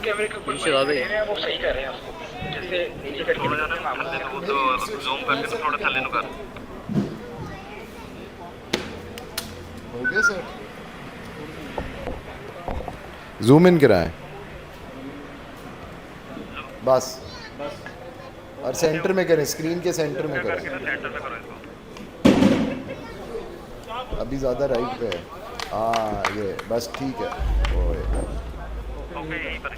नीचे आ गई वो सही कर रहे हैं उसको जैसे नीचे करके थोड़ा ज्यादा करते तो जूम करके तो थोड़ा थल्ले नु कर हो गया सर जूम इन कराएं बस और सेंटर में करें स्क्रीन के सेंटर में करें अभी ज़्यादा राइट पे है हाँ ये बस ठीक है ओके यहीं पर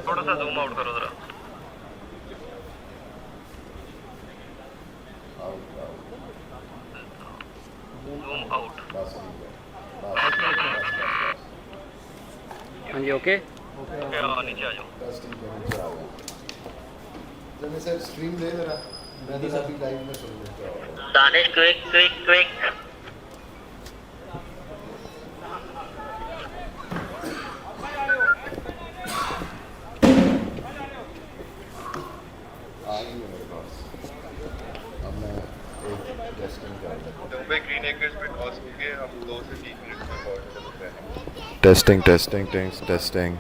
थोड़ा सा जूम आउट करो जरा जूम आउट हाँ जी ओके नीचे आ जाओ बस ठीक है नीचे आ गया चलिए सर स्ट्रीम दे जरा मैं तो अभी लाइव में सुन लेता हूँ Danish quick quick quick testing testing testing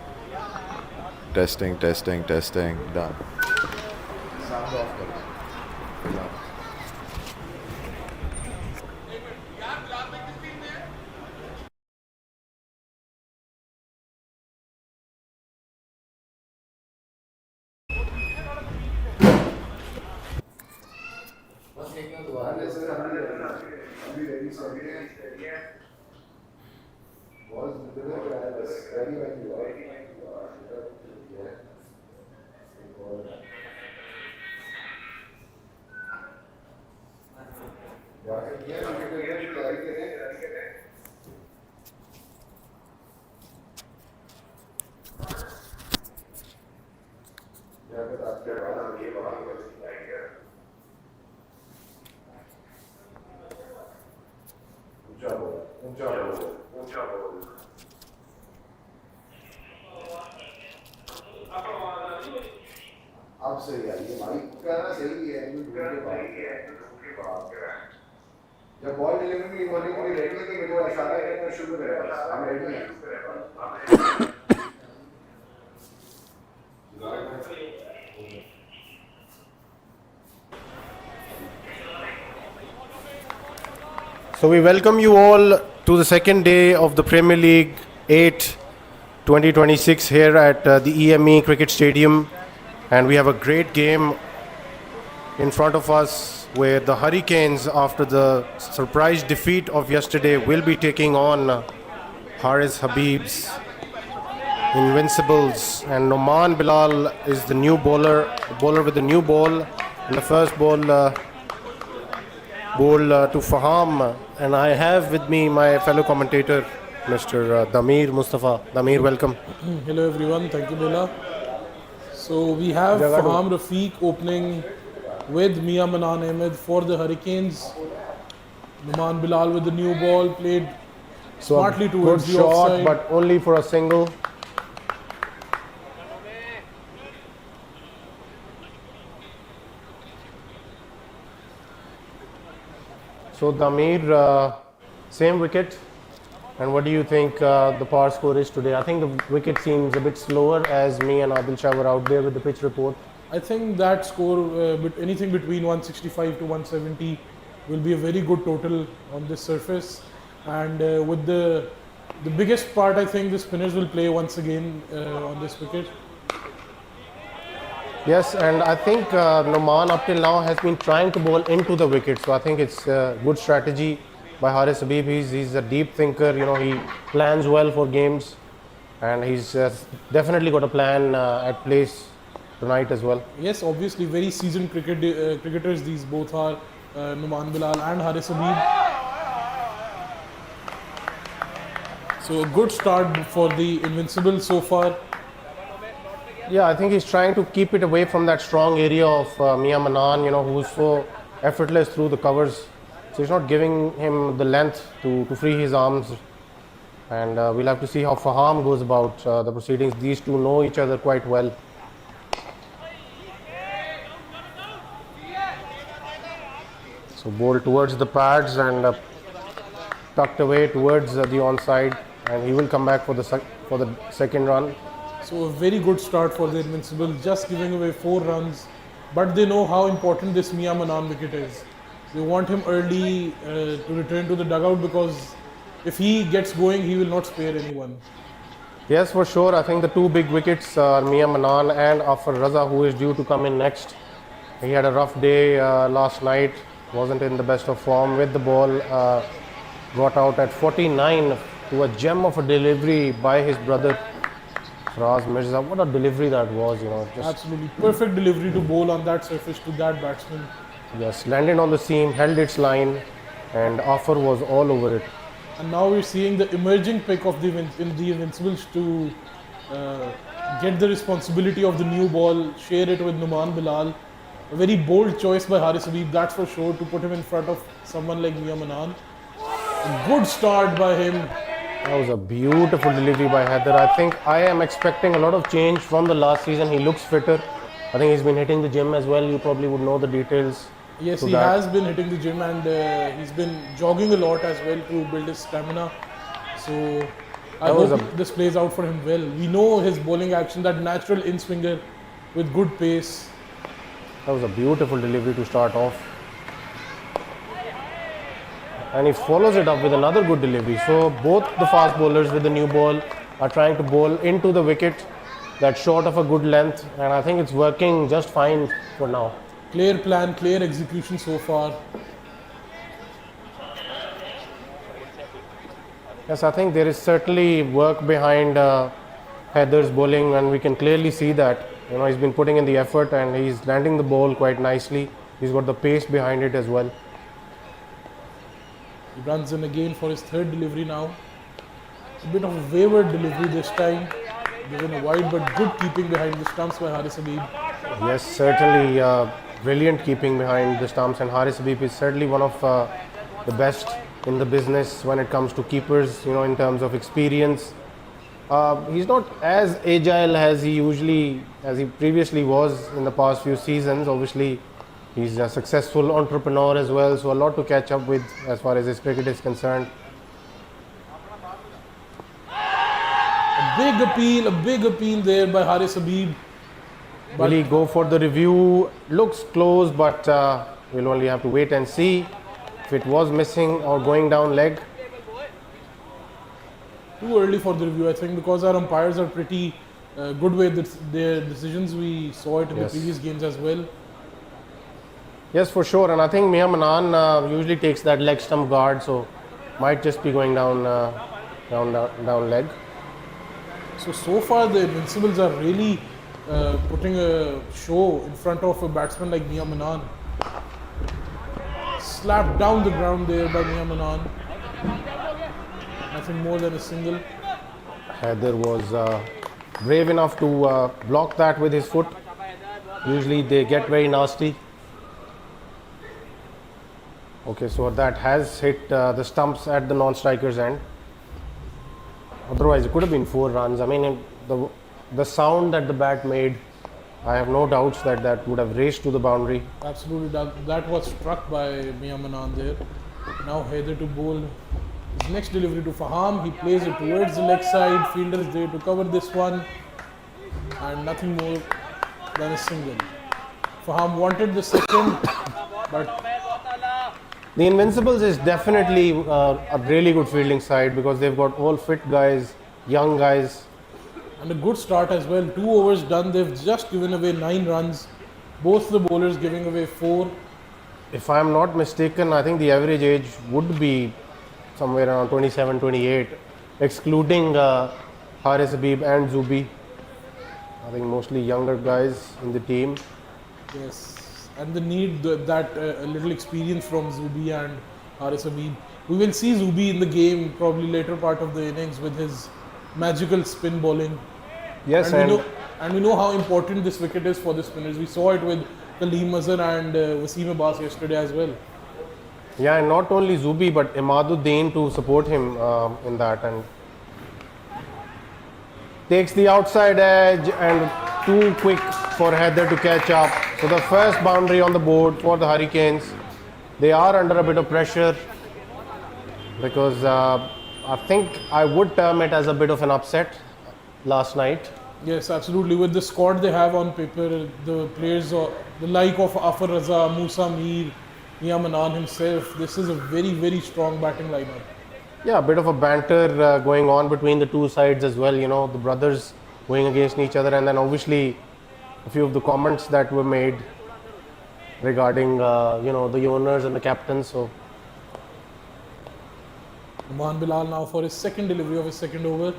testing testing testing done sound of करो अब सही है ये माइक का ना सही है जब बॉल डिलीवरी होने के लिए रेडी है तो मेरे को इशारा करना शुरू करेगा हम रेडी हैं So we welcome you all to the second day of the Premier League 8 2026 here at the EME Cricket Stadium, and we have a great game in front of us where the Hurricanes, after the surprise defeat of yesterday, will be taking on Haris Habib's Invincibles, and Noman Bilal is the new bowler with the new ball, and the first ball to Faham, and I have with me my fellow commentator Mr. Dameer Mustafa. Dameer, welcome. Hello everyone, thank you Bella. So we have Faham Rafiq opening with Mia Manan Ahmed for the Hurricanes. Noman Bilal with the new ball, played smartly towards the offside. But only for a single. So Dameer, same wicket, and what do you think the par score is today? I think the wicket seems a bit slower as me and Adil Shah were out there with the pitch report. I think that score, anything between 165 to 170 will be a very good total on this surface, and with the biggest part, I think the spinners will play once again on this wicket. Yes, and I think Noman up till now has been trying to bowl into the wicket, so I think it's a good strategy by Haris Habib. He's a deep thinker, you know, he plans well for games, and he's definitely got a plan at place tonight as well. Yes, obviously very seasoned cricketers these both are, Noman Bilal and Haris Habib. So a good start for the Invincibles so far. Yeah, I think he's trying to keep it away from that strong area of Mia Manan, you know, who's so effortless through the covers. So he's not giving him the length to free his arms. And we'll have to see how Faham goes about the proceedings. These two know each other quite well. So ball towards the pads and tucked away towards the onside, and he will come back for the second run. So a very good start for the Invincibles, just giving away 4 runs. But they know how important this Mia Manan wicket is. They want him early to return to the dugout, because if he gets going, he will not spare anyone. Yes, for sure. I think the 2 big wickets are Mia Manan and Afar Raza, who is due to come in next. He had a rough day last night, wasn't in the best of form with the ball. Got out at 49 to a gem of a delivery by his brother Faraz Mirza. What a delivery that was, just Absolutely perfect delivery to bowl on that surface to that batsman. yes, landed on the seam, held its line, and Afar was all over it. And now we're seeing the emerging pick of the Invincibles to get the responsibility of the new ball, share it with Numan Bilal. A very bold choice by Haris Habib, that's for sure, to put him in front of someone like Mia Manan. A good start by him. That was a beautiful delivery by Haider. I think I am expecting a lot of change from the last season. He looks fitter. I think he's been hitting the gym as well. You probably would know the details. Yes, to he that. has been hitting the gym, and he's been jogging a lot as well to build his stamina. So I That was hope this plays out for him well. We know his bowling action, that natural in-swinger with good pace. That was a beautiful delivery to start off. And he follows it up with another good delivery. So both the fast bowlers with the new ball are trying to bowl into the wicket that's short of a good length, and I think it's working just fine for now. Clear plan, clear execution so far. Yes, I think there is certainly work behind Haider's bowling, and we can clearly see that. He's been putting in the effort and he's landing the ball quite nicely. He's got the pace behind it as well. He runs in again for his 3rd delivery now. A bit of a wayward delivery this time. Given a wide, but good keeping behind the stumps by Haris Habib. Yes, certainly brilliant keeping behind the stumps, and Haris Habib is certainly one of the best in the business when it comes to keepers, in terms of experience. He's not as agile as he previously was in the past few seasons. Obviously, he's a successful entrepreneur as well, so a lot to catch up with as far as his cricket is concerned. A big appeal there by Haris Habib. Will he go for the review? Looks close, but we'll only have to wait and see if it was missing or going down leg. Too early for the review, I think, because our umpires are pretty good with their decisions. We saw it in the previous games as well. Yes, for sure, and I think Mia Manan usually takes that leg stump guard, so might just be going down leg. So far the Invincibles are really putting a show in front of a batsman like Mia Manan. Slapped down the ground there by Mia Manan. Nothing more than a single. Haider was brave enough to block that with his foot. Usually they get very nasty. Okay, so that has hit the stumps at the non-striker's end. Otherwise, it could have been 4 runs. I mean, the sound that the bat made, I have no doubts that would have raced to the boundary. Absolutely, that was struck by Mia Manan there. Now Haider to bowl his next delivery to Faham. He plays it towards the leg side. Fielder is there to cover this one, and nothing more than a single. Faham wanted the second, but The Invincibles is definitely a really good fielding side because they've got all fit guys, young guys. and a good start as well. 2 overs done. They've just given away 9 runs. Both the bowlers giving away 4. If I'm not mistaken, I think the average age would be somewhere around 27, 28, excluding Haris Habib and Zubi. I think mostly younger guys in the team. Yes, and they need that a little experience from Zubi and Haris Habib. We will see Zubi in the game probably later part of the innings with his magical spin bowling. Yes, And we know how important this wicket is for the spinners. We saw it with Kaleem Mazhar and Wasim Abbas yesterday as well. yeah, and not only Zubi but Imaduddin to support him in that, and takes the outside edge and too quick for Haider to catch up. So the first boundary on the board for the Hurricanes. They are under a bit of pressure because I think I would term it as a bit of an upset last night. Yes, absolutely. With the squad they have on paper, the players, the like of Afar Raza, Musa Mir, Mia Manan himself, this is a very, very strong batting lineup. Yeah, a bit of a banter going on between the two sides as well. You know, the brothers going against each other, and then obviously a few of the comments that were made regarding you know, the owners and the captains. So Numan Bilal now for his second delivery of his second over.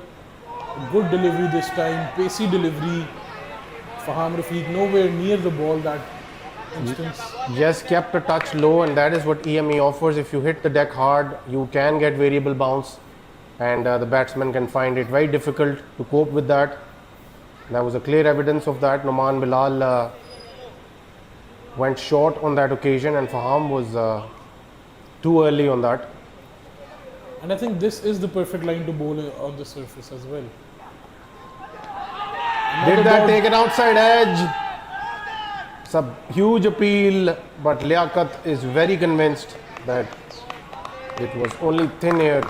A good delivery this time, pacey delivery. Faham Rafiq nowhere near the ball that instance. just kept a touch low, and that is what EME offers. If you hit the deck hard, you can get variable bounce, and the batsman can find it very difficult to cope with that. There was a clear evidence of that. Numan Bilal went short on that occasion, and Faham was too early on that. And I think this is the perfect line to bowl on the surface as well. Did that take an outside edge? It's a huge appeal, but Liaquat is very convinced that it was only thin air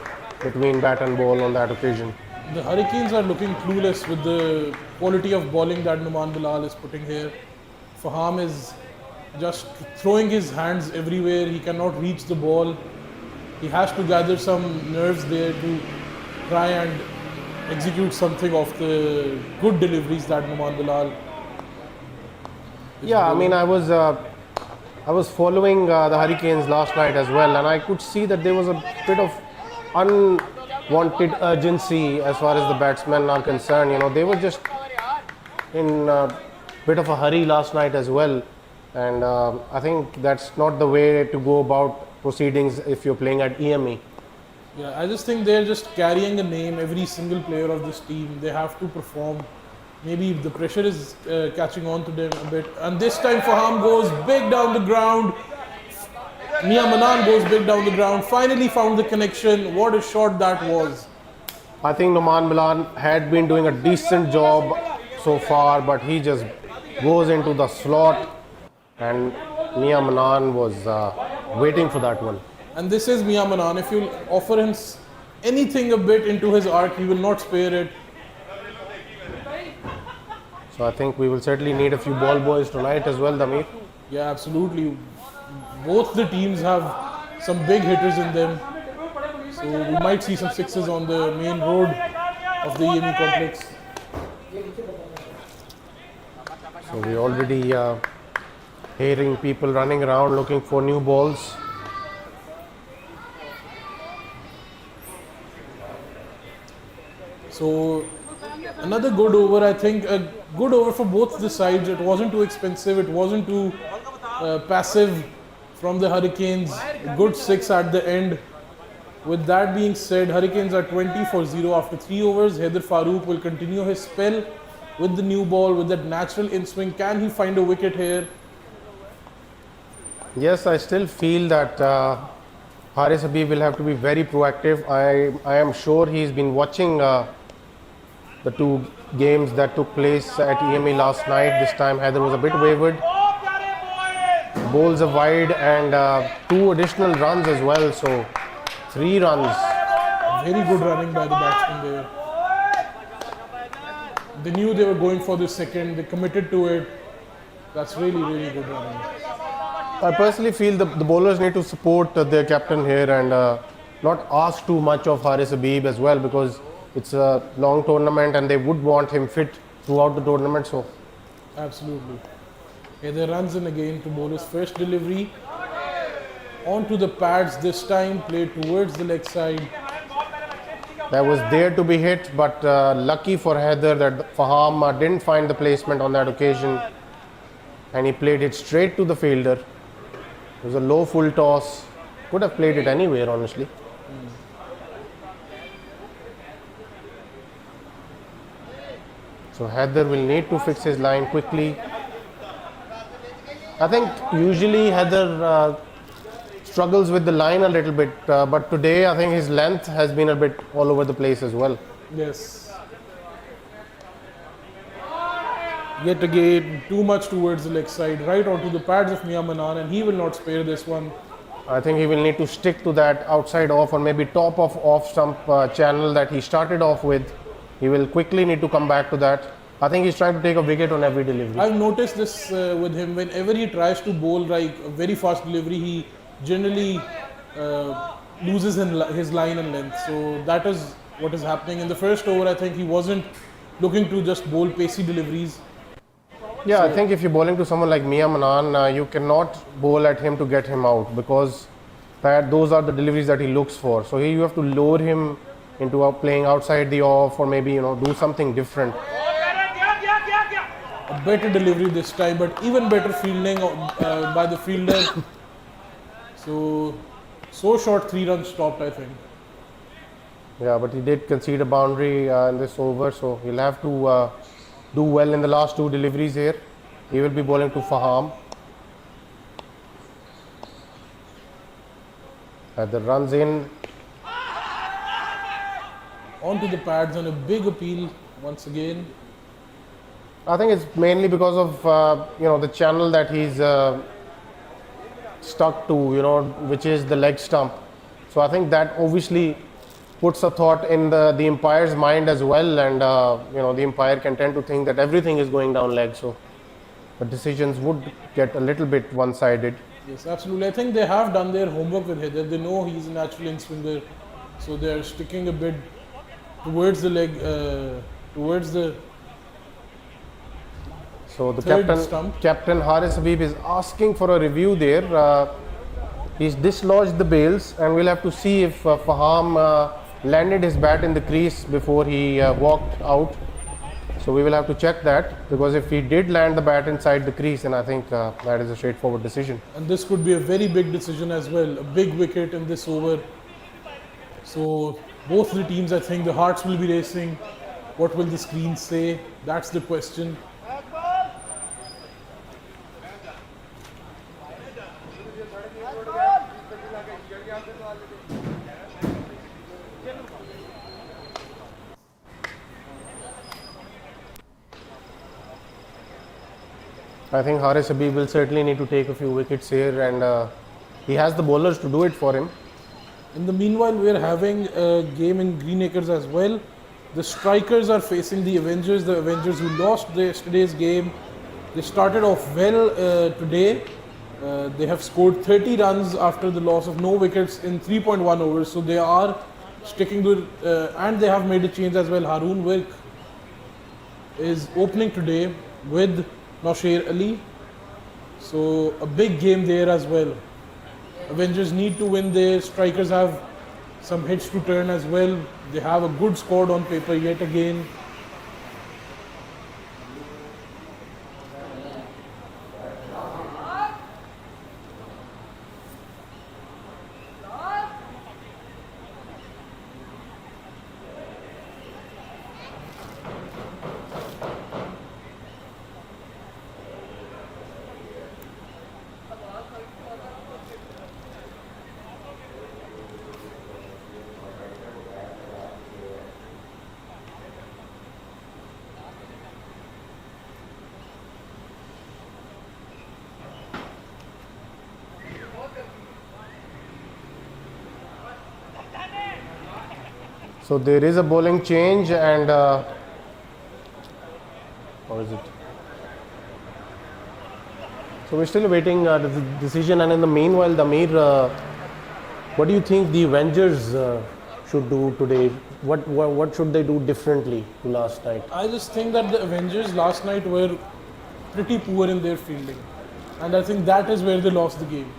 between bat and ball on that occasion. The Hurricanes are looking clueless with the quality of bowling that Numan Bilal is putting here. Faham is just throwing his hands everywhere. He cannot reach the ball. He has to gather some nerves there to try and execute something of the good deliveries that Numan Bilal. Yeah, I mean, I was following the Hurricanes last night as well, and I could see that there was a bit of unwanted urgency as far as the batsmen are concerned. You know, they were just in a bit of a hurry last night as well, and I think that's not the way to go about proceedings if you're playing at EME. Yeah, I just think they're just carrying a name, every single player of this team. They have to perform. Maybe the pressure is catching on to them a bit. And this time Faham goes big down the ground. Mia Manan goes big down the ground. Finally found the connection. What a shot that was. I think Numan Bilal had been doing a decent job so far, but he just goes into the slot, and Mia Manan was waiting for that one. And this is Mia Manan. If you offer him anything a bit into his arc, he will not spare it. So I think we will certainly need a few ball boys tonight as well, Damir. Yeah, absolutely. Both the teams have some big hitters in them. So we might see some sixes on the main road of the EME complex. So we're already hearing people running around looking for new balls. So another good over, I think a good over for both the sides. It wasn't too expensive, it wasn't too passive from the Hurricanes. A good 6 at the end. With that being said, Hurricanes are 20 for 0 after 3 overs. Haider Farooq will continue his spell with the new ball, with that natural in swing. Can he find a wicket here? Yes, I still feel that Haris Habib will have to be very proactive. I am sure he's been watching the two games that took place at EME last night. This time Haider was a bit wavered. Bowls are wide, and 2 additional runs as well, so 3 runs. Very good running by the batsman there. They knew they were going for the second, they committed to it. That's really, really good running. I personally feel the bowlers need to support their captain here and not ask too much of Haris Habib as well, because it's a long tournament and they would want him fit throughout the tournament. So Absolutely. Haider runs in again to bowl his first delivery. Onto the pads this time, played towards the leg side. that was there to be hit, but lucky for Haider that Faham didn't find the placement on that occasion, and he played it straight to the fielder. It was a low full toss. Could have played it anywhere, honestly. So Haider will need to fix his line quickly. I think usually Haider struggles with the line a little bit, but today I think his length has been a bit all over the place as well. Yes. Yet again, too much towards the leg side, right onto the pads of Mia Manan, and he will not spare this one. I think he will need to stick to that outside off or maybe top of off stump channel that he started off with. He will quickly need to come back to that. I think he's trying to take a wicket on every delivery. I've noticed this with him. Whenever he tries to bowl like a very fast delivery, he generally loses in his line and length. So that is what is happening. In the first over, I think he wasn't looking to just bowl pacey deliveries. Yeah, I think if you're bowling to someone like Mia Manan, you cannot bowl at him to get him out because those are the deliveries that he looks for. So here you have to lure him into playing outside the off or maybe do something different. A better delivery this time, but even better fielding by the fielder. So short 3 runs stopped, I think. Yeah, but he did concede a boundary in this over, so he'll have to do well in the last 2 deliveries here. He will be bowling to Faham. The runs in. Onto the pads and a big appeal once again. I think it's mainly because of the channel that he's stuck to, which is the leg stump. So I think that obviously puts a thought in the umpire's mind as well, and the umpire can tend to think that everything is going down leg, so the decisions would get a little bit one-sided. Yes, absolutely. I think they have done their homework with Haider. They know he's a natural in-swinger, so they're sticking a bit towards the leg, towards the So the third stump. captain Haris Habib is asking for a review there. He's dislodged the bails, and we'll have to see if Faham landed his bat in the crease before he walked out. So we will have to check that, because if he did land the bat inside the crease, then I think that is a straightforward decision. And this could be a very big decision as well. A big wicket in this over. So both the teams, I think the hearts will be racing. What will the screen say? That's the question. I think Haris Habib will certainly need to take a few wickets here, and he has the bowlers to do it for him. In the meanwhile, we are having a game in Greenacres as well. The strikers are facing the Avengers who lost yesterday's game. They started off well today. They have scored 30 runs after the loss of no wickets in 3.1 overs. So they are sticking to it, and they have made a change as well. Haroon Wirk is opening today with Nausher Ali. So a big game there as well. Avengers need to win there. Strikers have some hits to turn as well. They have a good squad on paper yet again. So there is a bowling change, and what is it? So we're still waiting the decision, and in the meanwhile, Damir, what do you think the Avengers should do today? What should they do differently to last night? I just think that the Avengers last night were pretty poor in their fielding, and I think that is where they lost the game.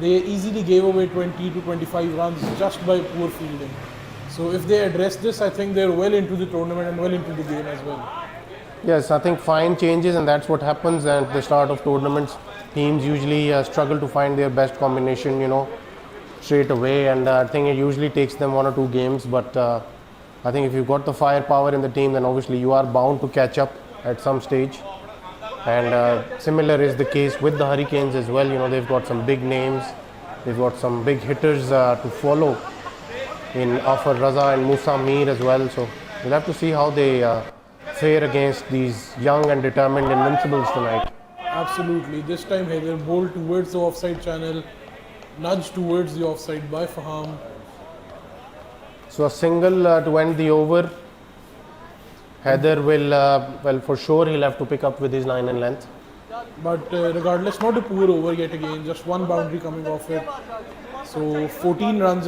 They easily gave away 20 to 25 runs just by poor fielding. So if they address this, I think they're well into the tournament and well into the game as well. Yes, I think fine changes, and that's what happens at the start of tournaments. Teams usually struggle to find their best combination, straight away, and I think it usually takes them 1 or 2 games. But I think if you've got the firepower in the team, then obviously you are bound to catch up at some stage. And similar is the case with the Hurricanes as well. They've got some big names, they've got some big hitters to follow in Afar Raza and Musa Mir as well. So we'll have to see how they fare against these young and determined Invincibles tonight. Absolutely. This time Haider bowled towards the offside channel. nudge towards the offside by Faham. So a single to end the over. Heather will, well, for sure he'll have to pick up with his line and length. But regardless, not a poor over yet again, just one boundary coming off it. So 14 runs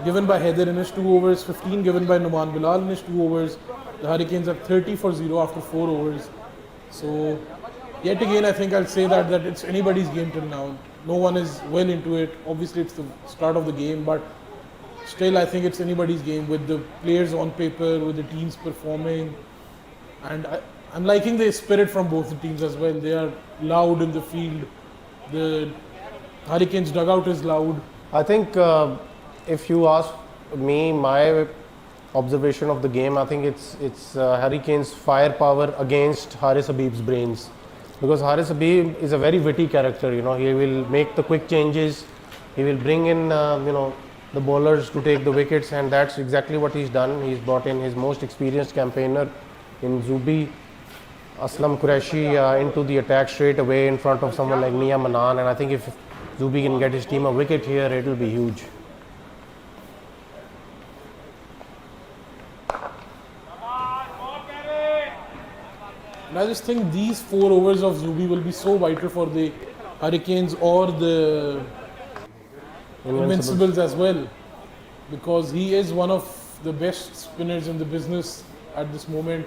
given by Heather in his 2 overs, 15 given by Numan Bilal in his 2 overs. The Hurricanes are 30 for 0 after 4 overs. So yet again, I think I'll say that it's anybody's game till now. No one is well into it. Obviously, it's the start of the game, but still, I think it's anybody's game with the players on paper, with the teams performing. And I'm liking the spirit from both the teams as well. They are loud in the field. The Hurricanes dugout is loud. I think if you ask me, my observation of the game, I think it's Hurricanes' firepower against Haris Habib's brains. Because Haris Habib is a very witty character, you know, he will make the quick changes, he will bring in, the bowlers to take the wickets, and that's exactly what he's done. He's brought in his most experienced campaigner in Zubi, Aslam Qureshi, into the attack straight away in front of someone like Mia Manan, and I think if Zubi can get his team a wicket here, it will be huge. And I just think these 4 overs of Zubi will be so vital for the Hurricanes or the Invincibles as well, because he is one of the best spinners in the business at this moment.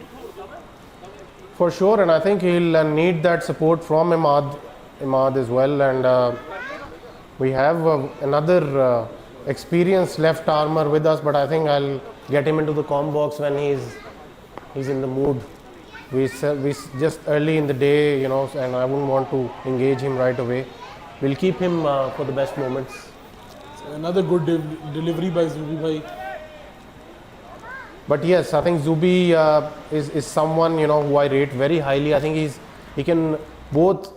For sure, and I think he'll need that support from Imad as well, and we have another experienced left armer with us, but I think I'll get him into the comm box when he's in the mood. We just early in the day, you know, and I wouldn't want to engage him right away. We'll keep him for the best moments. Another good delivery by Zubi bhai. But yes, I think Zubi is someone, you know, who I rate very highly. I think he can both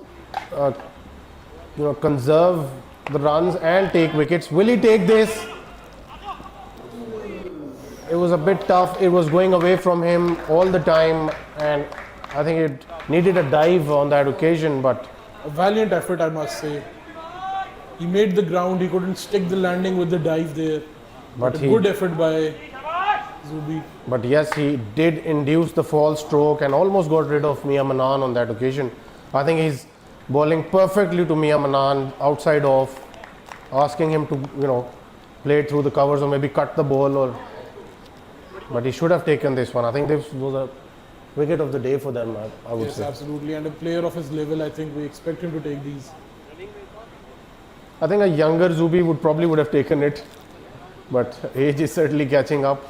conserve the runs and take wickets. Will he take this? It was a bit tough. It was going away from him all the time, and I think it needed a dive on that occasion, but a valiant effort, I must say. He made the ground, he couldn't stick the landing with the dive there. But a good effort by Zubi. But yes, he did induce the false stroke and almost got rid of Mia Manan on that occasion. I think he's bowling perfectly to Mia Manan, outside off, asking him to, play it through the covers or maybe cut the ball, but he should have taken this one. I think this was a wicket of the day for them, I would say. Yes, absolutely. And a player of his level, I think we expect him to take these. I think a younger Zubi would have taken it, but age is certainly catching up.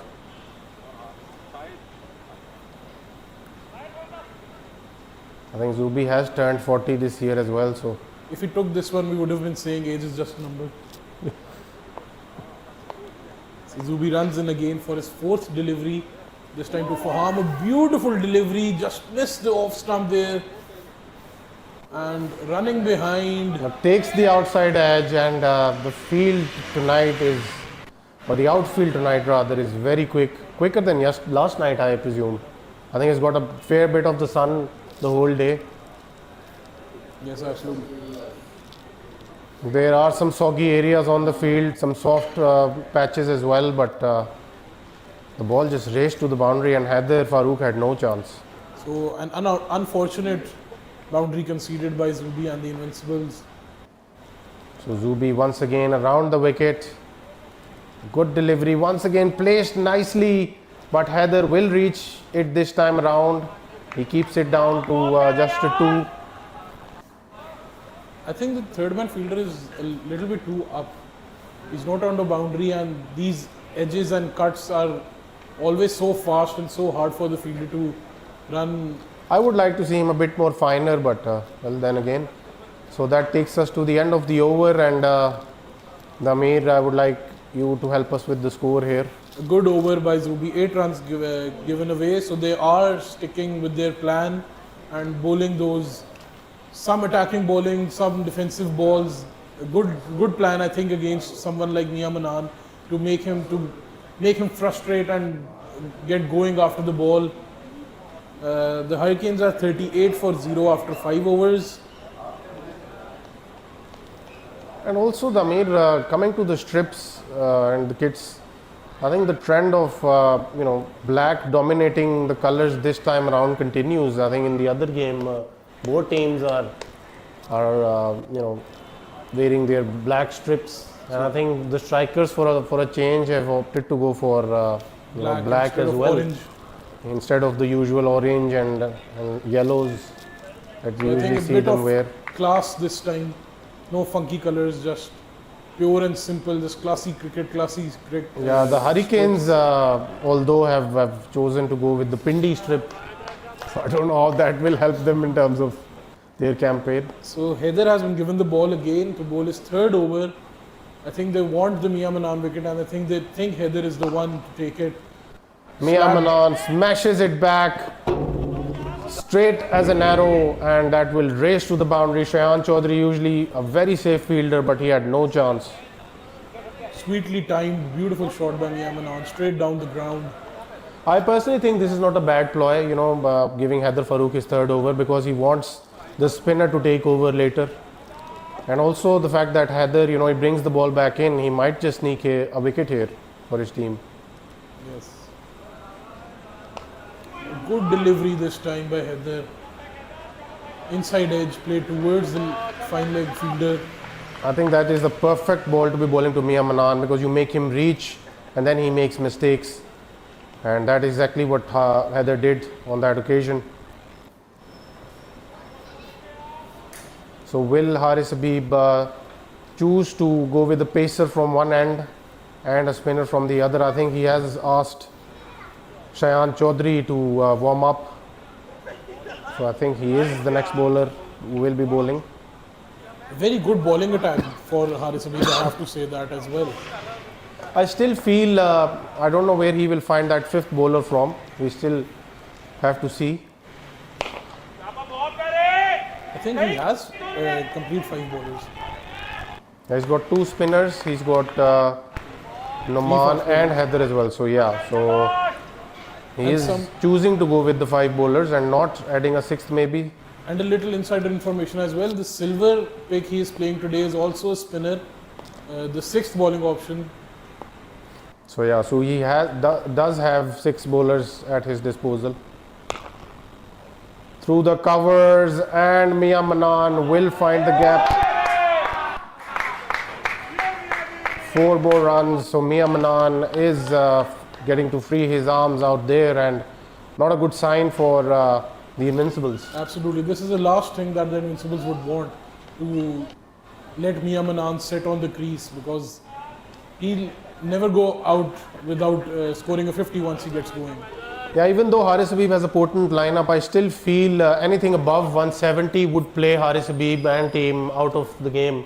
I think Zubi has turned 40 this year as well, so if he took this one, we would have been saying age is just a number. So Zubi runs in again for his 4th delivery, this time to Faham. A beautiful delivery, just missed the off stump there. And running behind. Takes the outside edge, and the field tonight the outfield tonight rather, is very quicker than last night, I presume. I think it's got a fair bit of the sun the whole day. Yes, absolutely. There are some soggy areas on the field, some soft patches as well, but the ball just raced to the boundary and Haider Farooq had no chance. So an unfortunate boundary conceded by Zubi and the Invincibles. So Zubi once again around the wicket. Good delivery, once again placed nicely, but Haider will reach it this time around. He keeps it down to just a 2. I think the third man fielder is a little bit too up. He's not on the boundary, and these edges and cuts are always so fast and so hard for the fielder to run. I would like to see him a bit more finer, but well, then again. So that takes us to the end of the over, and Damir, I would like you to help us with the score here. A good over by Zubi, 8 runs given away, so they are sticking with their plan and bowling some attacking bowling, some defensive balls. A good plan, I think, against someone like Mia Manan to make him frustrate and get going after the ball. The Hurricanes are 38 for 0 after 5 overs. And also, coming to the strips and the kits, I think the trend of black dominating the colors this time around continues. I think in the other game, both teams are wearing their black strips, and I think the strikers for a change have opted to go for black as well, orange. instead of the usual orange and yellows that we I think usually a see bit them of wear. class this time. No funky colors, just pure and simple, just classy cricket. Yeah, the Hurricanes, although have chosen to go with the Pindi strip, so I don't know how that will help them in terms of their campaign. So Heather has been given the ball again to bowl his third over. I think they want the Mia Manan wicket, and I think they think Heather is the one to take it. Mia Manan smashes it back straight as an arrow, and that will race to the boundary. Shayan Chaudhary, usually a very safe fielder, but he had no chance. Sweetly timed, beautiful shot by Mia Manan, straight down the ground. I personally think this is not a bad ploy, giving Haider Farooq his third over, because he wants the spinner to take over later. And also the fact that Haider, he brings the ball back in, he might just sneak a wicket here for his team. Yes. Good delivery this time by Heather. Inside edge, play towards the fine leg fielder. I think that is the perfect ball to be bowling to Mia Manan, because you make him reach and then he makes mistakes. And that is exactly what Haider did on that occasion. So will Haris Habib choose to go with the pacer from one end and a spinner from the other? I think he has asked Shayan Chaudhary to warm up. So I think he is the next bowler who will be bowling. Very good bowling attack for Haris Habib, I have to say that as well. I still feel, I don't know where he will find that fifth bowler from. We still have to see. I think he has complete 5 bowlers. He's got 2 spinners. He's got Noman and Haider as well. So yeah, so he is choosing to go with the 5 bowlers and not adding a 6th maybe. And a little insider information as well. The silver pick he is playing today is also a spinner, the 6th bowling option. So yeah, so he does have 6 bowlers at his disposal. Through the covers, and Mia Manan will find the gap. 4 more runs, so Mia Manan is getting to free his arms out there, and not a good sign for the Invincibles. Absolutely, this is the last thing that the Invincibles would want, to let Mia Manan sit on the crease, because he'll never go out without scoring a 50 once he gets going. Yeah, even though Haris Habib has a potent lineup, I still feel anything above 170 would play Haris Habib and team out of the game.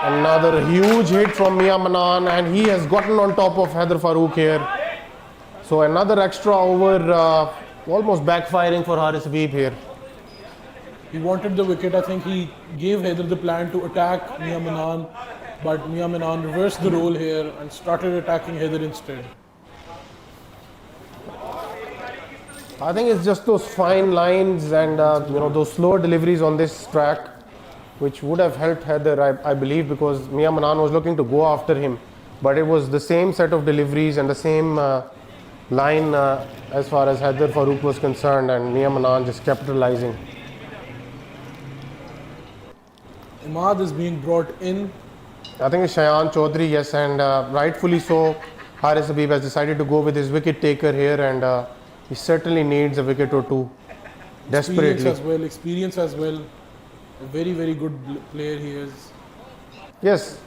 Another huge hit from Mia Manan, and he has gotten on top of Haider Farooq here. So another extra over, almost backfiring for Haris Habib here. He wanted the wicket. I think he gave Haider the plan to attack Mia Manan, but Mia Manan reversed the role here and started attacking Haider instead. I think it's just those fine lines and those slower deliveries on this track which would have helped Haider, I believe, because Mia Manan was looking to go after him, but it was the same set of deliveries and the same line as far as Haider Farooq was concerned, and Mia Manan just capitalizing. Imad is being brought in. I think it's Shayan Chaudhary, yes, and rightfully so. Haris Habib has decided to go with his wicket taker here, and he certainly needs a wicket or two desperately. Experience as well. A very, very good player he is. Yes,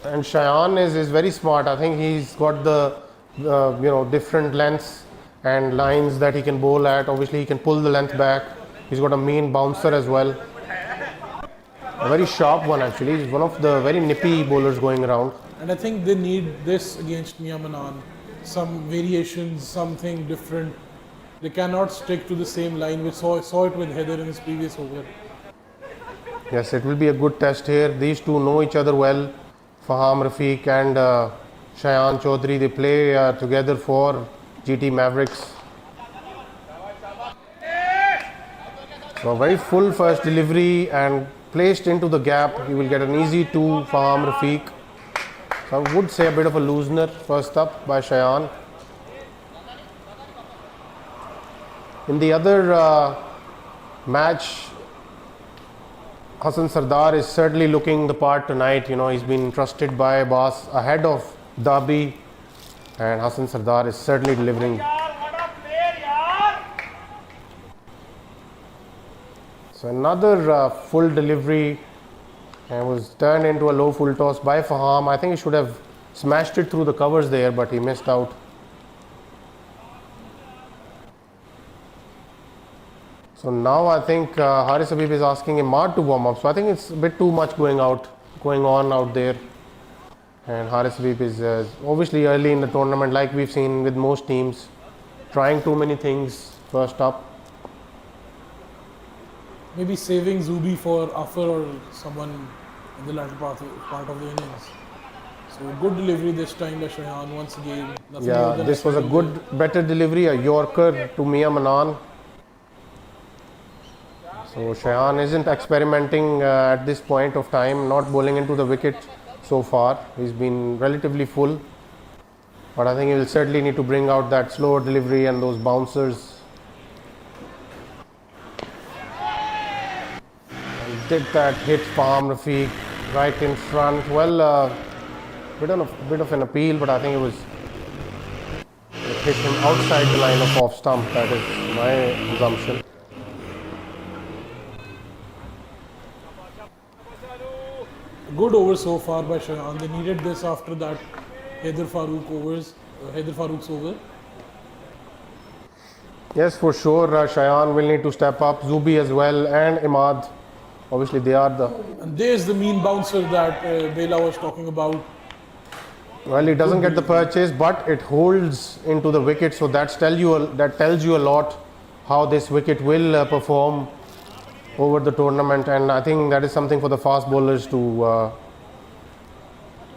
and Shayan is very smart. I think he's got the different lengths and lines that he can bowl at. Obviously, he can pull the length back. He's got a mean bouncer as well. A very sharp one actually. He's one of the very nippy bowlers going around. And I think they need this against Mia Manan. Some variations, something different. They cannot stick to the same line. We saw it with Haider in his previous over. Yes, it will be a good test here. These two know each other well. Faham Rafiq and Shayan Chaudhary, they play together for GT Mavericks. So a very full first delivery, and placed into the gap, he will get an easy 2 Faham Rafiq. So I would say a bit of a loosener first up by Shayan. In the other match, Hassan Sardar is certainly looking the part tonight. You know, he's been trusted by Abbas ahead of Dabi, and Hassan Sardar is certainly delivering. So another full delivery, and was turned into a low full toss by Faham. I think he should have smashed it through the covers there, but he missed out. So now I think Haris Habib is asking Imad to warm up. So I think it's a bit too much going on out there. And Haris Habib is obviously early in the tournament, like we've seen with most teams, trying too many things first up. Maybe saving Zubi for Afar or someone in the latter part of the innings. So good delivery this time by Shayan once again. Yeah, this was a good, better delivery, a Yorker to Mia Manan. So Shayan isn't experimenting at this point of time, not bowling into the wicket so far. He's been relatively full, but I think he will certainly need to bring out that slower delivery and those bouncers. And did that hit Faham Rafiq right in front. Well, bit of an appeal, but I think it hit him outside the line of off stump. That is my assumption. Good over so far by Shayan. They needed this after that Haider Farooq's over. Yes, for sure. Shayan will need to step up. Zubi as well, and Imad. Obviously, they are the. And there's the mean bouncer that Bela was talking about. Well, he doesn't get the purchase, but it holds into the wicket. So that tells you a lot how this wicket will perform over the tournament, and I think that is something for the fast bowlers to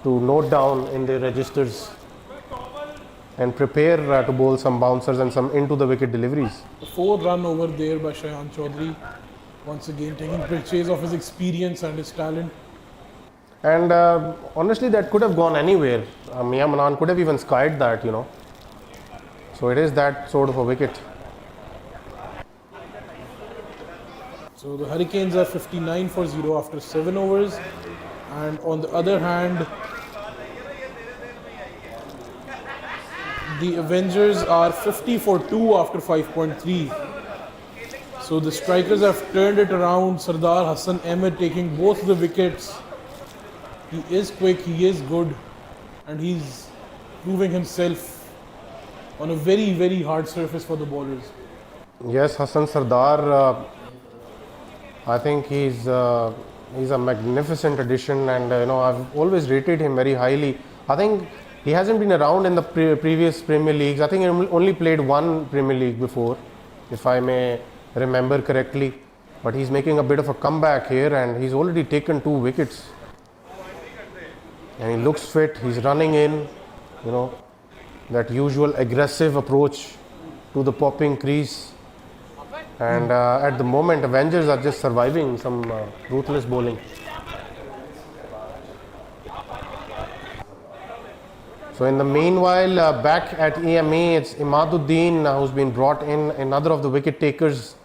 note down in their registers and prepare to bowl some bouncers and some into the wicket deliveries. A 4-run over there by Shayan Chaudhary, once again taking purchase of his experience and his talent. And honestly, that could have gone anywhere. Mia Manan could have even skied that, you know. So it is that sort of a wicket. So the Hurricanes are 59 for 0 after 7 overs, and on the other hand, the Avengers are 50 for 2 after 5.3. So the strikers have turned it around. Sardar Hassan Ahmed taking both the wickets. He is quick, he is good, and he's proving himself on a very, very hard surface for the bowlers. Yes, Hassan Sardar. I think he's a magnificent addition, and I've always rated him very highly. I think he hasn't been around in the previous Premier Leagues. I think he only played one Premier League before, if I may remember correctly. But he's making a bit of a comeback here, and he's already taken 2 wickets. And he looks fit. He's running in, that usual aggressive approach to the popping crease. And at the moment, Avengers are just surviving some ruthless bowling. So in the meanwhile, back at EME, it's Imaduddin who's been brought in, another of the wicket takers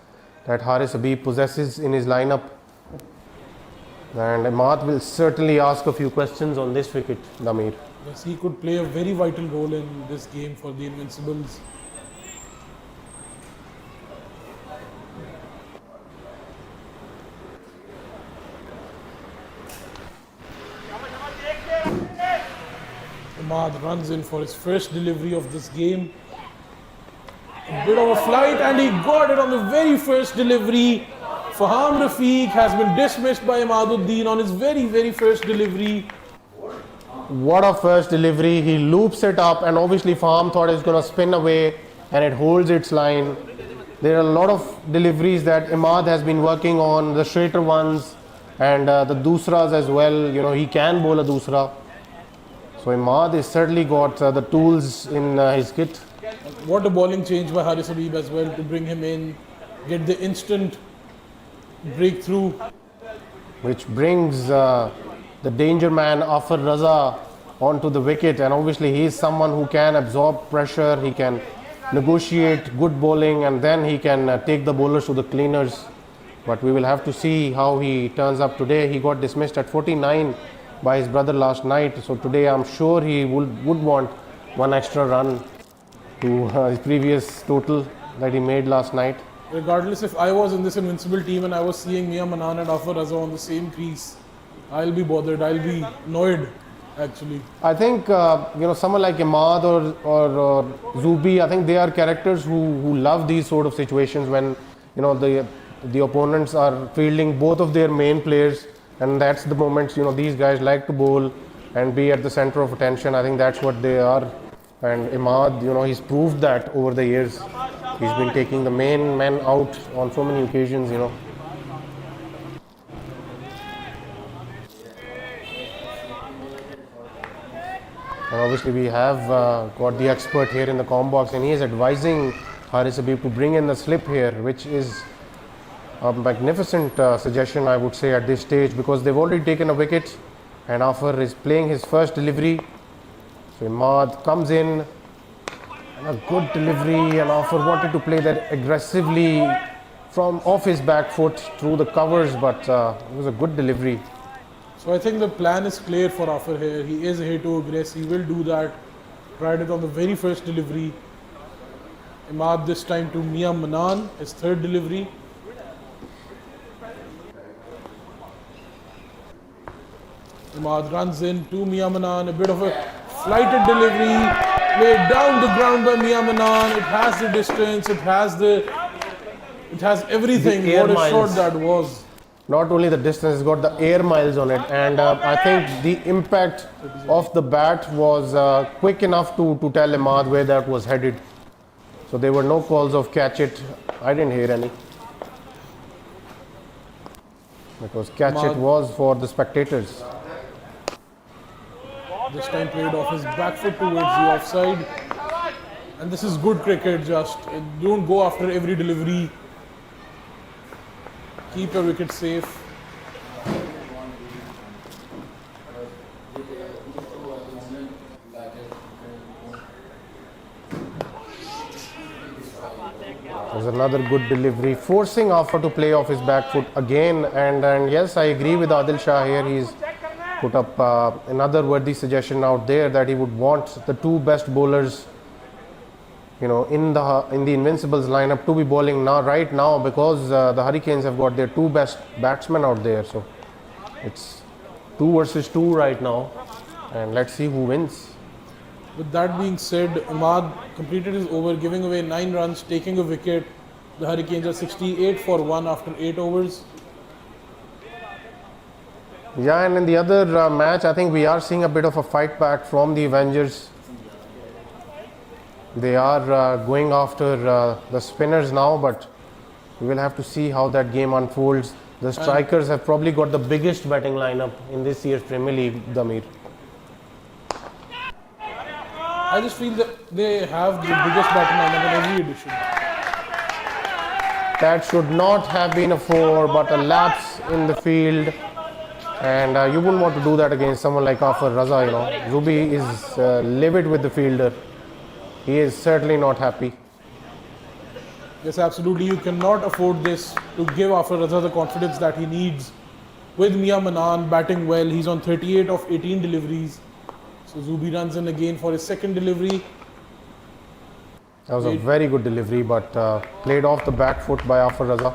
that Haris Habib possesses in his lineup. And Imad will certainly ask a few questions on this wicket, Damir. Yes, he could play a very vital role in this game for the Invincibles. Imad runs in for his first delivery of this game. A bit of a flight, and he got it on the very first delivery. Faham Rafiq has been dismissed by Imaduddin on his very, very first delivery. What a first delivery. He loops it up, and obviously Faham thought it's going to spin away, and it holds its line. There are a lot of deliveries that Imad has been working on, the straighter ones, and the doosras as well. He can bowl a doosra. So Imad has certainly got the tools in his kit. What a bowling change by Haris Habib as well to bring him in, get the instant breakthrough. which brings the danger man Afar Raza onto the wicket, and obviously he is someone who can absorb pressure, he can negotiate good bowling, and then he can take the bowlers to the cleaners. But we will have to see how he turns up today. He got dismissed at 49 by his brother last night, so today I'm sure he would want one extra run to his previous total that he made last night. Regardless, if I was in this Invincible team and I was seeing Mia Manan and Afar Raza on the same crease, I'll be bothered, I'll be annoyed actually. I think someone like Imad or Zubi, I think they are characters who love these sort of situations when the opponents are fielding both of their main players, and that's the moments these guys like to bowl and be at the center of attention. I think that's what they are. And Imad, he's proved that over the years. He's been taking the main men out on so many occasions, And obviously we have got the expert here in the comm box, and he is advising Haris Habib to bring in the slip here, which is a magnificent suggestion, I would say, at this stage, because they've already taken a wicket and Afar is playing his first delivery. So Imad comes in, and a good delivery, and Afar wanted to play that aggressively from off his back foot through the covers, but it was a good delivery. So I think the plan is clear for Afar here. He is here to aggress, he will do that. Tried it on the very first delivery. Imad this time to Mia Manan, his third delivery. Imad runs in to Mia Manan, a bit of a flighted delivery, played down the ground by Mia Manan. It has the distance, it has everything. The air What a miles. shot that was. Not only the distance, it's got the air miles on it, and I think the impact of the bat was quick enough to tell Imad where that was headed. So there were no calls of catch it. I didn't hear any, because catch it was for the spectators. This time played off his back foot towards the offside. And this is good cricket, just don't go after every delivery. Keep your wicket safe. There's another good delivery, forcing Afar to play off his back foot again. And yes, I agree with Adil Shah here. He's put up another worthy suggestion out there that he would want the two best bowlers, in the Invincibles lineup to be bowling right now, because the Hurricanes have got their two best batsmen out there. So it's 2 versus 2 right now, and let's see who wins. With that being said, Imad completed his over, giving away 9 runs, taking a wicket. The Hurricanes are 68 for 1 after 8 overs. Yeah, and in the other match, I think we are seeing a bit of a fight back from the Avengers. They are going after the spinners now, but we will have to see how that game unfolds. The strikers have probably got the biggest batting lineup in this year's Premier League, Damir. I just feel that they have the biggest batting lineup in every edition. That should not have been a 4, but a lapse in the field. And you wouldn't want to do that against someone like Afar Raza, Zubi is livid with the fielder. He is certainly not happy. Yes, absolutely. You cannot afford this to give Afar Raza the confidence that he needs. With Mia Manan batting well, he's on 38 of 18 deliveries. So Zubi runs in again for his second delivery. That was a very good delivery, but played off the back foot by Afar Raza.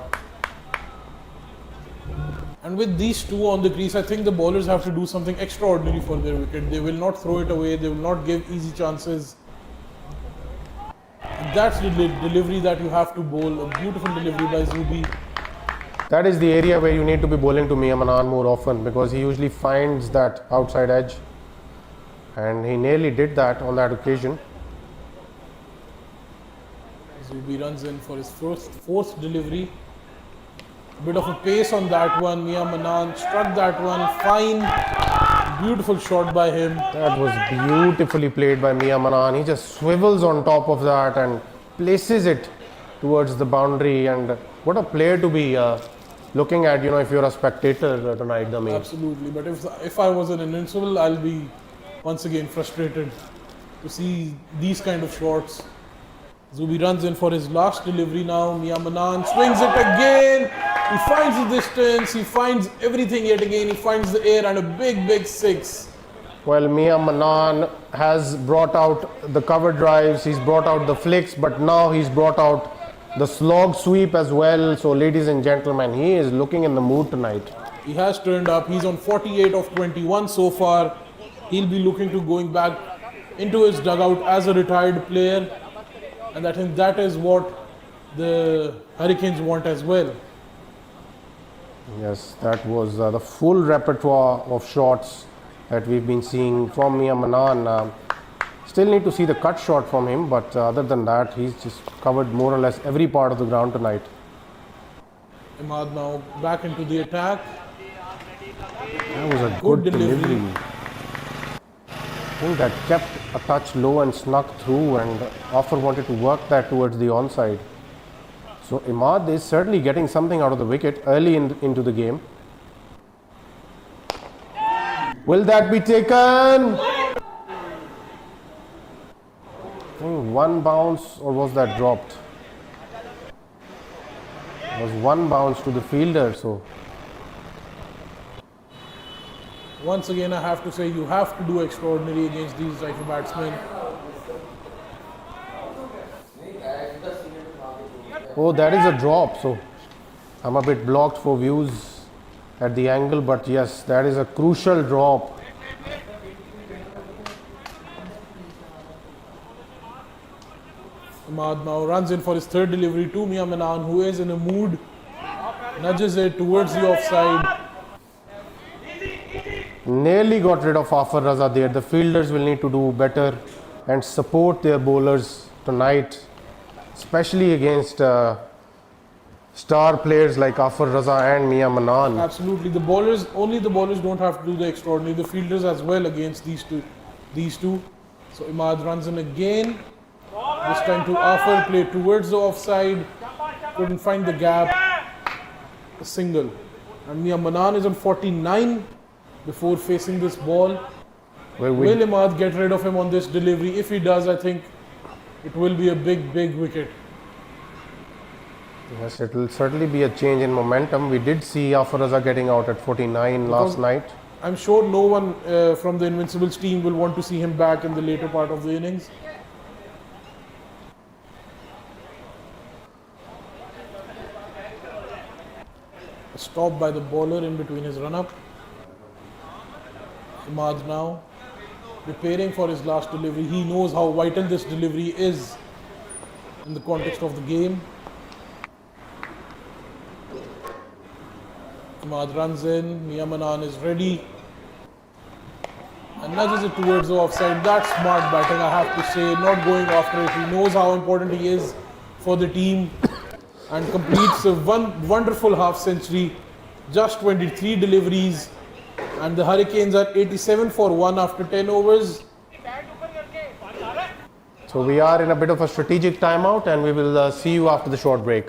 And with these two on the crease, I think the bowlers have to do something extraordinary for their wicket. They will not throw it away. They will not give easy chances. And that's the delivery that you have to bowl. A beautiful delivery by Zubi. That is the area where you need to be bowling to Mia Manan more often, because he usually finds that outside edge. And he nearly did that on that occasion. Zubi runs in for his fourth delivery. A bit of a pace on that one. Mia Manan struck that one fine. Beautiful shot by him. That was beautifully played by Mia Manan. He just swivels on top of that and places it towards the boundary. And what a player to be looking at, if you're a spectator tonight, the match. Absolutely. But if I was an Invincible, I'll be once again frustrated to see these kind of shots. Zubi runs in for his last delivery now. Mia Manan swings it again. He finds the distance. He finds everything yet again. He finds the air and a big 6. Well, Mia Manan has brought out the cover drives, he's brought out the flicks, but now he's brought out the slog sweep as well. So, ladies and gentlemen, he is looking in the mood tonight. He has turned up. He's on 48 of 21 so far. He'll be looking to going back into his dugout as a retired player. And I think that is what the Hurricanes want as well. Yes, that was the full repertoire of shots that we've been seeing from Mia Manan. Still need to see the cut shot from him, but other than that, he's just covered more or less every part of the ground tonight. Imad now back into the attack. That was a good delivery. I think that kept a touch low and snuck through, and Afar wanted to work that towards the onside. So Imad is certainly getting something out of the wicket early into the game. Will that be taken? One bounce, or was that dropped? It was one bounce to the fielder. So once again, I have to say you have to do extraordinary against these type of batsmen. oh, that is a drop. So I'm a bit blocked for views at the angle, but yes, that is a crucial drop. Imad now runs in for his third delivery to Mia Manan, who is in a mood, nudges it towards the offside. Nearly got rid of Afar Raza there. The fielders will need to do better and support their bowlers tonight, especially against star players like Afar Raza and Mia Manan. Absolutely, only the bowlers don't have to do the extraordinary. The fielders as well against these two. So Imad runs in again. This time to Afar, play towards the offside. Couldn't find the gap. A single. And Mia Manan is on 49 before facing this ball. Will Imad get rid of him on this delivery? If he does, I think it will be a big wicket. Yes, it will certainly be a change in momentum. We did see Afar Raza getting out at 49 last night. I'm sure no one from the Invincibles team will want to see him back in the later part of the innings. A stop by the bowler in between his run-up. Imad now preparing for his last delivery. He knows how vital this delivery is in the context of the game. Imad runs in, Mia Manan is ready and nudges it towards the offside. That's smart batting, I have to say, not going after it. He knows how important he is for the team and completes a wonderful half century. Just 23 deliveries and the Hurricanes are 87 for 1 after 10 overs. So we are in a bit of a strategic timeout, and we will see you after the short break.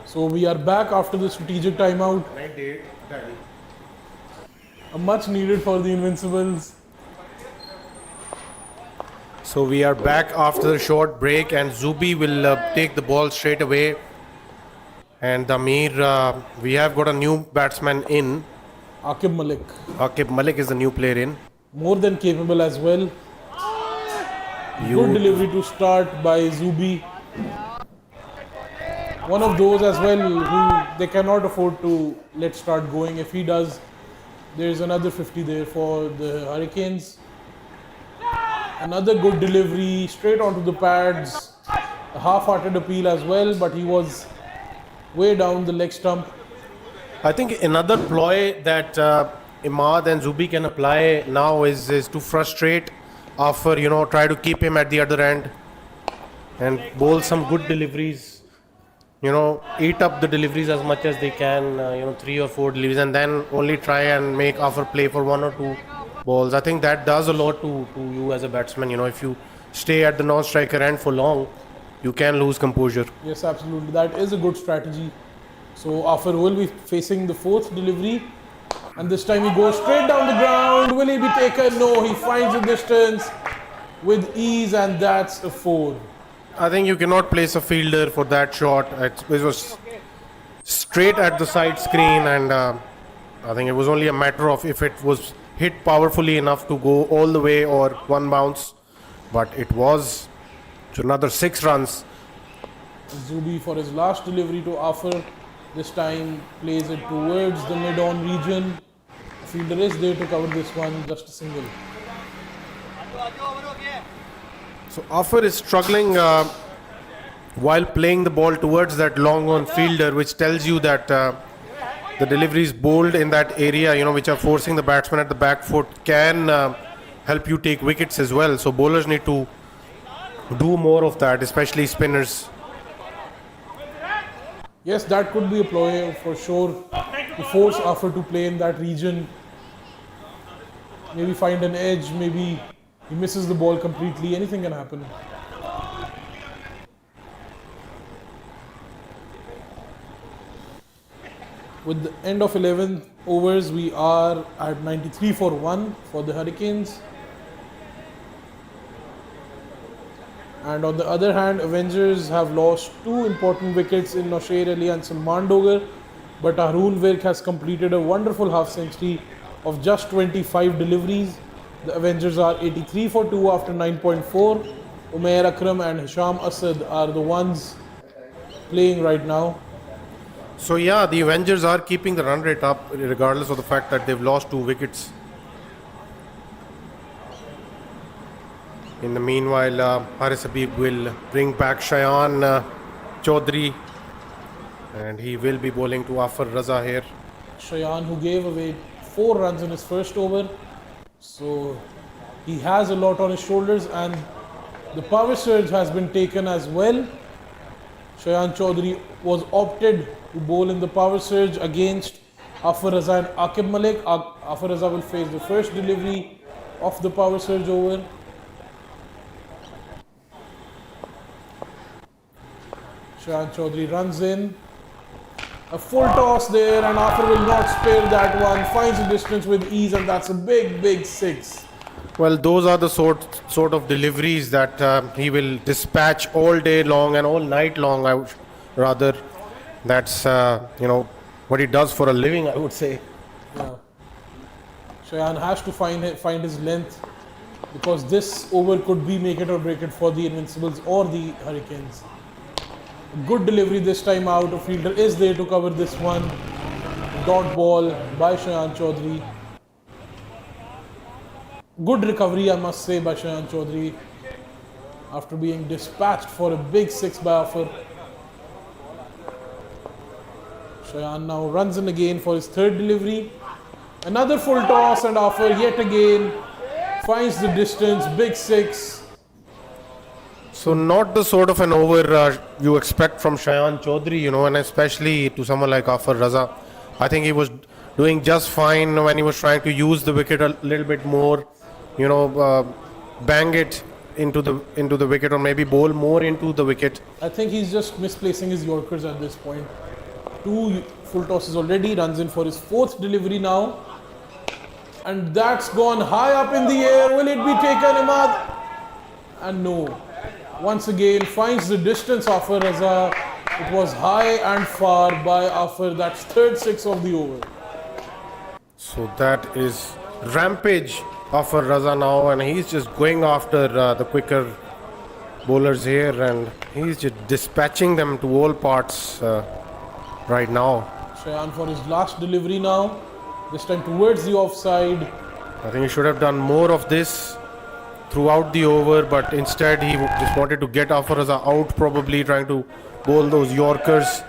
So we are back after the strategic timeout. A much needed for the Invincibles. So we are back after the short break, and Zubi will take the ball straight away. And Amir, we have got a new batsman in. Aqib Malik, Aqib Malik is the new player in. more than capable as well. Good delivery to start by Zubi. One of those as well who they cannot afford to let start going. If he does, there's another 50 there for the Hurricanes. Another good delivery straight onto the pads. A half-hearted appeal as well, but he was way down the leg stump. I think another ploy that Imad and Zubi can apply now is to frustrate Afar, try to keep him at the other end and bowl some good deliveries. Eat up the deliveries as much as they can, 3 or 4 deliveries, and then only try and make Afar play for 1 or 2 balls. I think that does a lot to you as a batsman. If you stay at the non-striker end for long, you can lose composure. Yes, absolutely. That is a good strategy. So Afar will be facing the 4th delivery. And this time he goes straight down the ground. Will he be taken? No, he finds the distance with ease, and that's a 4. I think you cannot place a fielder for that shot. It was straight at the side screen, and I think it was only a matter of if it was hit powerfully enough to go all the way or one bounce. But it was to another 6 runs. Zubi for his last delivery to Afar. This time plays it towards the mid-on region. The fielder is there to cover this one, just a single. So Afar is struggling while playing the ball towards that long on fielder, which tells you that the deliveries bowled in that area, which are forcing the batsman at the back foot, can help you take wickets as well. So bowlers need to do more of that, especially spinners. Yes, that could be a ploy for sure to force Afar to play in that region. Maybe find an edge, maybe he misses the ball completely, anything can happen. With the end of 11 overs, we are at 93 for 1 for the Hurricanes. And on the other hand, Avengers have lost 2 important wickets in Noshair Ali and Salman Dogar. But Haroon Virk has completed a wonderful half century of just 25 deliveries. The Avengers are 83 for 2 after 9.4. Umair Akram and Hisham Asad are the ones playing right now. So yeah, the Avengers are keeping the run rate up regardless of the fact that they've lost 2 wickets. In the meanwhile, Haris Habib will bring back Shayan Chaudhary, and he will be bowling to Afar Raza here. Shayan, who gave away 4 runs in his first over. So he has a lot on his shoulders, and the power surge has been taken as well. Shayan Chaudhary was opted to bowl in the power surge against Afar Raza and Aqib Malik. Afar Raza will face the first delivery of the power surge over. Shayan Chaudhary runs in. A full toss there, and Afar will not spare that one. Finds the distance with ease, and that's a big, big 6. Well, those are the sort of deliveries that he will dispatch all day long and all night long. Rather, that's what he does for a living, I would say. Yeah. Shayan has to find his length, because this over could be make it or break it for the Invincibles or the Hurricanes. Good delivery this time out. A fielder is there to cover this one. Dot ball by Shayan Chaudhary. Good recovery, I must say, by Shayan Chaudhary after being dispatched for a big 6 by Afar. Shayan now runs in again for his 3rd delivery. Another full toss, and Afar yet again finds the distance. Big 6. So not the sort of an over you expect from Shayan Chaudhary, and especially to someone like Afar Raza. I think he was doing just fine when he was trying to use the wicket a little bit more, bang it into the wicket, or maybe bowl more into the wicket. I think he's just misplacing his Yorkers at this point. 2 full tosses already, runs in for his 4th delivery now. And that's gone high up in the air. Will it be taken, Imad? And no. Once again, finds the distance Afar Raza. It was high and far by Afar. That's third 6 of the over. So that is rampage of a Raza now, and he's just going after the quicker bowlers here, and he's just dispatching them to all parts right now. Shayan for his last delivery now. This time towards the offside. I think he should have done more of this throughout the over, but instead he just wanted to get Afar Raza out, probably trying to bowl those Yorkers.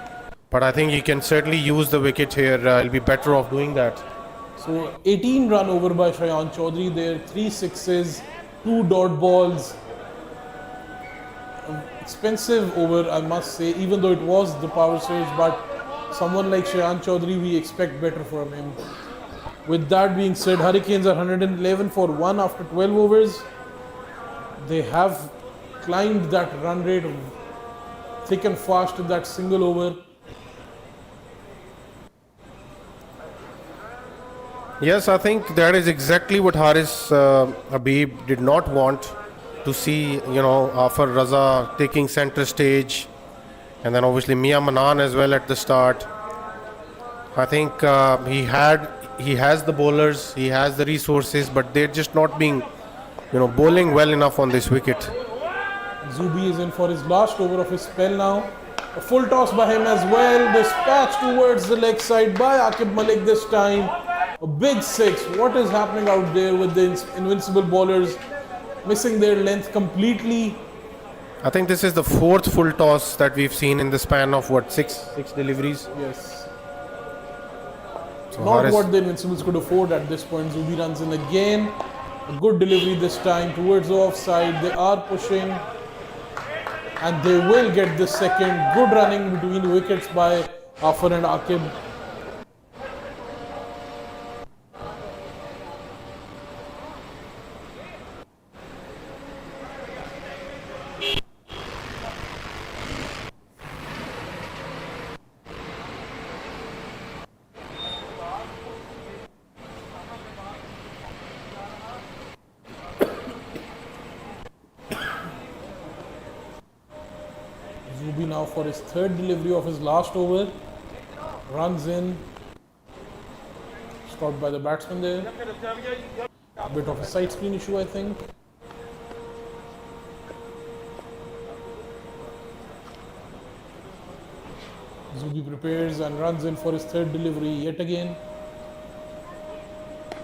But I think he can certainly use the wicket here. He'll be better off doing that. So 18 run over by Shayan Chaudhary there, 3 sixes, 2 dot balls. Expensive over, I must say, even though it was the power surge, but someone like Shayan Chaudhary, we expect better from him. With that being said, Hurricanes are 111 for 1 after 12 overs. They have climbed that run rate thick and fast in that single over. Yes, I think that is exactly what Haris Habib did not want to see, Afar Raza taking center stage, and then obviously Mia Manan as well at the start. I think he has the bowlers, he has the resources, but they're just not being, bowling well enough on this wicket. Zubi is in for his last over of his spell now. A full toss by him as well. Dispatch towards the leg side by Aqib Malik this time. A big 6. What is happening out there with the invincible bowlers? Missing their length completely. I think this is the 4th full toss that we've seen in the span of six deliveries. Yes. So Not what the Invincibles could afford at this point. Zubi runs in again. A good delivery this time towards the offside. They are pushing. And they will get the second. Good running between the wickets by Afar and Aqib. Zubi now for his 3rd delivery of his last over. Runs in. Stopped by the batsman there. A bit of a side screen issue, I think. Zubi prepares and runs in for his 3rd delivery yet again.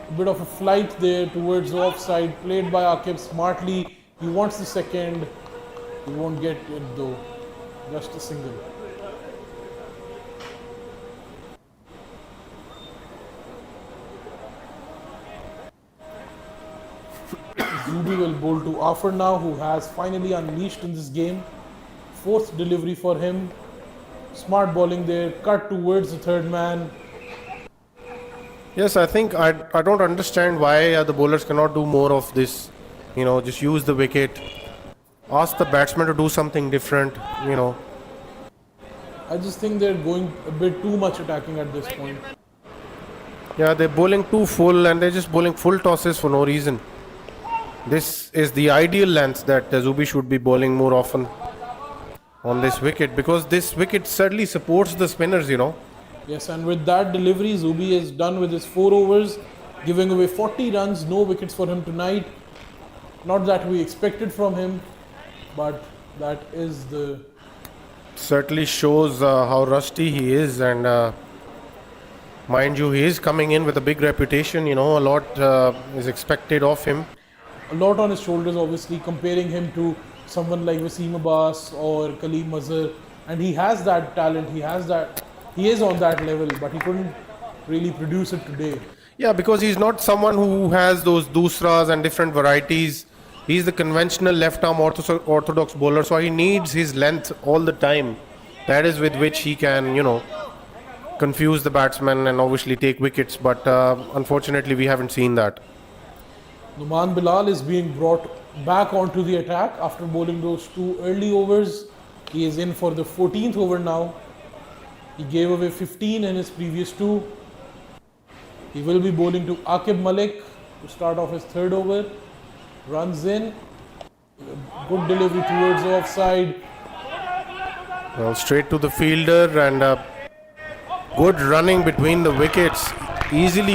A bit of a flight there towards the offside, played by Aqib smartly. He wants the second. He won't get it though. Just a single. Zubi will bowl to Afar now, who has finally unleashed in this game. 4th delivery for him. Smart bowling there, cut towards the 3rd man. Yes, I think I don't understand why the bowlers cannot do more of this. Just use the wicket. Ask the batsman to do something different, I just think they're going a bit too much attacking at this point. Yeah, they're bowling too full, and they're just bowling full tosses for no reason. This is the ideal length that Zubi should be bowling more often on this wicket, because this wicket certainly supports the spinners, Yes, and with that delivery, Zubi is done with his 4 overs, giving away 40 runs, no wickets for him tonight. Not that we expected from him, but that is the... Certainly shows how rusty he is, and mind you, he is coming in with a big reputation, a lot is expected of him. A lot on his shoulders, obviously, comparing him to someone like Wasim Abbas or Kaleem Mazhar, and he has that talent, he is on that level, but he couldn't really produce it today. Yeah, because he's not someone who has those dusras and different varieties. He's the conventional left-arm orthodox bowler, so he needs his length all the time. That is with which he can, confuse the batsman and obviously take wickets, but unfortunately we haven't seen that. Numan Bilal is being brought back onto the attack after bowling those 2 early overs. He is in for the 14th over now. He gave away 15 in his previous two. He will be bowling to Aqib Malik to start off his third over. Runs in. Good delivery towards the offside. Well, straight to the fielder and good running between the wickets. Easily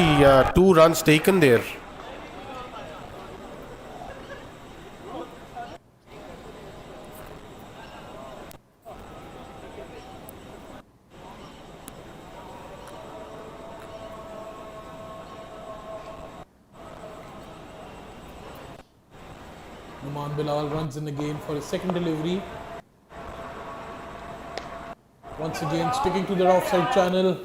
2 runs taken there. Numan Bilal runs in again for his second delivery. Once again sticking to their offside channel.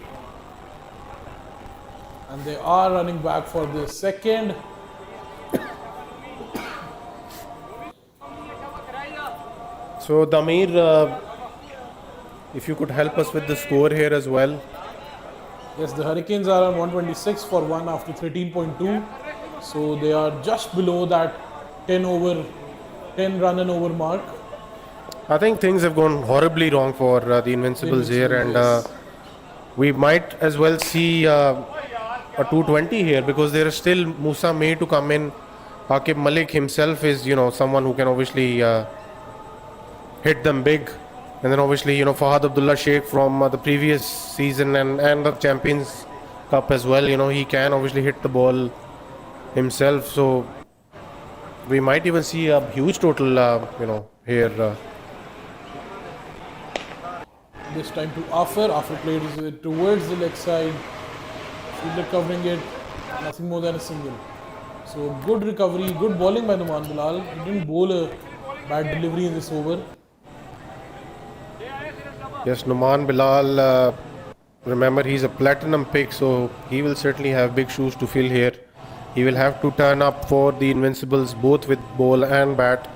And they are running back for the second. So Damir, if you could help us with the score here as well. Yes, the Hurricanes are on 126 for 1 after 13.2. So they are just below that 10 run and over mark. I think things have gone horribly wrong for the Invincibles here, and yes. we might as well see a 220 here, because there is still Musa May to come in. Aqib Malik himself is, someone who can obviously hit them big. And then obviously, Fahad Abdullah Sheikh from the previous season and the Champions Cup as well, he can obviously hit the ball himself. So we might even see a huge total, here. This time to Afar. Afar played it towards the leg side. Fielder covering it. Nothing more than a single. So good recovery, good bowling by Numan Bilal. He didn't bowl a bad delivery in this over. Yes, Numan Bilal, remember he's a platinum pick, so he will certainly have big shoes to fill here. He will have to turn up for the Invincibles both with ball and bat.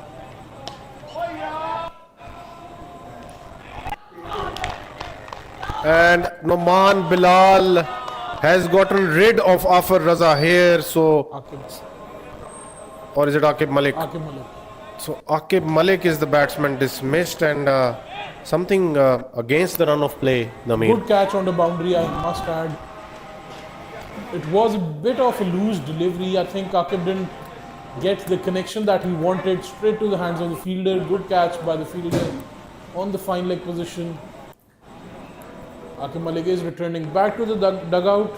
And Numan Bilal has gotten rid of Afar Raza here, so... Or is it Aqib Malik? Aqib Malik. So Aqib Malik is the batsman dismissed, and something against the run of play, Namir. Good catch on the boundary, I must add. It was a bit of a loose delivery. I think Aqib didn't get the connection that he wanted, straight to the hands of the fielder. Good catch by the fielder on the fine leg position. Aqib Malik is returning back to the dugout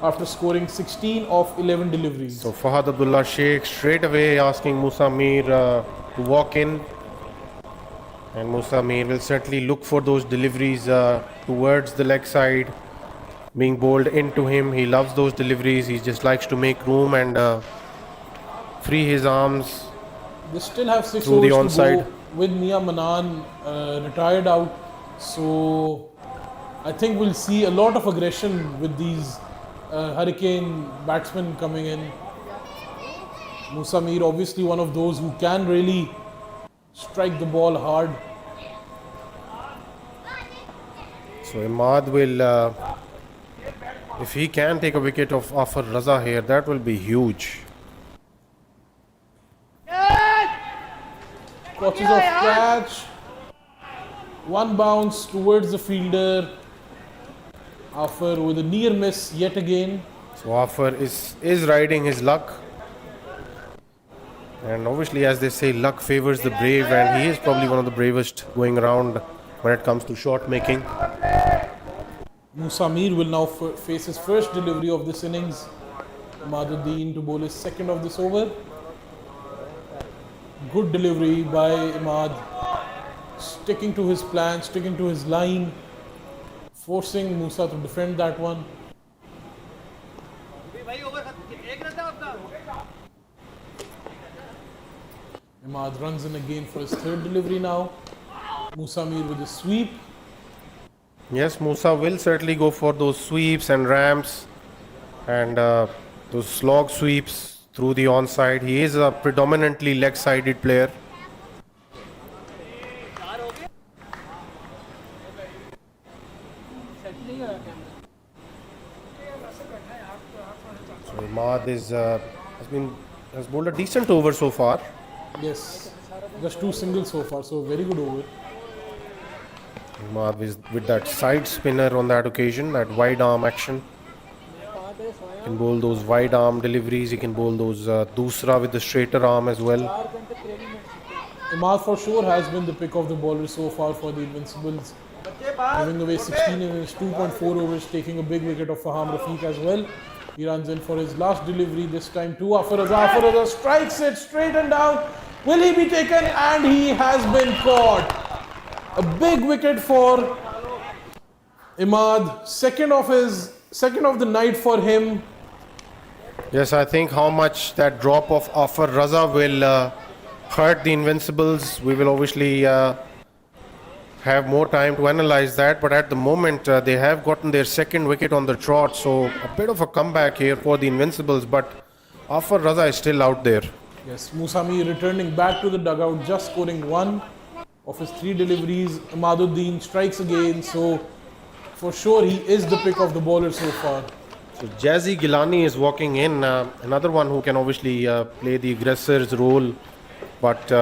after scoring 16 of 11 deliveries. So Fahad Abdullah Sheikh straight away asking Musa Mir to walk in. And Musa Mir will certainly look for those deliveries towards the leg side, being bowled into him. He loves those deliveries. He just likes to make room and free his arms. They still have 6 through the overs to onside. go with Mia Manan retired out. So I think we'll see a lot of aggression with these Hurricane batsmen coming in. Musa Mir obviously one of those who can really strike the ball hard. So Imad will, if he can take a wicket of Afar Raza here, that will be huge. Catches off catch. One bounce towards the fielder. Afar with a near miss yet again. So Afar is riding his luck. And obviously, as they say, luck favors the brave, and he is probably one of the bravest going around when it comes to shot making. Musa Mir will now face his first delivery of this innings. Imaduddin to bowl his second of this over. Good delivery by Imad. Sticking to his plan, sticking to his line. Forcing Musa to defend that one. Imad runs in again for his third delivery now. Musa Mir with a sweep. Yes, Musa will certainly go for those sweeps and ramps and those slog sweeps through the onside. He is a predominantly leg-sided player. So Imad has bowled a decent over so far. Yes, just 2 singles so far, so very good over. Imad with that side spinner on that occasion, that wide arm action. He can bowl those wide arm deliveries. He can bowl those dusra with the straighter arm as well. Imad for sure has been the pick of the bowler so far for the Invincibles, giving away 16 in his 2.4 overs, taking a big wicket of Faham Rafiq as well. He runs in for his last delivery, this time to Afaraza. Afaraza strikes it straight and down. Will he be taken? And he has been caught. A big wicket for Imad, second of the night for him. Yes, I think how much that drop of Afar Raza will hurt the Invincibles. We will obviously have more time to analyze that, but at the moment they have gotten their second wicket on the trot, so a bit of a comeback here for the Invincibles, but Afar Raza is still out there. Yes, Musami returning back to the dugout, just scoring one of his 3 deliveries. Imaduddin strikes again, so for sure he is the pick of the bowler so far. So Jazzy Gilani is walking in, another one who can obviously play the aggressor's role, but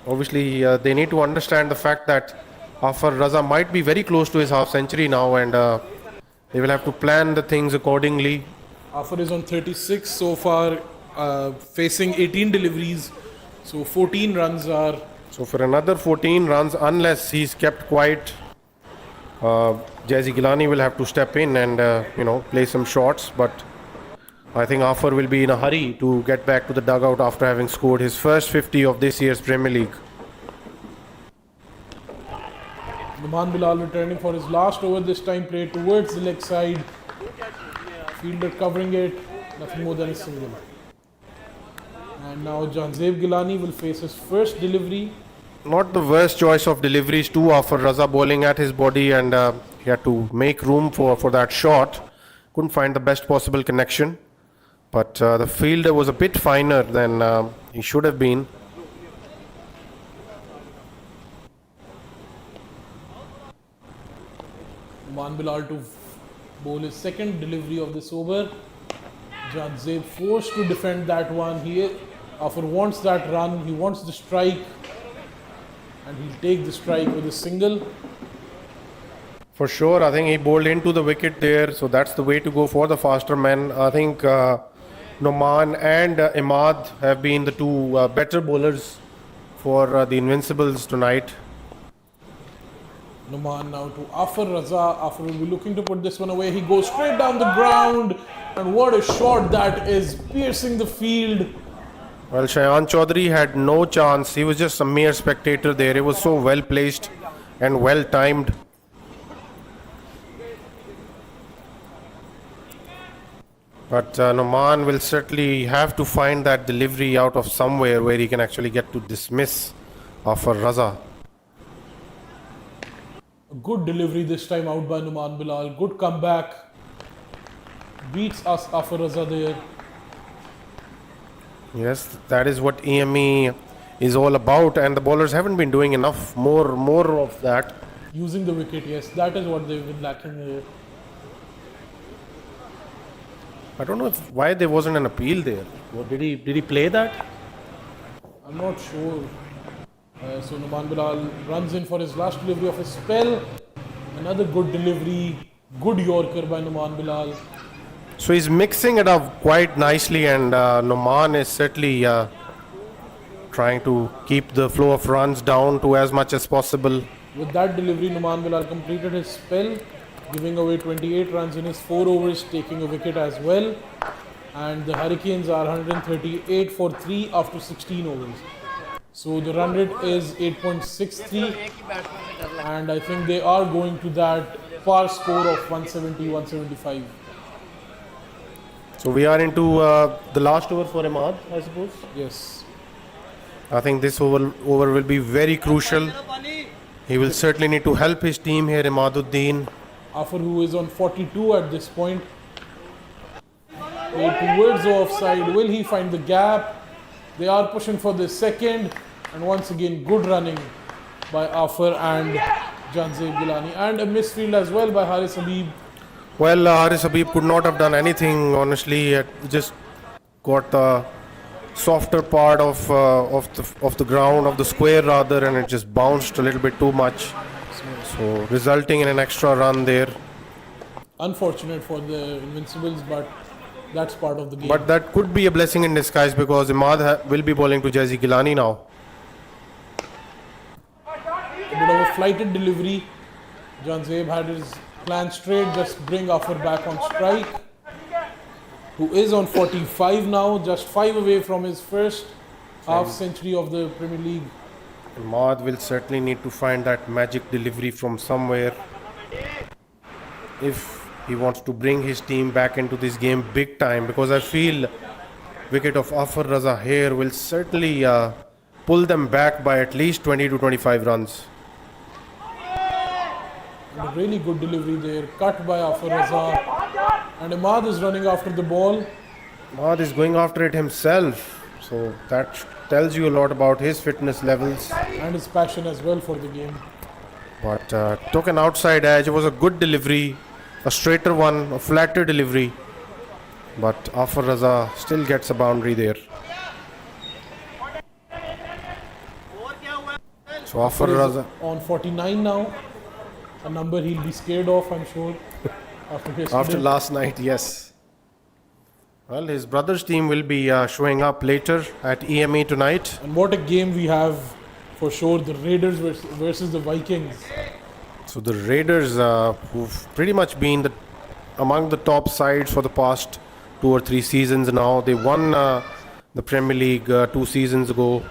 obviously they need to understand the fact that Afar Raza might be very close to his half century now, and they will have to plan the things accordingly. Afar is on 36 so far, facing 18 deliveries, so 14 runs are. So for another 14 runs, unless he's kept quiet, Jazzy Gilani will have to step in and play some shots. But I think Afar will be in a hurry to get back to the dugout after having scored his first 50 of this year's Premier League. Numan Bilal returning for his last over, this time played towards the leg side. Fielder covering it, nothing more than a single. And now Janzeb Gilani will face his first delivery. Not the worst choice of deliveries too, Afar Raza bowling at his body, and he had to make room for that shot. Couldn't find the best possible connection, but the fielder was a bit finer than he should have been. Numan Bilal to bowl his second delivery of this over. Janzeb forced to defend that one. Afar wants that run, he wants the strike, and he'll take the strike with a single. For sure, I think he bowled into the wicket there, so that's the way to go for the faster men. I think Noman and Imad have been the two better bowlers for the Invincibles tonight. Numan now to Afar Raza. Afar will be looking to put this one away. He goes straight down the ground, and what a shot that is, piercing the field. Well, Shayan Chaudhary had no chance. He was just a mere spectator there. It was so well placed and well timed. But Noman will certainly have to find that delivery out of somewhere where he can actually get to dismiss Afar Raza. A good delivery this time out by Numan Bilal. Good comeback. Beats us Afar Raza there. Yes, that is what EME is all about, and the bowlers haven't been doing enough. More of that. Using the wicket, yes, that is what they've been lacking here. I don't know why there wasn't an appeal there. Did he play that? I'm not sure. So Numan Bilal runs in for his last delivery of his spell. Another good delivery. Good Yorker by Numan Bilal. So he's mixing it up quite nicely, and Noman is certainly trying to keep the flow of runs down to as much as possible. With that delivery, Numan Bilal completed his spell, giving away 28 runs in his 4 overs, taking a wicket as well. And the Hurricanes are 138 for 3 after 16 overs. So the run rate is 8.63, and I think they are going to that par score of 170, 175. So we are into the last over for Imad, I suppose. Yes. I think this over will be very crucial. He will certainly need to help his team here, Imaduddin. Afar, who is on 42 at this point. Played towards the offside. Will he find the gap? They are pushing for the second. And once again, good running by Afar and Janzeb Gilani. And a misfield as well by Haris Habib. Well, Haris Habib could not have done anything, honestly. He just got the softer part of the ground, of the square rather, and it just bounced a little bit too much. So resulting in an extra run there. Unfortunate for the Invincibles, but that's part of the game. But that could be a blessing in disguise because Imad will be bowling to Jazzy Gilani now. A bit of a flighted delivery. Janzeb had his plan straight, just bring Afar back on strike, who is on 45 now, just 5 away from his first half century of the Premier League. Imad will certainly need to find that magic delivery from somewhere if he wants to bring his team back into this game big time, because I feel wicket of Afar Raza here will certainly pull them back by at least 20 to 25 runs. And a really good delivery there, cut by Afar Raza. And Imad is running after the ball. Imad is going after it himself, so that tells you a lot about his fitness levels. And his passion as well for the game. But took an outside edge. It was a good delivery, a straighter one, a flatter delivery. But Afar Raza still gets a boundary there. So Afar Raza On 49 now. A number he'll be scared of, I'm sure. after last night, yes. Well, his brother's team will be showing up later at EME tonight. And what a game we have for sure. The Raiders versus the Vikings. So the Raiders, who've pretty much been among the top sides for the past 2 or 3 seasons now. They won the Premier League 2 seasons ago.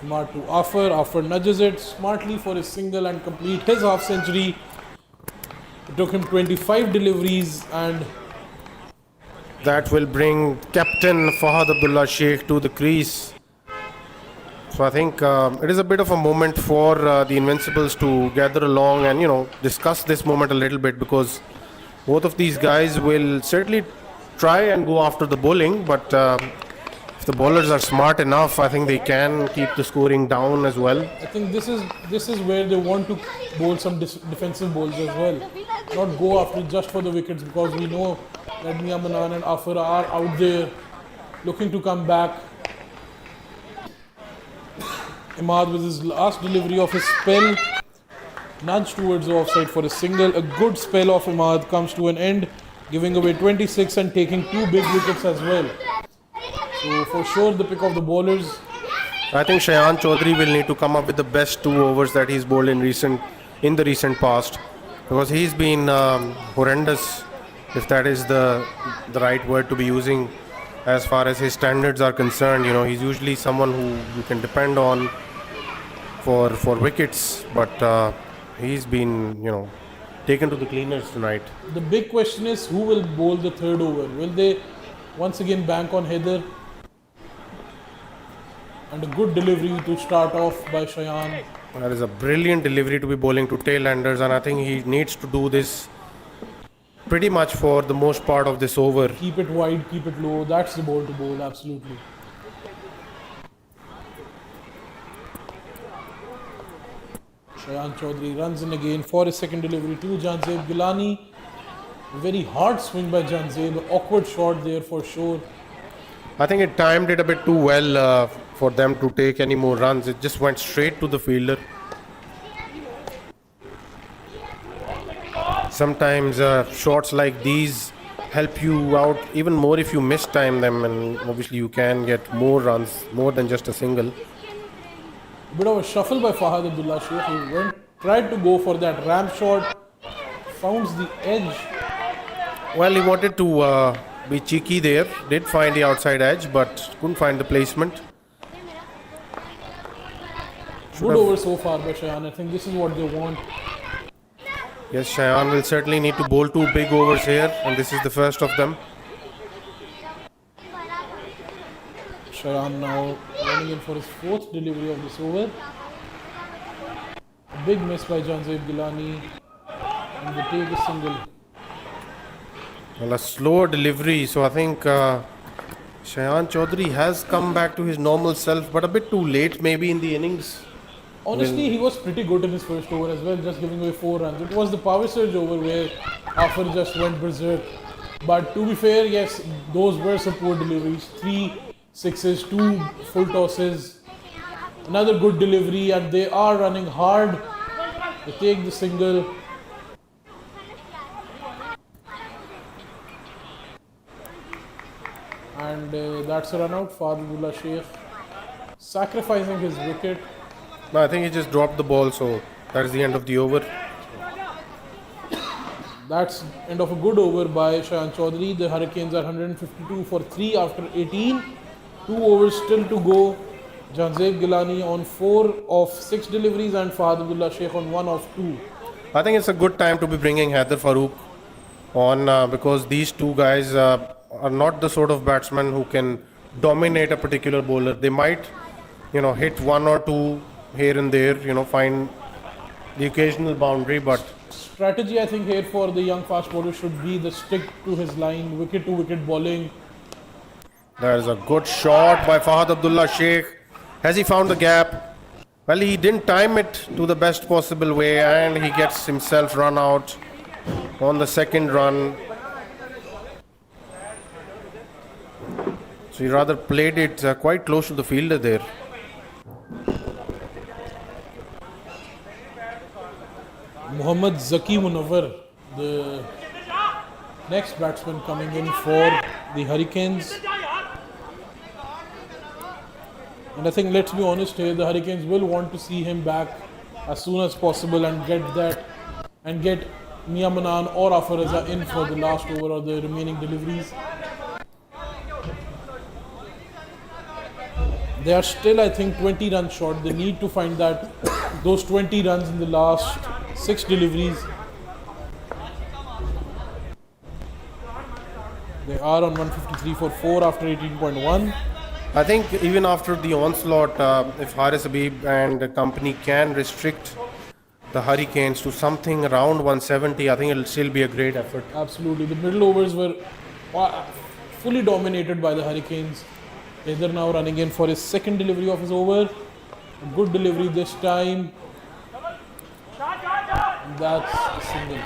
Imad to Afar nudges it smartly for his single and complete his half century. It took him 25 deliveries, and that will bring captain Fahad Abdullah Sheikh to the crease. So I think it is a bit of a moment for the Invincibles to gather along and discuss this moment a little bit, because both of these guys will certainly try and go after the bowling, but if the bowlers are smart enough, I think they can keep the scoring down as well. I think this is where they want to bowl some defensive bowls as well, not go after just for the wickets, because we know that Mia Manan and Afar are out there looking to come back. Imad with his last delivery of his spell, nudge towards the offside for a single. A good spell of Imad comes to an end, giving away 26 and taking 2 big wickets as well. So for sure the pick of the bowlers. I think Shayan Chaudhary will need to come up with the best 2 overs that he's bowled in the recent past, because he's been horrendous, if that is the right word to be using as far as his standards are concerned. He's usually someone who you can depend on for wickets, but he's been taken to the cleaners tonight. The big question is, who will bowl the 3rd over? Will they once again bank on Heather? And a good delivery to start off by Shayan. That is a brilliant delivery to be bowling to tail-enders, and I think he needs to do this pretty much for the most part of this over. Keep it wide, keep it low. That's the ball to bowl, absolutely. Shayan Chaudhary runs in again for his second delivery to Janzeb Gilani. A very hard swing by Janzeb. An awkward shot there for sure. I think it timed it a bit too well for them to take any more runs. It just went straight to the fielder. Sometimes shots like these help you out even more if you mistime them, and obviously you can get more runs, more than just a single. Bit of a shuffle by Fahad Abdullah Sheikh. He tried to go for that ramp shot, found the edge. Well, he wanted to be cheeky there, did find the outside edge, but couldn't find the placement. Good over so far by Shayan. I think this is what they want. Yes, Shayan will certainly need to bowl 2 big overs here, and this is the first of them. Shayan now running in for his 4th delivery of this over. A big miss by Janzeb Gilani, and they take a single. Well, a slower delivery, so I think Shayan Chaudhary has come back to his normal self, but a bit too late maybe in the innings. Honestly, he was pretty good in his first over as well, just giving away 4 runs. It was the power surge over where Afar just went berserk. But to be fair, yes, those were some poor deliveries. 3 sixes, 2 full tosses. Another good delivery, and they are running hard. They take the single. And that's a run out. Fadlullah Sheikh sacrificing his wicket. No, I think he just dropped the ball, so that's the end of the over. That's end of a good over by Shahan Chaudhary. The Hurricanes are 152 for 3 after 18. 2 overs still to go. Janzeb Gilani on 4 of 6 deliveries and Fadlullah Sheikh on 1 of 2. I think it's a good time to be bringing Haider Farooq on because these two guys are not the sort of batsmen who can dominate a particular bowler. They might, hit one or two here and there, find the occasional boundary, but Strategy, I think, here for the young fast bowler should be the stick to his line, wicket to wicket bowling. there's a good shot by Fahad Abdullah Sheikh. Has he found the gap? Well, he didn't time it to the best possible way, and he gets himself run out on the second run. So he rather played it quite close to the fielder there. Mohammad Zaki Munawar, the next batsman coming in for the Hurricanes. And I think, let's be honest here, the Hurricanes will want to see him back as soon as possible and get Mia Manan or Afaraza in for the last over or the remaining deliveries. They are still, I think, 20 runs short. They need to find those 20 runs in the last 6 deliveries. They are on 153 for 4 after 18.1. I think even after the onslaught, if Haris Habib and the company can restrict the Hurricanes to something around 170, I think it'll still be a great effort. Absolutely. The middle overs were fully dominated by the Hurricanes. Haider now running in for his second delivery of his over. A good delivery this time. That's a single.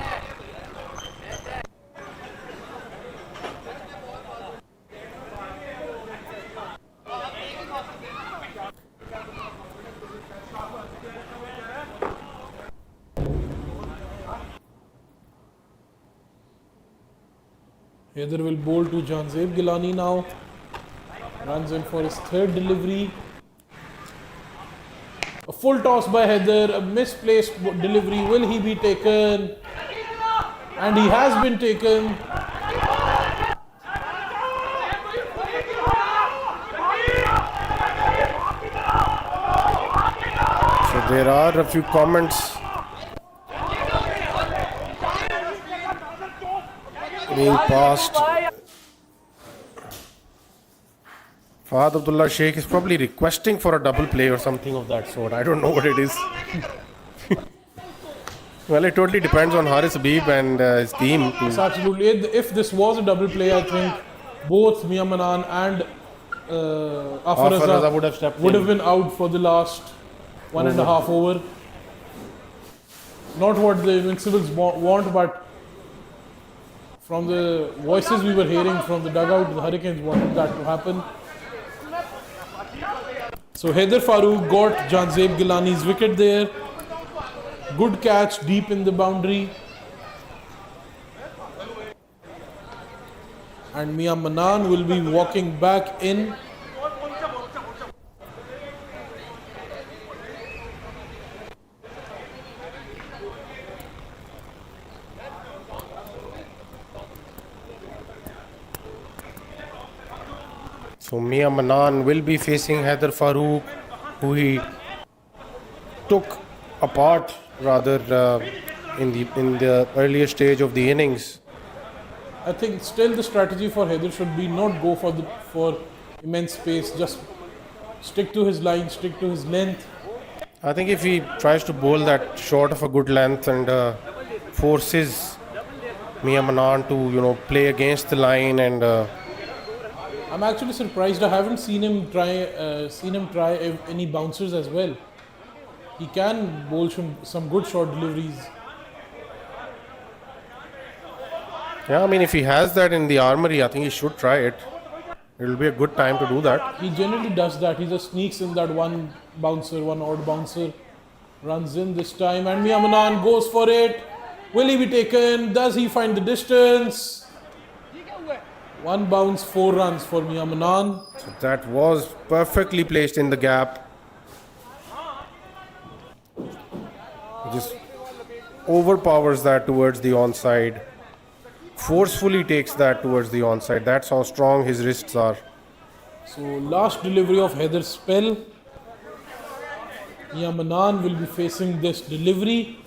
Haider will bowl to Janzeb Gilani now. Runs in for his third delivery. A full toss by Haider, a misplaced delivery. Will he be taken? And he has been taken. So there are a few comments being passed. Fahad Abdullah Sheikh is probably requesting for a double play or something of that sort. I don't know what it is. Well, it totally depends on Haris Habib and his team. Yes, absolutely. If this was a double play, I think both Mia Manan and Afaraza would have been out for the last 1.5 over. Not what the Invincibles want, but from the voices we were hearing from the dugout, the Hurricanes wanted that to happen. So Haider Farooq got Janzeb Gilani's wicket there. Good catch deep in the boundary. And Mia Manan will be walking back in. So Mia Manan will be facing Haider Farooq, who he took apart rather in the earlier stage of the innings. I think still the strategy for Haider should be not go for immense space. Just stick to his line, stick to his length. I think if he tries to bowl that short of a good length and forces Mia Manan to play against the line and. I'm actually surprised. I haven't seen him try any bouncers as well. He can bowl some good short deliveries. Yeah, I mean, if he has that in the armory, I think he should try it. It will be a good time to do that. He generally does that. He just sneaks in that one odd bouncer, runs in this time, and Mia Manan goes for it. Will he be taken? Does he find the distance? One bounce, 4 runs for Mia Manan. So that was perfectly placed in the gap. Just overpowers that towards the onside. Forcefully takes that towards the onside. That's how strong his wrists are. So last delivery of Heather's spell. Mia Manan will be facing this delivery.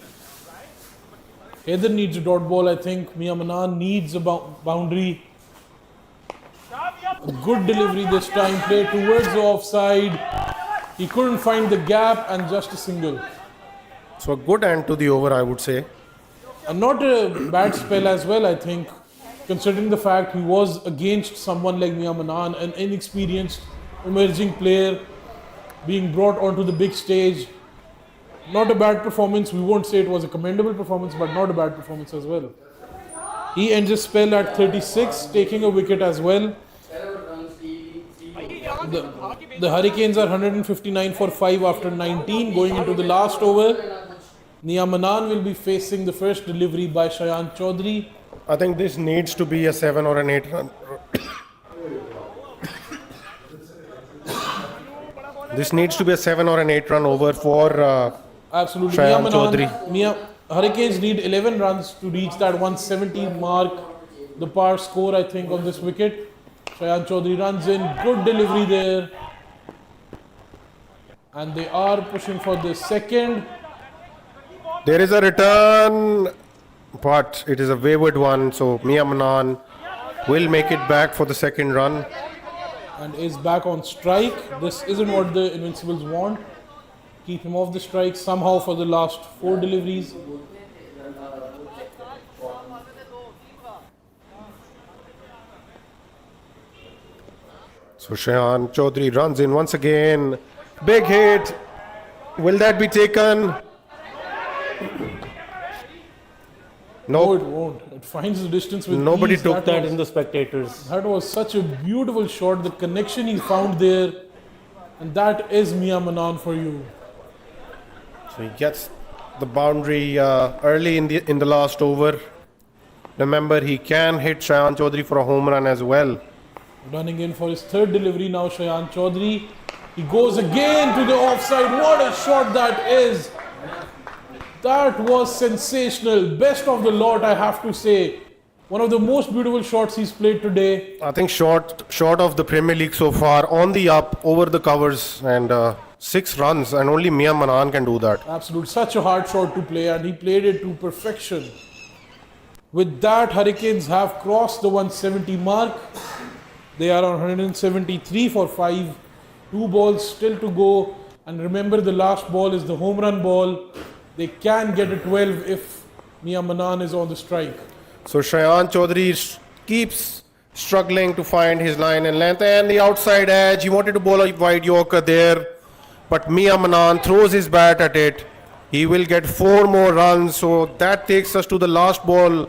Heather needs a dot ball, I think. Mia Manan needs a boundary. A good delivery this time, played towards the offside. He couldn't find the gap and just a single. So a good end to the over, I would say. And not a bad spell as well, I think, considering the fact he was against someone like Mia Manan, an inexperienced emerging player being brought onto the big stage. Not a bad performance. We won't say it was a commendable performance, but not a bad performance as well. He ends his spell at 36, taking a wicket as well. The Hurricanes are 159 for 5 after 19, going into the last over. Mia Manan will be facing the first delivery by Shayan Chaudhary. I think this needs to be a 7 or an 8 run. This needs to be a 7 or an 8 run over for Absolutely. Shayan Chaudhary. Hurricanes need 11 runs to reach that 170 mark, the par score, I think, on this wicket. Shayan Chaudhary runs in, good delivery there. And they are pushing for the second. There is a return, but it is a wayward one. So Mia Manan will make it back for the second run. And is back on strike. This isn't what the Invincibles want. Keep him off the strike somehow for the last 4 deliveries. So Shayan Chaudhary runs in once again. Big hit. Will that be taken? No, Nope. it won't. It finds the distance with Nobody ease. took that was- in the spectators. That was such a beautiful shot. The connection he found there. And that is Mia Manan for you. So he gets the boundary early in the last over. Remember, he can hit Shayan Chaudhary for a home run as well. Running in for his third delivery now, Shayan Chaudhary. He goes again to the offside. What a shot that is! That was sensational. Best of the lot, I have to say. One of the most beautiful shots he's played today. I think short of the Premier League so far, on the up, over the covers, and 6 runs, and only Mia Manan can do that. Absolute. Such a hard shot to play, and he played it to perfection. With that, Hurricanes have crossed the 170 mark. They are on 173 for 5. 2 balls still to go. And remember, the last ball is the home run ball. They can get a 12 if Mia Manan is on the strike. So Shayan Chaudhary keeps struggling to find his line and length, and the outside edge. He wanted to bowl a wide Yorker there, but Mia Manan throws his bat at it. He will get 4 more runs, so that takes us to the last ball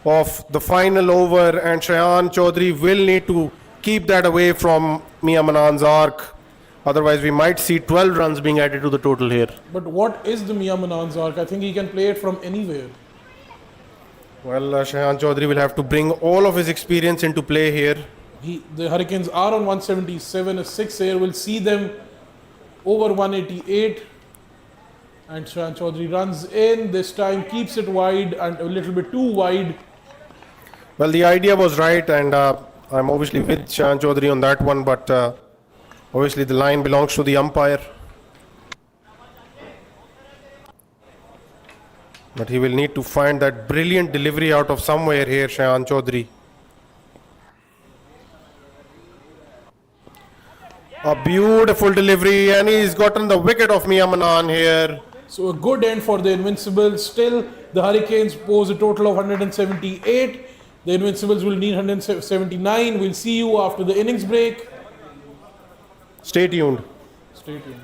of the final over, and Shayan Chaudhary will need to keep that away from Mia Manan's arc. Otherwise, we might see 12 runs being added to the total here. But what is the Mia Manan's arc? I think he can play it from anywhere. Well, Shayan Chaudhary will have to bring all of his experience into play here. The Hurricanes are on 177. A 6 air will see them over 188. And Shayan Chaudhary runs in. This time keeps it wide and a little bit too wide. Well, the idea was right, and I'm obviously with Shayan Chaudhary on that one, but obviously the line belongs to the umpire. But he will need to find that brilliant delivery out of somewhere here, Shayan Chaudhary. A beautiful delivery, and he's gotten the wicket of Mia Manan here. So a good end for the Invincibles. Still, the Hurricanes pose a total of 178. The Invincibles will need 179. We'll see you after the innings break. Stay tuned. Stay tuned.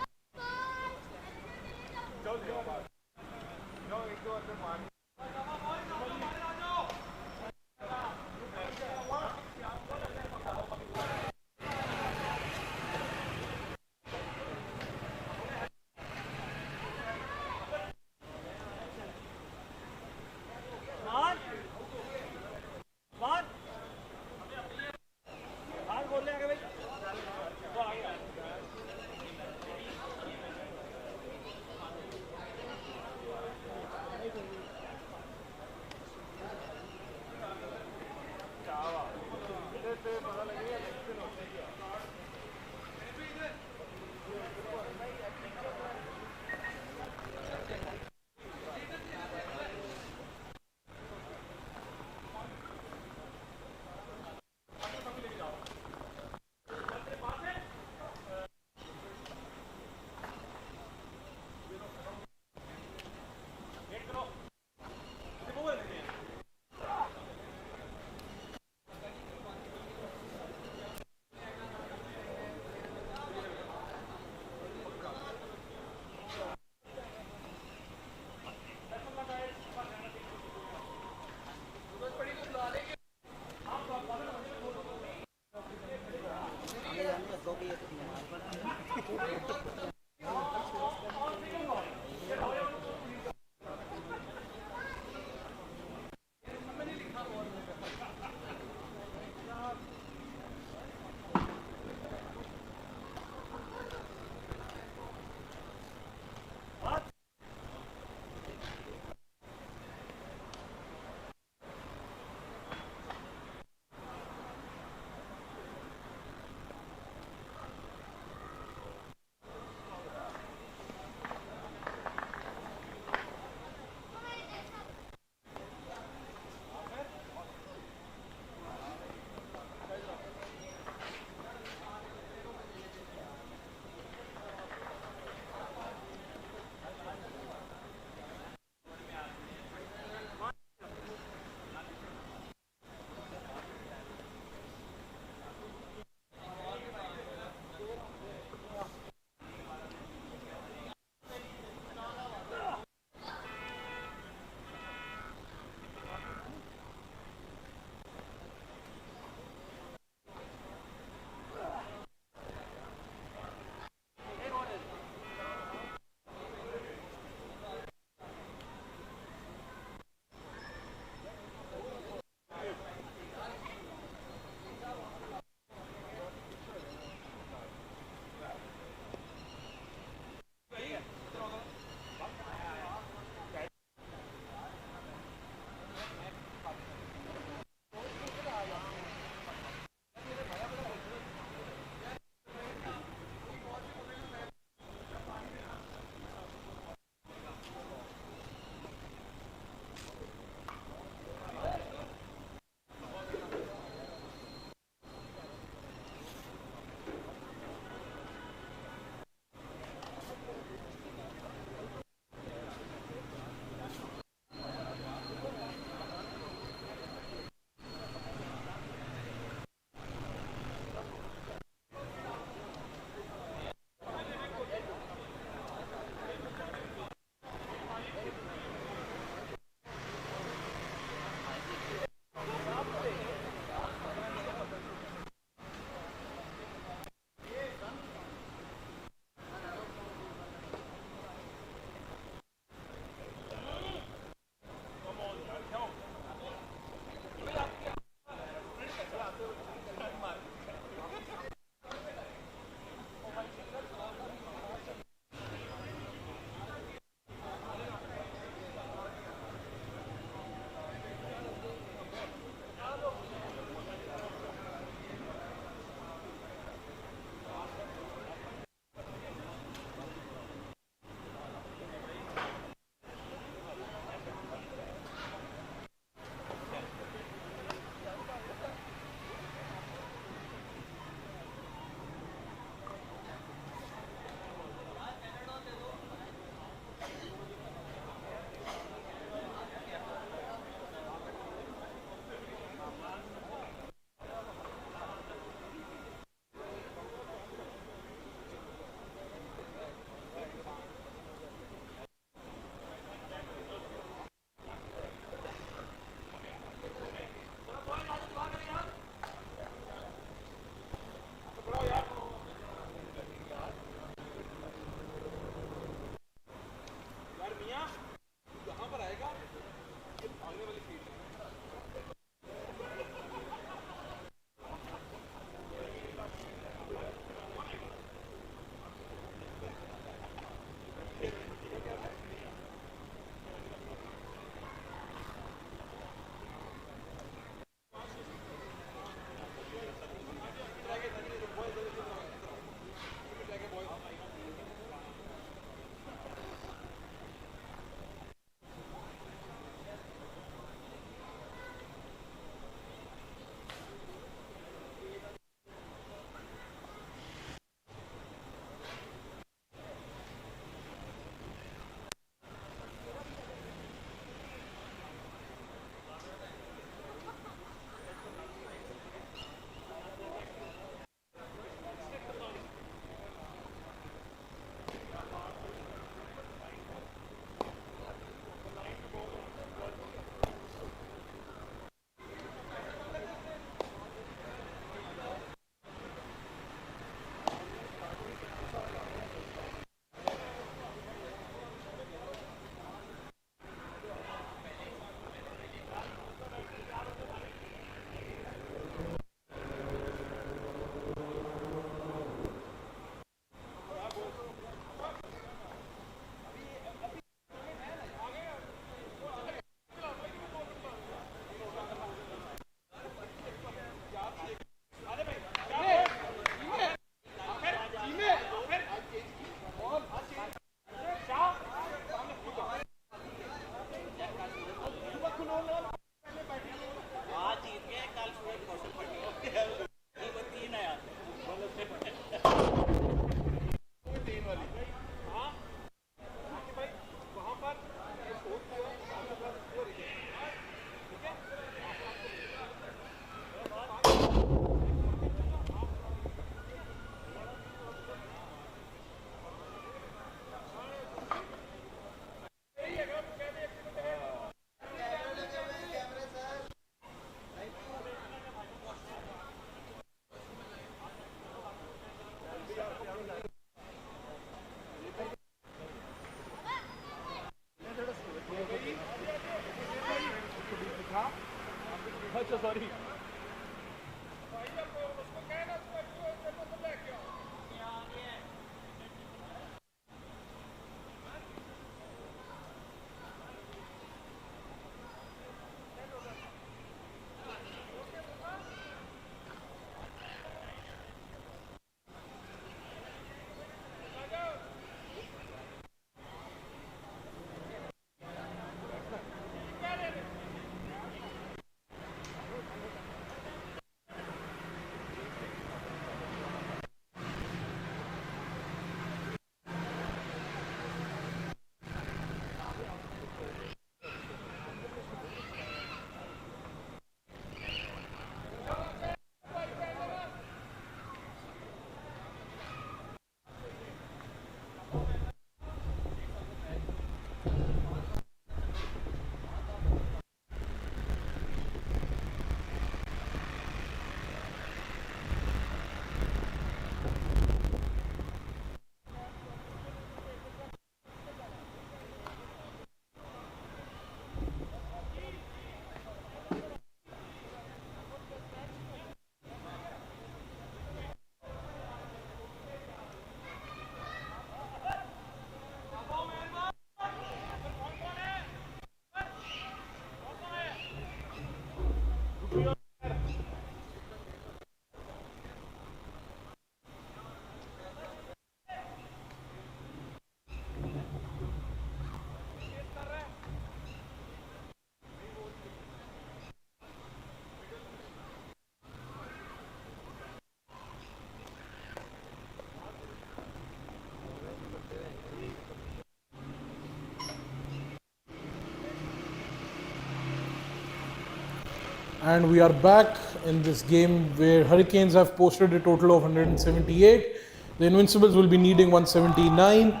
And we are back in this game where Hurricanes have posted a total of 178. The Invincibles will be needing 179.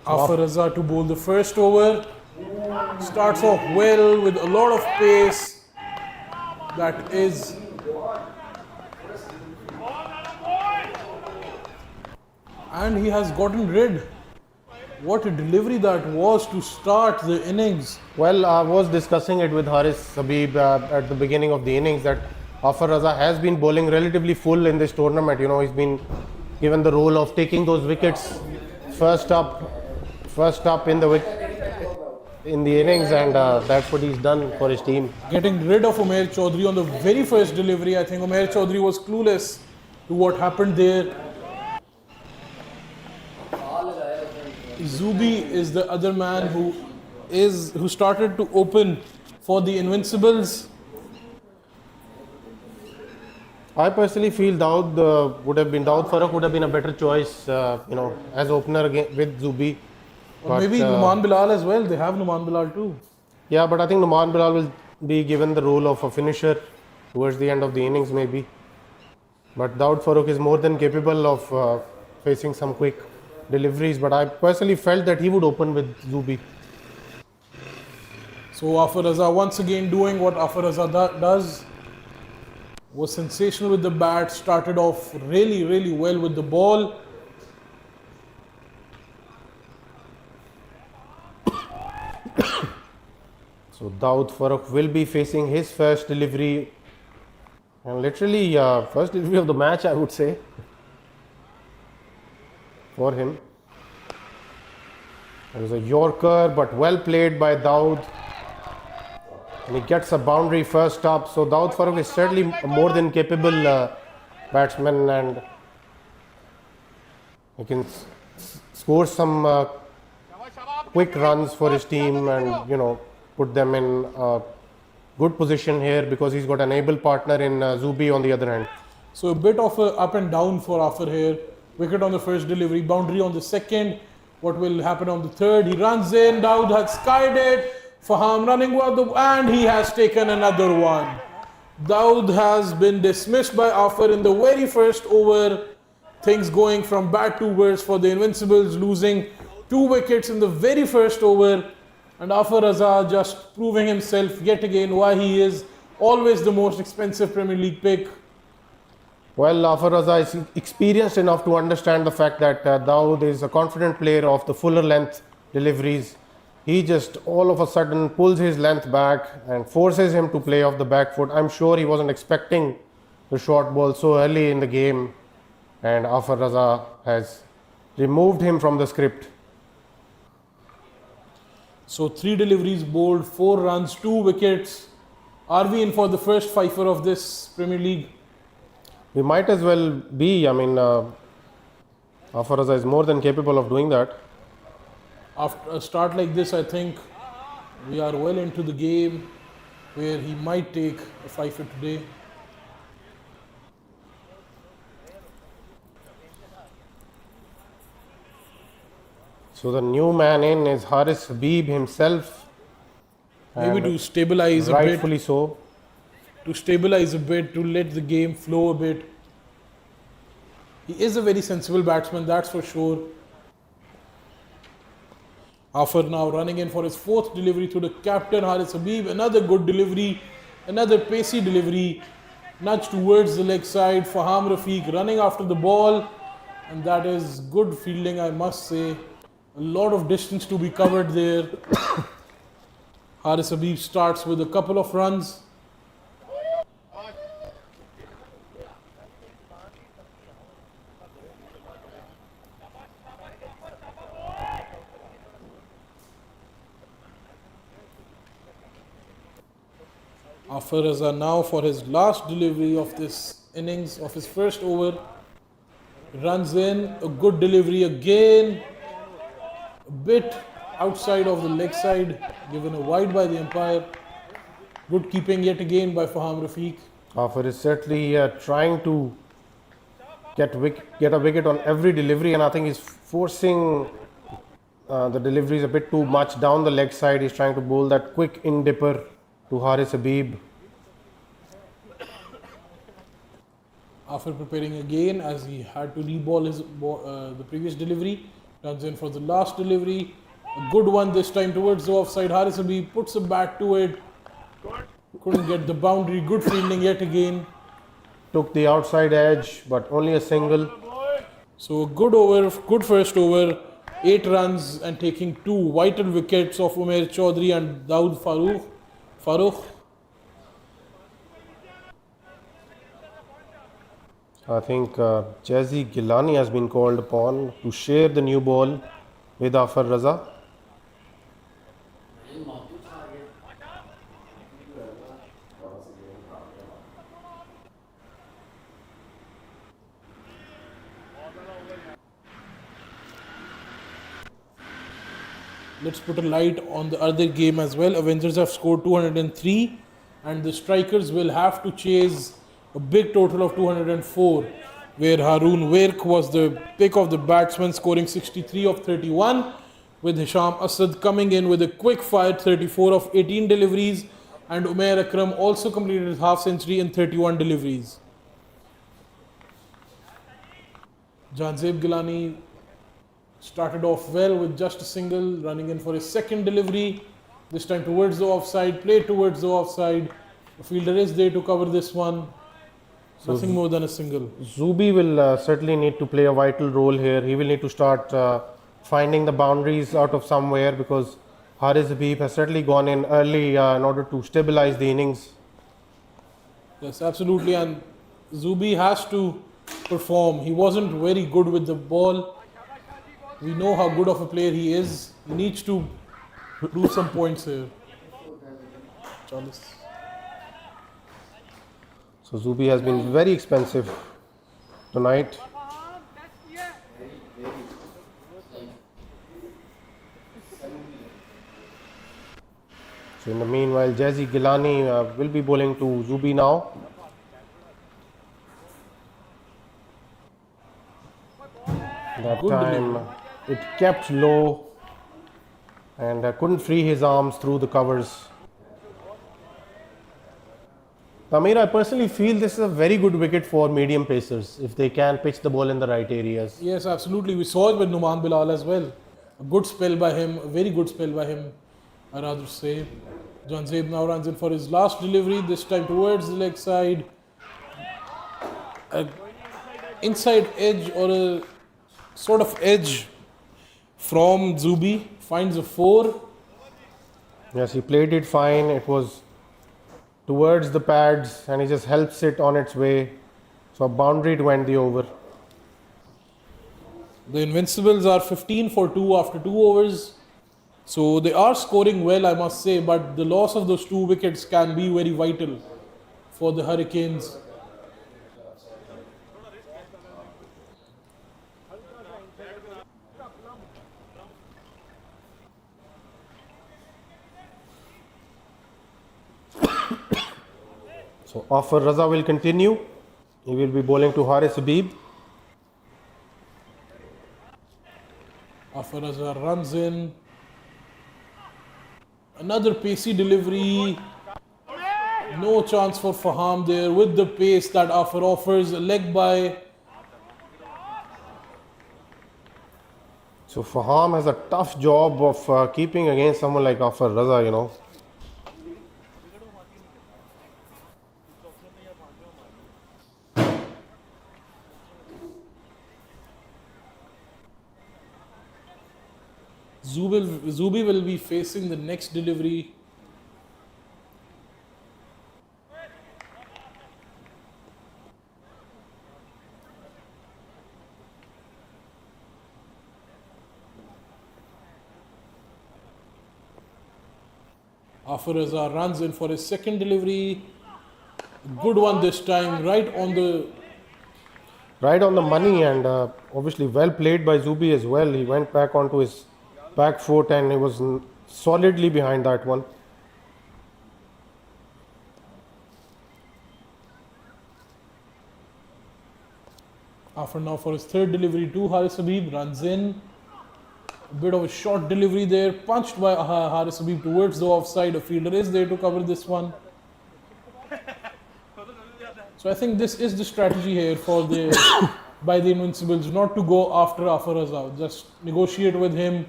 After Raza to bowl the first over. Starts off well with a lot of pace. That is. And he has gotten rid. What a delivery that was to start the innings. Well, I was discussing it with Haris Habib at the beginning of the innings that Afar Raza has been bowling relatively full in this tournament. You know, he's been given the role of taking those wickets first up in the innings, and that's what he's done for his team. Getting rid of Umair Chaudhary on the very first delivery. I think Umair Chaudhary was clueless to what happened there. Zubi is the other man who started to open for the Invincibles. I personally feel Daud Farooq would have been a better choice, as opener again with Zubi. Or maybe Numan Bilal as well. They have Numan Bilal too. Yeah, but I think Numan Bilal will be given the role of a finisher towards the end of the innings maybe. But Daud Farooq is more than capable of facing some quick deliveries, but I personally felt that he would open with Zubi. So Afar Raza once again doing what Afar Raza does. Was sensational with the bat, started off really well with the ball. So Daud Farooq will be facing his first delivery, and literally first delivery of the match, I would say, for him. It was a Yorker, but well played by Daud. And he gets a boundary first up. So Daud Farooq is certainly a more than capable batsman, and he can score some quick runs for his team, and put them in a good position here because he's got an able partner in Zubi on the other hand. So a bit of a up and down for Afar here. Wicket on the first delivery, boundary on the second. What will happen on the third? He runs in, Daud has skied it. Faham running and he has taken another one. Daud has been dismissed by Afar in the very first over. Things going from bad to worse for the Invincibles, losing 2 wickets in the very first over. And Afar Raza just proving himself yet again why he is always the most expensive Premier League pick. Well, Afar Raza is experienced enough to understand the fact that Daud is a confident player of the fuller length deliveries. he just all of a sudden pulls his length back and forces him to play off the back foot. I'm sure he wasn't expecting the short ball so early in the game, and Afar Raza has removed him from the script. So 3 deliveries bowled, 4 runs, 2 wickets. Are we in for the first fifer of this Premier League? We might as well be. I mean, Afar Raza is more than capable of doing that. After a start like this, I think we are well into the game where he might take a fifer today. So the new man in is Haris Habib himself. Maybe and to stabilize a bit. rightfully so. To stabilize a bit, to let the game flow a bit. He is a very sensible batsman, that's for sure. After now running in for his 4th delivery to the captain Haris Habib. Another good delivery, another pacey delivery. Nudge towards the leg side. Faham Rafiq running after the ball. And that is good fielding, I must say. A lot of distance to be covered there. Haris Habib starts with a couple of runs. Afar Raza now for his last delivery of this innings, of his first over. Runs in, a good delivery again. A bit outside of the leg side, given a wide by the umpire. Good keeping yet again by Faham Rafiq. Afar is certainly trying to get a wicket on every delivery, and I think he's forcing the deliveries a bit too much down the leg side. He's trying to bowl that quick in dipper to Haris Habib. After preparing again, as he had to re-ball his the previous delivery, runs in for the last delivery. A good one this time towards the offside. Haris Habib puts a bat to it. Couldn't get the boundary. Good fielding yet again. Took the outside edge, but only a single. So good over, good first over. 8 runs and taking 2 vital wickets of Umair Chaudhary and Dawood Farooq. I think Jazzy Gilani has been called upon to share the new ball with Afar Raza. Let's put a light on the other game as well. Avengers have scored 203 and the strikers will have to chase a big total of 204, where Haroon Wirk was the pick of the batsman, scoring 63 of 31, with Hisham Asad coming in with a quick fire 34 of 18 deliveries, and Umair Akram also completed his half century in 31 deliveries. Janzeb Gilani started off well with just a single, running in for his 2nd delivery, this time towards the offside, played towards the offside. The fielder is there to cover this one. Nothing more than a single. Zubi will certainly need to play a vital role here. He will need to start finding the boundaries out of somewhere, because Haris Habib has certainly gone in early in order to stabilize the innings. Yes, absolutely. And Zubi has to perform. He wasn't very good with the ball. We know how good of a player he is. He needs to do some points here. Charles. So Zubi has been very expensive tonight. So in the meanwhile, Jazzy Gilani will be bowling to Zubi now. That Good time delivery. it kept low and couldn't free his arms through the covers. Amir, I personally feel this is a very good wicket for medium pacers if they can pitch the ball in the right areas. Yes, absolutely. We saw it with Numan Bilal as well. A good spell by him, a very good spell by him, I rather say. Janzeb now runs in for his last delivery, this time towards the leg side. An inside edge or a sort of edge from Zubi, finds a 4. Yes, he played it fine. It was towards the pads and he just helps it on its way. So a boundary to end the over. The Invincibles are 15 for 2 after 2 overs. So they are scoring well, I must say, but the loss of those 2 wickets can be very vital for the Hurricanes. So Afar Raza will continue. He will be bowling to Haris Habib. Afar Azhar runs in. Another pacey delivery. No chance for Faham there with the pace that Afar offers. A leg by. So Faham has a tough job of keeping against someone like Afar Raza, you know. Zubi will be facing the next delivery. Afar Azhar runs in for his second delivery. Good one this time, right on the money and obviously well played by Zubi as well. He went back onto his back foot and he was solidly behind that one. After now for his third delivery to Haris Habib, runs in. A bit of a short delivery there, punched by Haris Habib towards the offside. A fielder is there to cover this one. So I think this is the strategy here for by the Invincibles, not to go after Afar Azhar. Just negotiate with him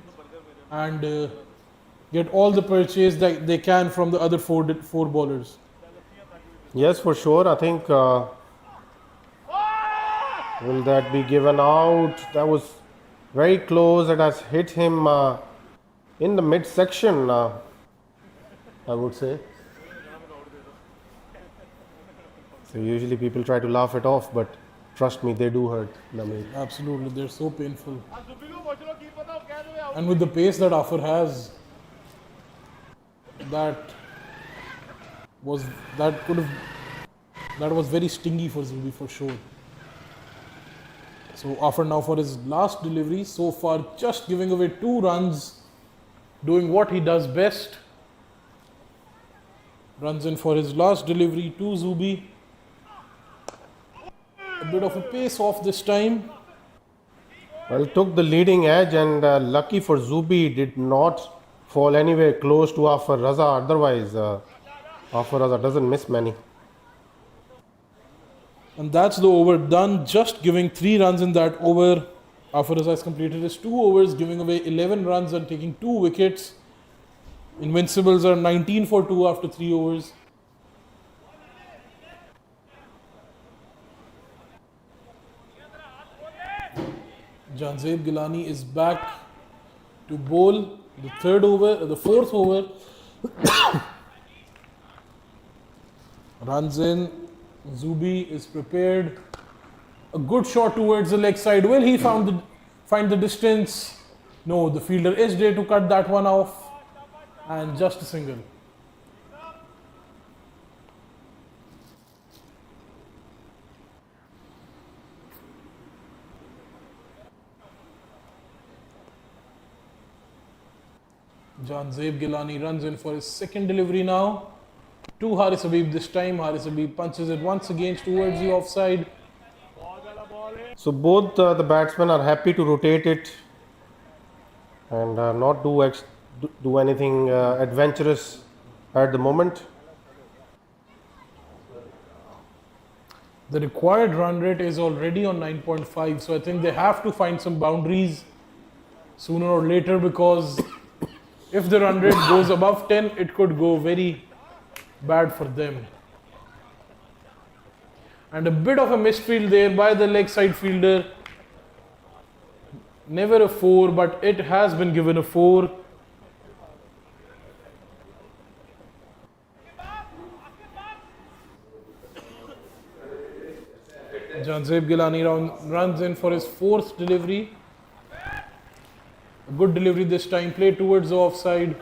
and get all the purchase that they can from the other four bowlers. Yes, for sure. I think will that be given out? That was very close. It has hit him in the midsection, I would say. So usually people try to laugh it off, but trust me, they do hurt. Absolutely, they're so painful. And with the pace that Afar has, that was very stingy for Zubi for sure. So Afar now for his last delivery, so far just giving away 2 runs, doing what he does best. Runs in for his last delivery to Zubi. A bit of a pace off this time. Well, took the leading edge and lucky for Zubi did not fall anywhere close to Afar Raza. Otherwise, Afar Raza doesn't miss many. And that's the over done, just giving 3 runs in that over. Afar Raza has completed his 2 overs, giving away 11 runs and taking 2 wickets. Invincibles are 19 for 2 after 3 overs. Janzeb Gilani is back to bowl the 4th over. Runs in. Zubi is prepared. A good shot towards the leg side. Will he find the distance? No, the fielder is there to cut that one off. And just a single. Janzeb Gilani runs in for his second delivery now. To Haris Habib this time. Haris Habib punches it once again towards the offside. So both the batsmen are happy to rotate it and not do anything adventurous at the moment. The required run rate is already on 9.5, so I think they have to find some boundaries sooner or later, because if the run rate goes above 10, it could go very bad for them. And a bit of a misfield there by the leg side fielder. Never a 4, but it has been given a 4. Janzeb Gilani runs in for his 4th delivery. A good delivery this time, played towards the offside.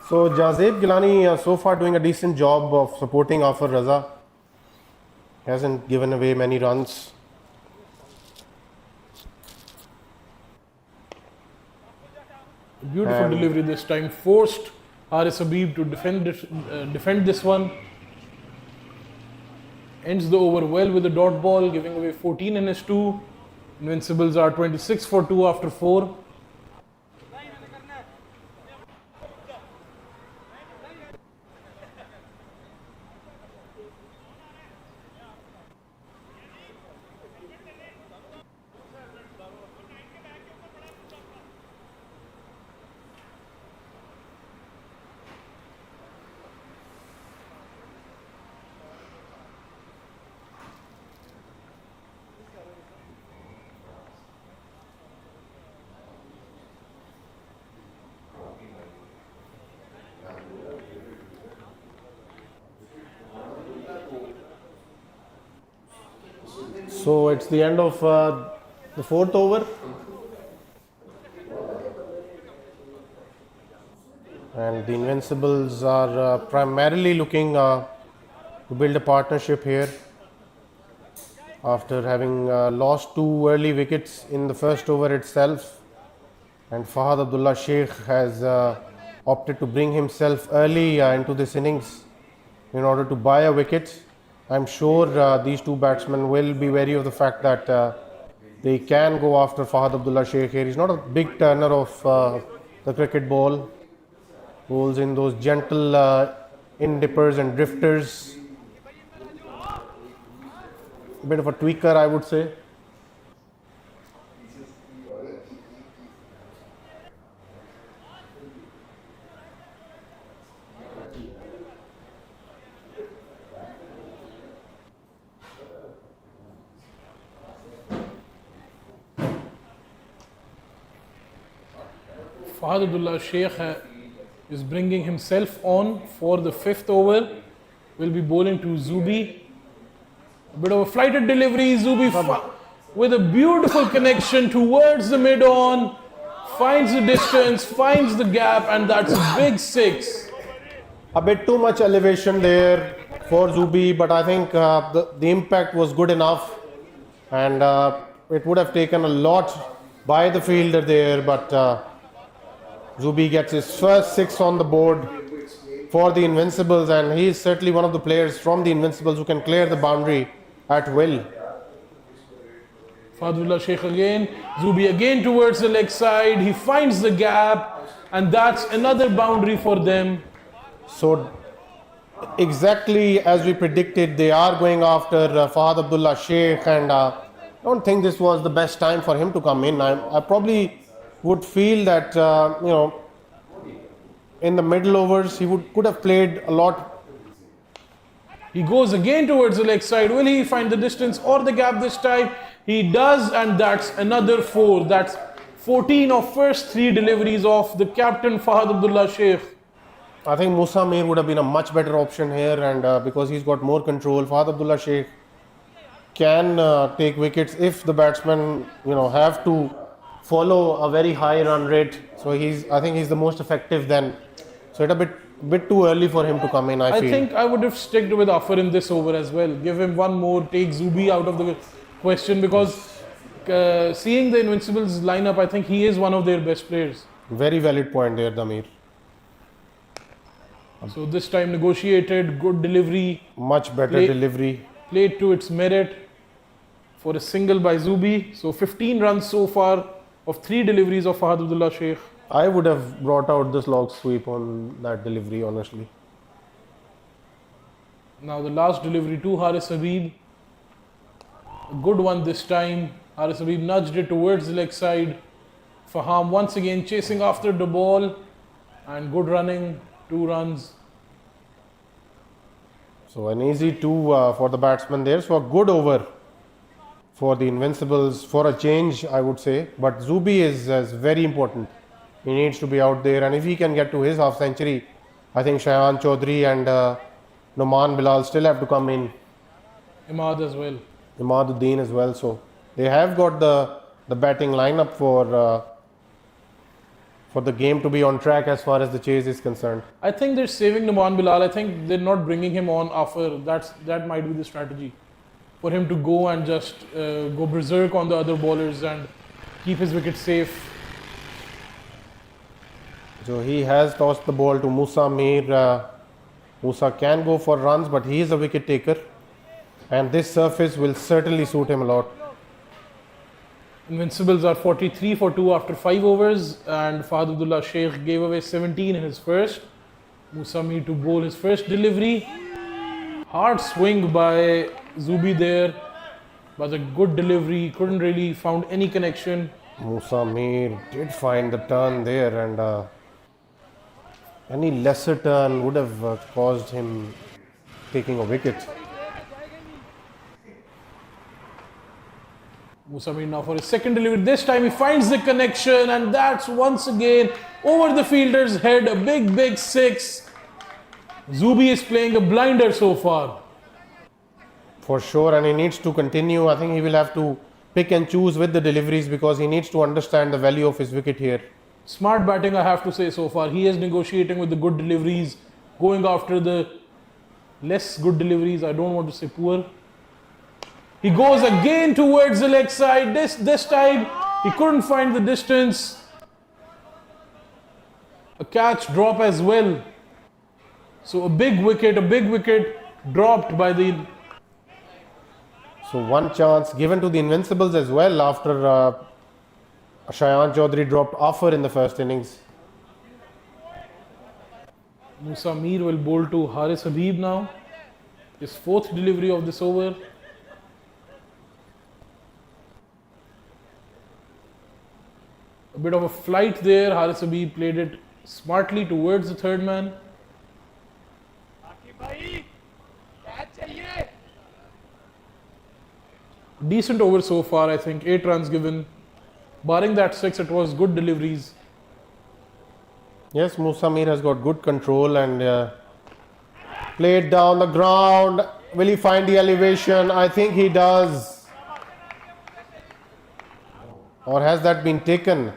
So Jazeb Gilani so far doing a decent job of supporting Afar Raza. Hasn't given away many runs. Beautiful delivery this time, forced Haris Habib to defend this one. Ends the over well with a dot ball, giving away 14 in his 2. Invincibles are 26 for 2 after 4. So it's the end of the 4th over. And the Invincibles are primarily looking to build a partnership here after having lost 2 early wickets in the first over itself. And Fahad Abdullah Sheikh has opted to bring himself early into this innings in order to buy a wicket. I'm sure these 2 batsmen will be wary of the fact that they can go after Fahad Abdullah Sheikh here. He's not a big turner of the cricket ball. Bowls in those gentle in-dippers and drifters. A bit of a tweaker, I would say. Fahad Abdullah Sheikh is bringing himself on for the 5th over. Will be bowling to Zubi. A bit of a flighted delivery. Zubi with a beautiful connection towards the mid-on. Finds the distance, finds the gap, and that's a big 6. A bit too much elevation there for Zubi, but I think the impact was good enough, and it would have taken a lot by the fielder there, but Zubi gets his first 6 on the board for the Invincibles, and he is certainly one of the players from the Invincibles who can clear the boundary at will. Fadullah Sheikh again, Zubi again towards the leg side, he finds the gap, and that's another boundary for them. So exactly as we predicted, they are going after Fahad Abdullah Sheikh, and I don't think this was the best time for him to come in. I probably would feel that in the middle overs he could have played a lot. He goes again towards the leg side. Will he find the distance or the gap this time? He does, and that's another 4. That's 14 of first 3 deliveries of the captain Fahad Abdullah Sheikh. I think Musa Mir would have been a much better option here, and because he's got more control, Fahad Abdullah Sheikh can take wickets if the batsmen have to follow a very high run rate. So I think he's the most effective then. So it's a bit too early for him to come in, I feel. I think I would have stuck with Afar in this over as well. Give him one more, take Zubi out of the question, because seeing the Invincibles lineup, I think he is one of their best players. Very valid point there, Damir. So this time negotiated, good delivery. Much better delivery. Played to its merit for a single by Zubi. So 15 runs so far of 3 deliveries of Fahad Abdullah Sheikh. I would have brought out the slog sweep on that delivery, honestly. Now the last delivery to Haris Habib. A good one this time. Haris Habib nudged it towards the leg side. Faham once again chasing after the ball, and good running, 2 runs. So an easy 2 for the batsman there. So a good over for the Invincibles for a change, I would say. But Zubi is very important. He needs to be out there, and if he can get to his half century, I think Shayan Chaudhary and Noman Bilal still have to come in. Imad as well. Imaduddin as well. So they have got the batting lineup for the game to be on track as far as the chase is concerned. I think they're saving Numan Bilal. I think they're not bringing him on after. That might be the strategy for him to go and just go berserk on the other bowlers and keep his wicket safe. So he has tossed the ball to Musa Mir. Musa can go for runs, but he is a wicket taker, and this surface will certainly suit him a lot. Invincibles are 43 for 2 after 5 overs, and Fahad Abdullah Sheikh gave away 17 in his first. Musa Mir to bowl his first delivery. Hard swing by Zubi there, was a good delivery. Couldn't really found any connection. Musa Mir did find the turn there, and any lesser turn would have caused him taking a wicket. Musa Mir now for his second delivery. This time he finds the connection, and that's once again over the fielder's head. A big six. Zubi is playing a blinder so far. For sure, and he needs to continue. I think he will have to pick and choose with the deliveries because he needs to understand the value of his wicket here. Smart batting, I have to say, so far. He is negotiating with the good deliveries, going after the less good deliveries. I don't want to say poor. He goes again towards the leg side. This time he couldn't find the distance. A catch drop as well. So a big wicket dropped by the. So one chance given to the Invincibles as well after Shayan Chaudhary dropped offer in the first innings. Musa Mir will bowl to Haris Habib now. His fourth delivery of this over. A bit of a flight there. Haris Habib played it smartly towards the third man. Decent over so far, I think. 8 runs given. Barring that 6, it was good deliveries. Yes, Musa Mir has got good control and played down the ground. Will he find the elevation? I think he does. Or has that been taken?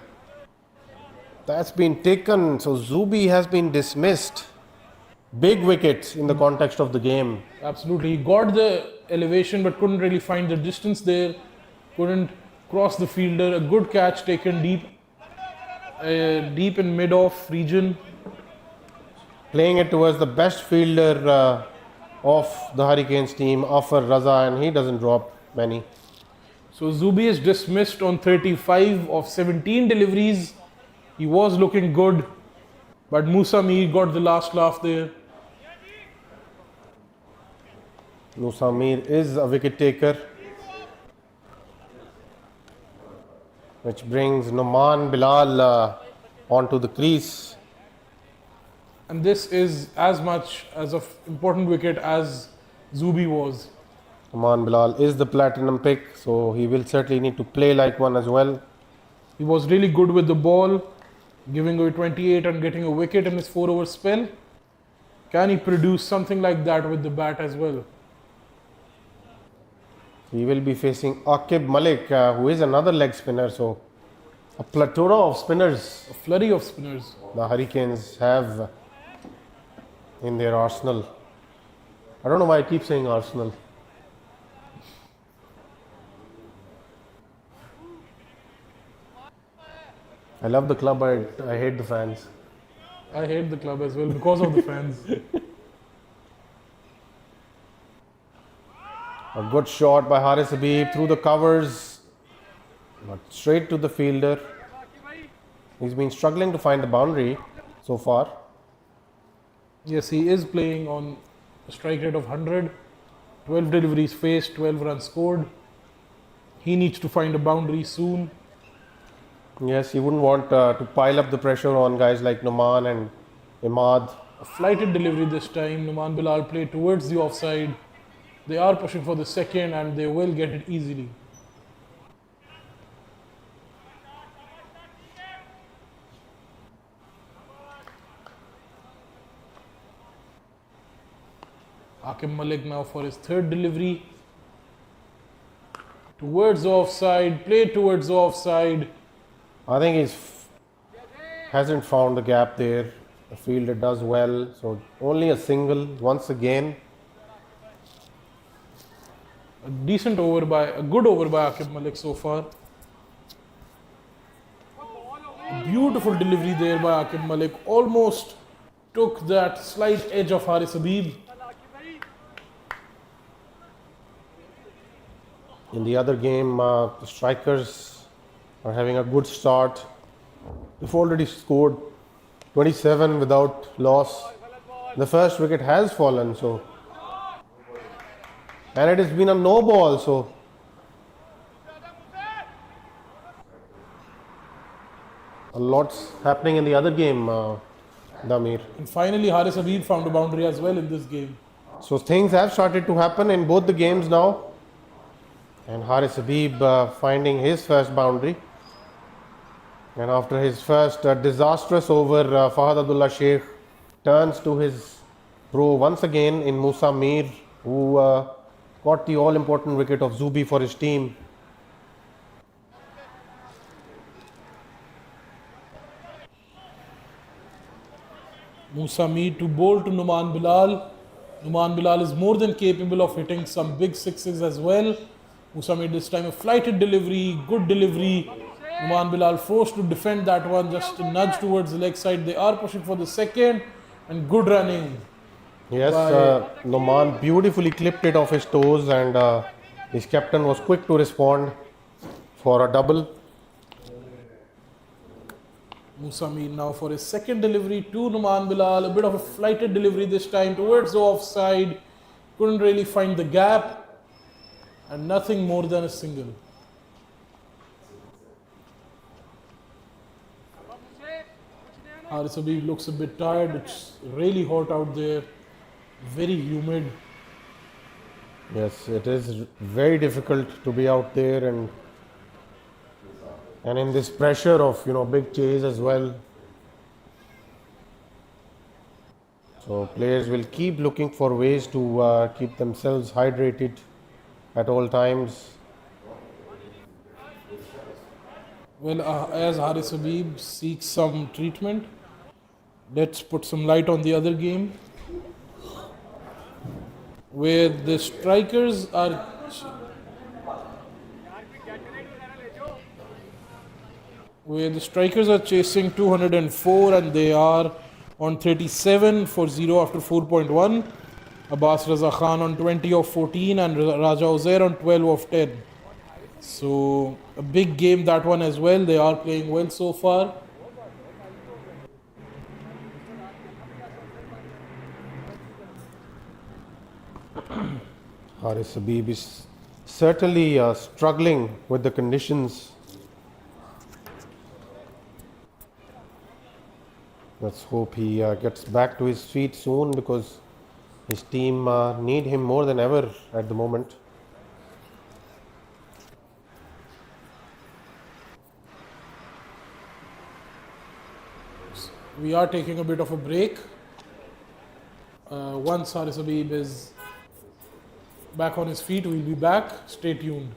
That's been taken. So Zubi has been dismissed. Big wicket in the context of the game. Absolutely. He got the elevation but couldn't really find the distance there. Couldn't cross the fielder. A good catch taken deep in mid-off region. Playing it towards the best fielder of the Hurricanes team, Afar Raza, and he doesn't drop many. So Zubi is dismissed on 35 of 17 deliveries. He was looking good, but Musa Mir got the last laugh there. Musa Mir is a wicket taker, which brings Noman Bilal onto the crease. And this is as much as an important wicket as Zubi was. Noman Bilal is the platinum pick, so he will certainly need to play like one as well. He was really good with the ball, giving away 28 and getting a wicket in his 4-over spell. Can he produce something like that with the bat as well? He will be facing Aqib Malik, who is another leg spinner. So a plethora of spinners A flurry of spinners. the Hurricanes have in their arsenal. I don't know why I keep saying arsenal. I love the club, I hate the fans. I hate the club as well because of the fans. A good shot by Haris Habib through the covers, but straight to the fielder. He's been struggling to find the boundary so far. Yes, he is playing on a strike rate of 100. 12 deliveries faced, 12 runs scored. He needs to find a boundary soon. Yes, he wouldn't want to pile up the pressure on guys like Noman and Imad. A flighted delivery this time. Numan Bilal played towards the offside. They are pushing for the second and they will get it easily. Akim Malik now for his third delivery. Towards the offside, played towards the offside. I think hasn't found the gap there. The fielder does well, so only a single once again. A good over by Akim Malik so far. Beautiful delivery there by Akim Malik. Almost took that slight edge of Haris Habib. In the other game, the strikers are having a good start. They've already scored 27 without loss. The first wicket has fallen, so, and it has been a no ball, so a lot's happening in the other game, Damir. And finally, Haris Habib found a boundary as well in this game. So things have started to happen in both the games now. And Haris Habib finding his first boundary. And after his first disastrous over, Fahad Abdullah Sheikh turns to his pro once again in Musa Mir, who got the all-important wicket of Zubi for his team. Musa Mir to bowl to Numan Bilal. Numan Bilal is more than capable of hitting some big sixes as well. Musa Mir this time a flighted delivery, good delivery. Numan Bilal forced to defend that one, just a nudge towards the leg side. They are pushing for the second, and good running. Yes, Noman beautifully clipped it off his toes, and his captain was quick to respond for a double. Musa Mir now for his second delivery to Numan Bilal. A bit of a flighted delivery this time towards the offside. Couldn't really find the gap. And nothing more than a single. Haris Habib looks a bit tired. It's really hot out there. Very humid. Yes, it is very difficult to be out there and in this pressure of big chase as well. So players will keep looking for ways to keep themselves hydrated at all times. Well, as Haris Habib seeks some treatment, let's put some light on the other game, where the strikers are chasing 204 and they are on 37 for 0 after 4.1. Abbas Raza Khan on 20 of 14 and Raja Uzair on 12 of 10. So a big game that one as well. They are playing well so far. Haris Habib is certainly struggling with the conditions. Let's hope he gets back to his feet soon, because his team need him more than ever at the moment. We are taking a bit of a break. Once Haris Habib is back on his feet, we'll be back. Stay tuned.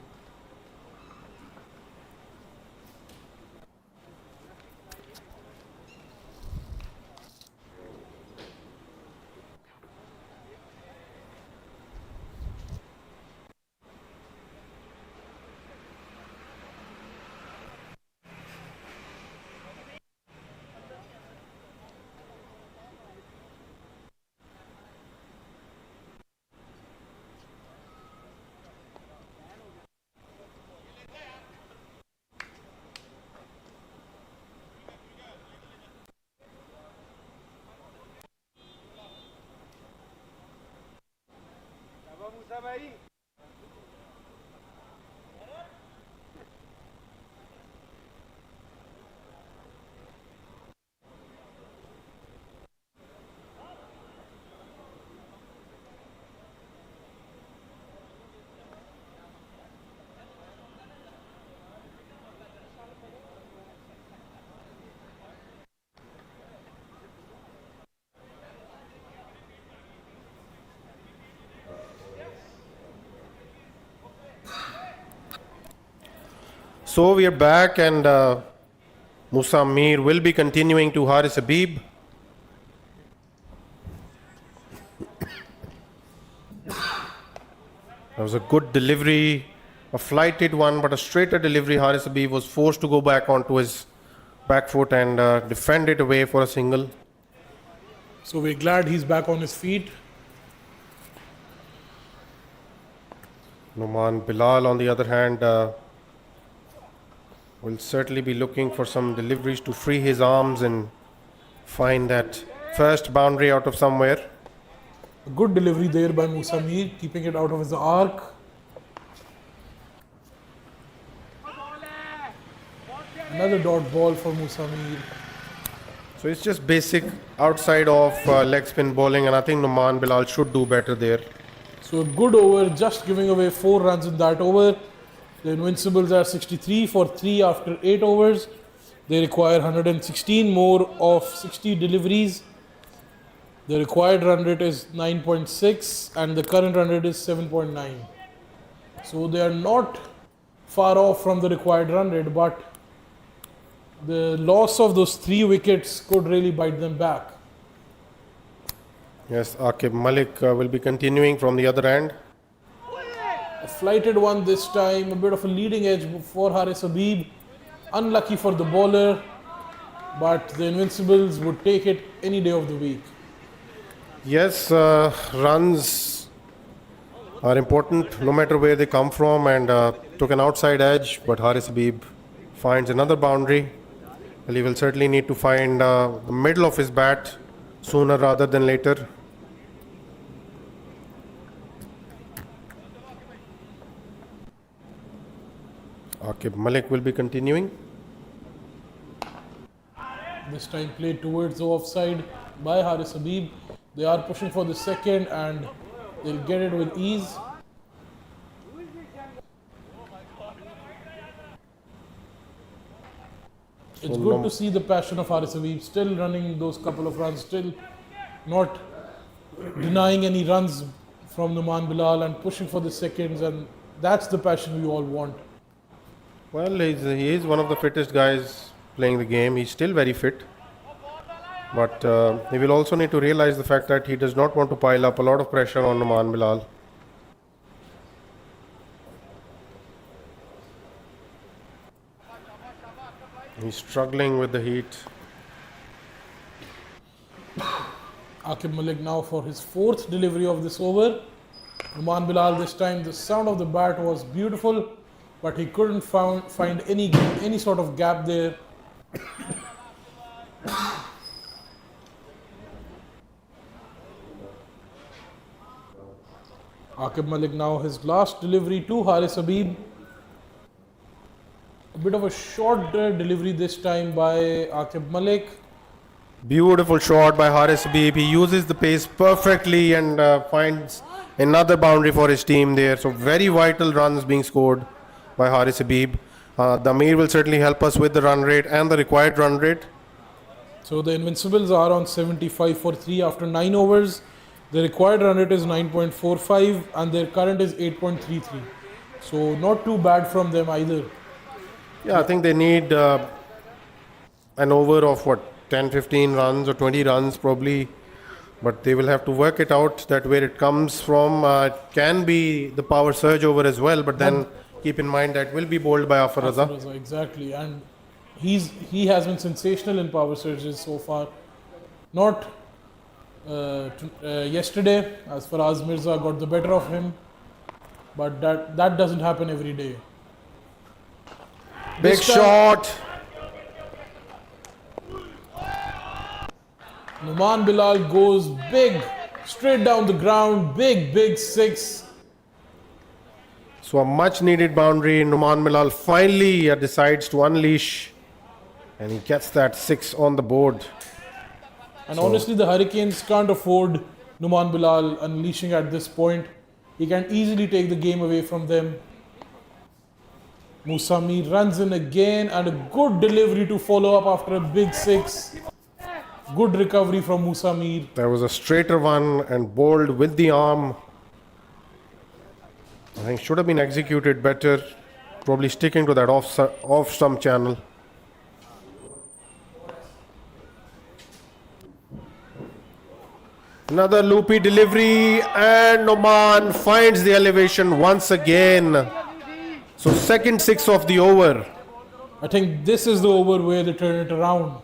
So we are back, and Musa Mir will be continuing to Haris Habib. That was a good delivery, a flighted one, but a straighter delivery. Haris Habib was forced to go back onto his back foot and defend it away for a single. So we're glad he's back on his feet. Numan Bilal, on the other hand, will certainly be looking for some deliveries to free his arms and find that first boundary out of somewhere. A good delivery there by Musa Mir, keeping it out of his arc. Another dot ball for Musa Mir. So it's just basic outside of leg spin bowling, and I think Numan Bilal should do better there. So a good over, just giving away 4 runs in that over. The Invincibles are 63 for 3 after 8 overs. They require 116 more of 60 deliveries. The required run rate is 9.6 and the current run rate is 7.9. So they are not far off from the required run rate, but the loss of those 3 wickets could really bite them back. Yes, Aqib Malik will be continuing from the other end. A flighted one this time, a bit of a leading edge for Haris Habib. Unlucky for the bowler, but the Invincibles would take it any day of the week. Yes, runs are important no matter where they come from, and took an outside edge, but Haris Habib finds another boundary. Well, he will certainly need to find the middle of his bat sooner rather than later. Aqib Malik will be continuing. This time played towards the offside by Haris Habib. They are pushing for the second and they'll get it with ease. It's good to see the passion of Haris Habib still running those couple of runs, still not denying any runs from Numan Bilal and pushing for the seconds, and that's the passion we all want. Well, he is one of the fittest guys playing the game. He's still very fit. But he will also need to realize the fact that he does not want to pile up a lot of pressure on Numan Bilal. He's struggling with the heat. Aqib Malik now for his 4th delivery of this over. Numan Bilal this time, the sound of the bat was beautiful, but he couldn't find any sort of gap there. Aqib Malik now his last delivery to Haris Habib. A bit of a short delivery this time by Aqib Malik. Beautiful shot by Haris Habib. He uses the pace perfectly and finds another boundary for his team there. So very vital runs being scored by Haris Habib. Damir will certainly help us with the run rate and the required run rate. So the Invincibles are on 75 for 3 after 9 overs. The required run rate is 9.45 and their current is 8.33. So not too bad from them either. Yeah, I think they need an over of 10, 15 runs or 20 runs probably. But they will have to work it out that where it comes from. It can be the power surge over as well, but then keep in mind that will be bowled by Afar Raza. Exactly, and he has been sensational in power surges so far. Not yesterday, as Faraz Mirza got the better of him, but that doesn't happen every day. Big shot. Numan Bilal goes big, straight down the ground, big 6. So a much needed boundary. Numan Bilal finally decides to unleash, and he gets that 6 on the board. And honestly, the Hurricanes can't afford Numan Bilal unleashing at this point. He can easily take the game away from them. Musa Mir runs in again and a good delivery to follow up after a big 6. Good recovery from Musa Mir. There was a straighter one and bowled with the arm. I think should have been executed better. Probably sticking to that off stump channel. Another loopy delivery, and Oman finds the elevation once again. So second six of the over. I think this is the over where they turn it around.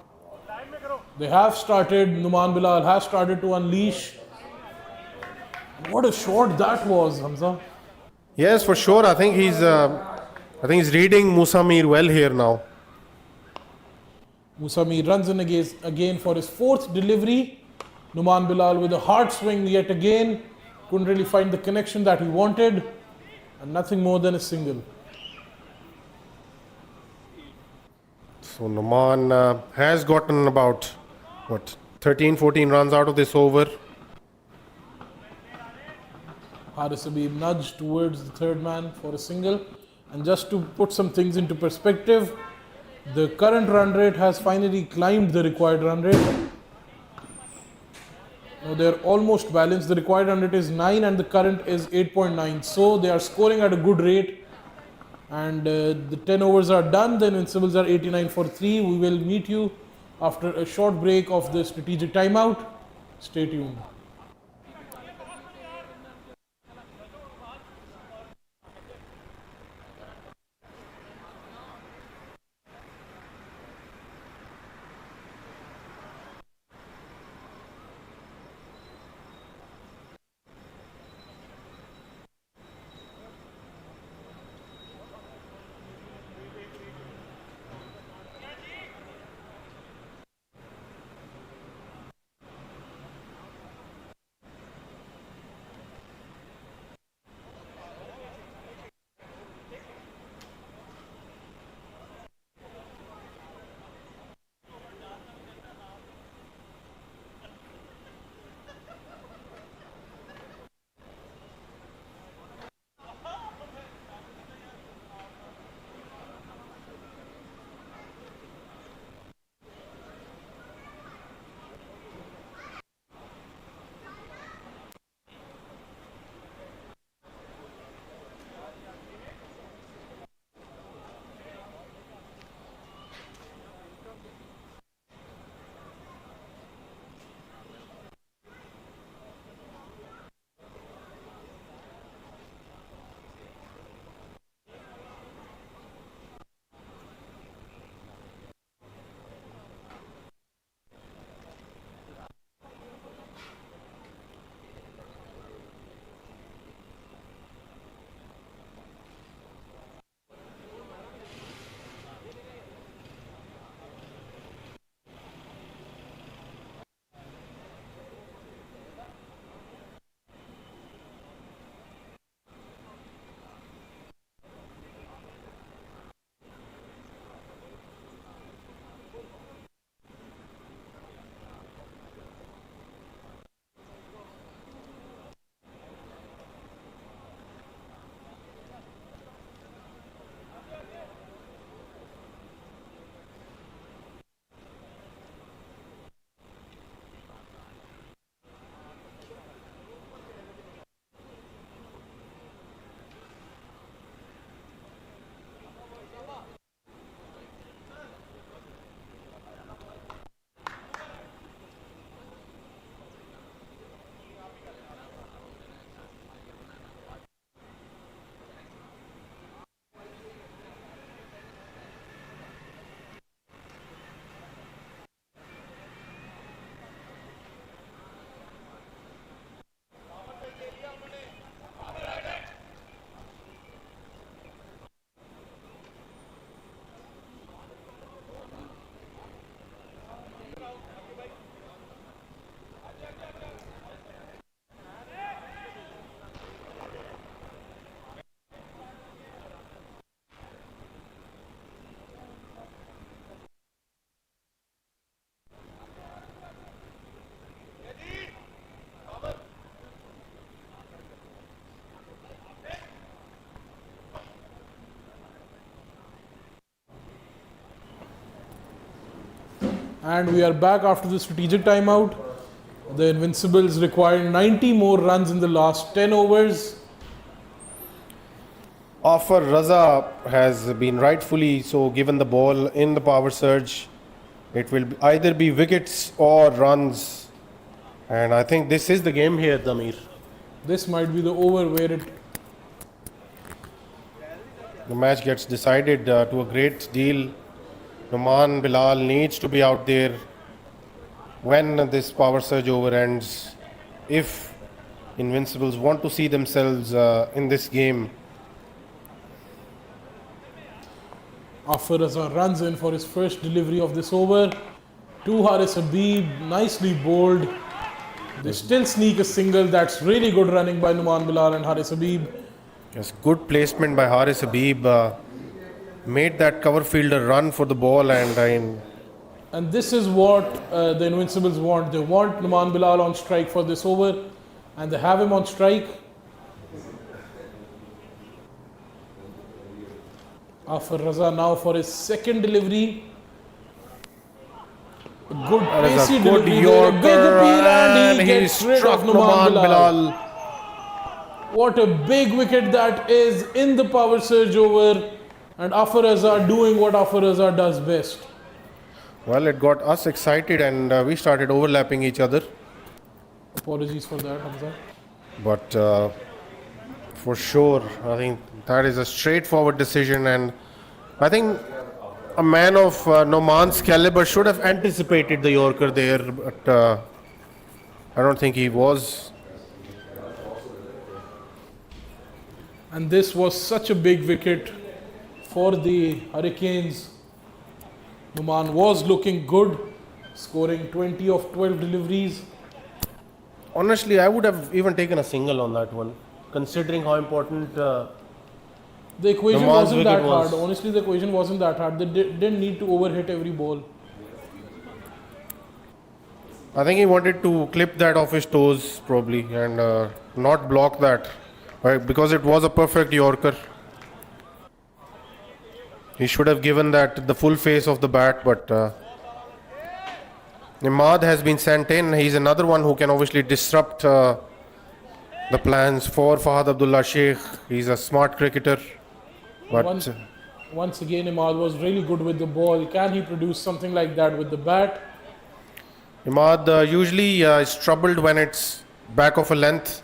They have started, Numan Bilal has started to unleash. What a shot that was, Hamza. Yes, for sure. I think he's reading Musamir well here now. Musamir runs in again for his fourth delivery. Numan Bilal with a hard swing yet again. Couldn't really find the connection that he wanted. And nothing more than a single. So Numan has gotten about, 13, 14 runs out of this over. Haris Habib nudged towards the third man for a single. And just to put some things into perspective, the current run rate has finally climbed the required run rate. Now they're almost balanced. The required run rate is 9 and the current is 8.9. So they are scoring at a good rate. And the 10 overs are done. The Invincibles are 89 for 3. We will meet you after a short break of the strategic timeout. Stay tuned. And we are back after the strategic timeout. The Invincibles required 90 more runs in the last 10 overs. Afar Raza has been rightfully so given the ball in the power surge. It will either be wickets or runs. And I think this is the game here, Damir. This might be the over where it. The match gets decided to a great deal. Noman Bilal needs to be out there when this power surge over ends. If Invincibles want to see themselves in this game. Afar Raza runs in for his first delivery of this over. To Haris Habib, nicely bowled. They still sneak a single. That's really good running by Numan Bilal and Haris Habib. Yes, good placement by Haris Habib. Made that cover fielder run for the ball And this is what the Invincibles want. They want Numan Bilal on strike for this over, and they have him on strike. Afar Raza now for his second delivery. A good pacey good delivery. Yorker, Big appeal and he he gets rid struck of Numan Noman Bilal. Bilal. What a big wicket that is in the power surge over. And Afar Raza doing what Afar Raza does best. Well, it got us excited and we started overlapping each other. Apologies for that, Hamza. But for sure, I think that is a straightforward decision, and I think a man of Noman's caliber should have anticipated the Yorker there, but I don't think he was. And this was such a big wicket for the Hurricanes. Numan was looking good, scoring 20 of 12 deliveries. Honestly, I would have even taken a single on that one, considering how important. The equation Numan's wasn't that wicket was. hard. Honestly, the equation wasn't that hard. They didn't need to overhit every ball. I think he wanted to clip that off his toes, probably, and not block that, right? Because it was a perfect Yorker. He should have given that the full face of the bat, but Imad has been sent in. He's another one who can obviously disrupt the plans for Fahad Abdullah Sheikh. He's a smart cricketer. But Once again, Imad was really good with the ball. Can he produce something like that with the bat? Imad usually is troubled when it's back of a length.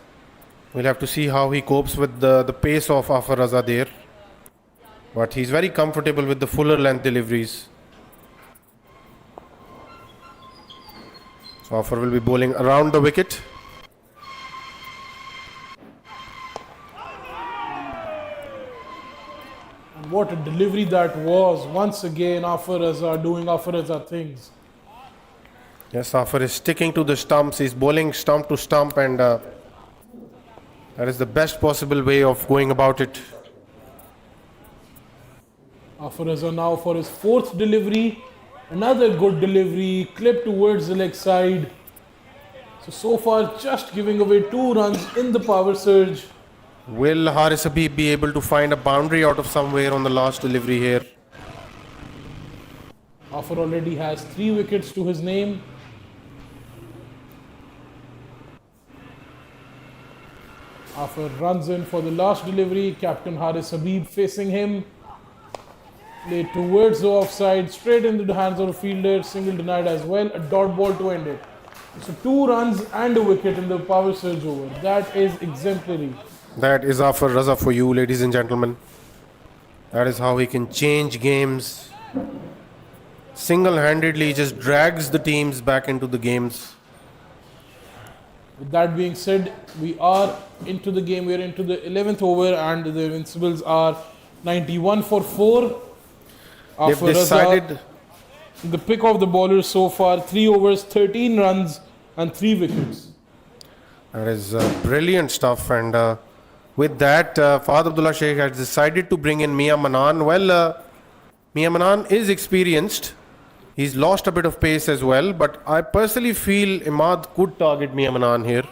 We'll have to see how he copes with the pace of Afar Raza there. But he's very comfortable with the fuller length deliveries. So Afar will be bowling around the wicket. And what a delivery that was. Once again, Afar Raza doing Afar Raza things. Yes, Afar is sticking to the stumps. He's bowling stump to stump, and that is the best possible way of going about it. Afar Raza now for his fourth delivery. Another good delivery, clip towards the leg side. So far just giving away 2 runs in the power surge. Will Haris Habib be able to find a boundary out of somewhere on the last delivery here? Afar already has 3 wickets to his name. Afar runs in for the last delivery. Captain Haris Habib facing him. Played towards the offside, straight into the hands of the fielder. Single denied as well. A dot ball to end it. So 2 runs and a wicket in the power surge over. That is exemplary. That is Afar Raza for you, ladies and gentlemen. That is how he can change games. Single-handedly just drags the teams back into the games. With that being said, we are into the game. We are into the 11th over and the Invincibles are 91 for 4. They've Afar decided... Raza, the pick of the bowlers so far, 3 overs, 13 runs and 3 wickets. That is brilliant stuff, and with that, Fahad Abdullah Sheikh has decided to bring in Mia Manan. Well, Mia Manan is experienced. He's lost a bit of pace as well, but I personally feel Imad could target Mia Manan here.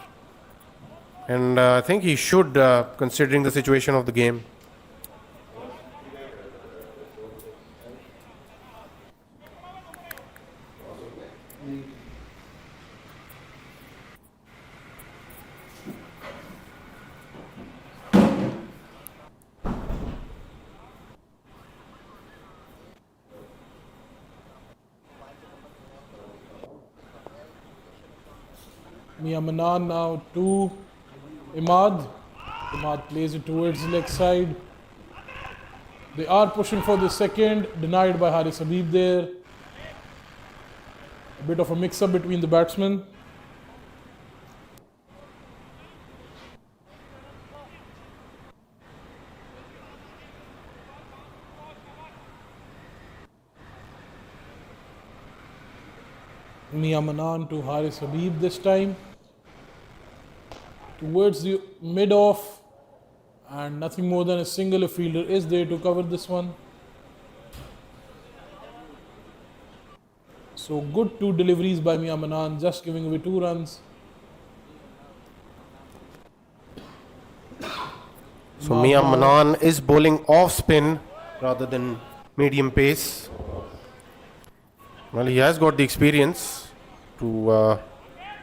And I think he should, considering the situation of the game. Mia Manan now to Imad. Imad plays it towards the leg side. They are pushing for the second, denied by Haris Habib there. A bit of a mix-up between the batsmen. Mia Manan to Haris Habib this time. Towards the mid-off, and nothing more than a single fielder is there to cover this one. So good 2 deliveries by Mia Manan, just giving away 2 runs. So Mia Manan is bowling off spin rather than medium pace. Well, he has got the experience to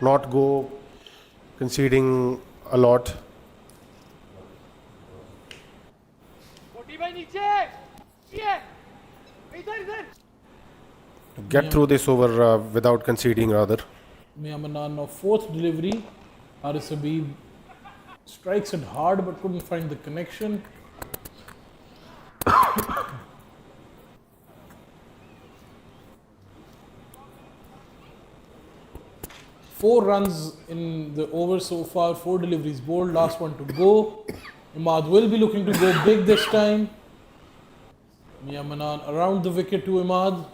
not go conceding a lot. To get through this over without conceding rather. Mia Manan now 4th delivery. Haris Habib strikes it hard but couldn't find the connection. Four runs in the over so far, 4 deliveries bowled, last one to go. Imad will be looking to go big this time. Mia Manan around the wicket to Imad.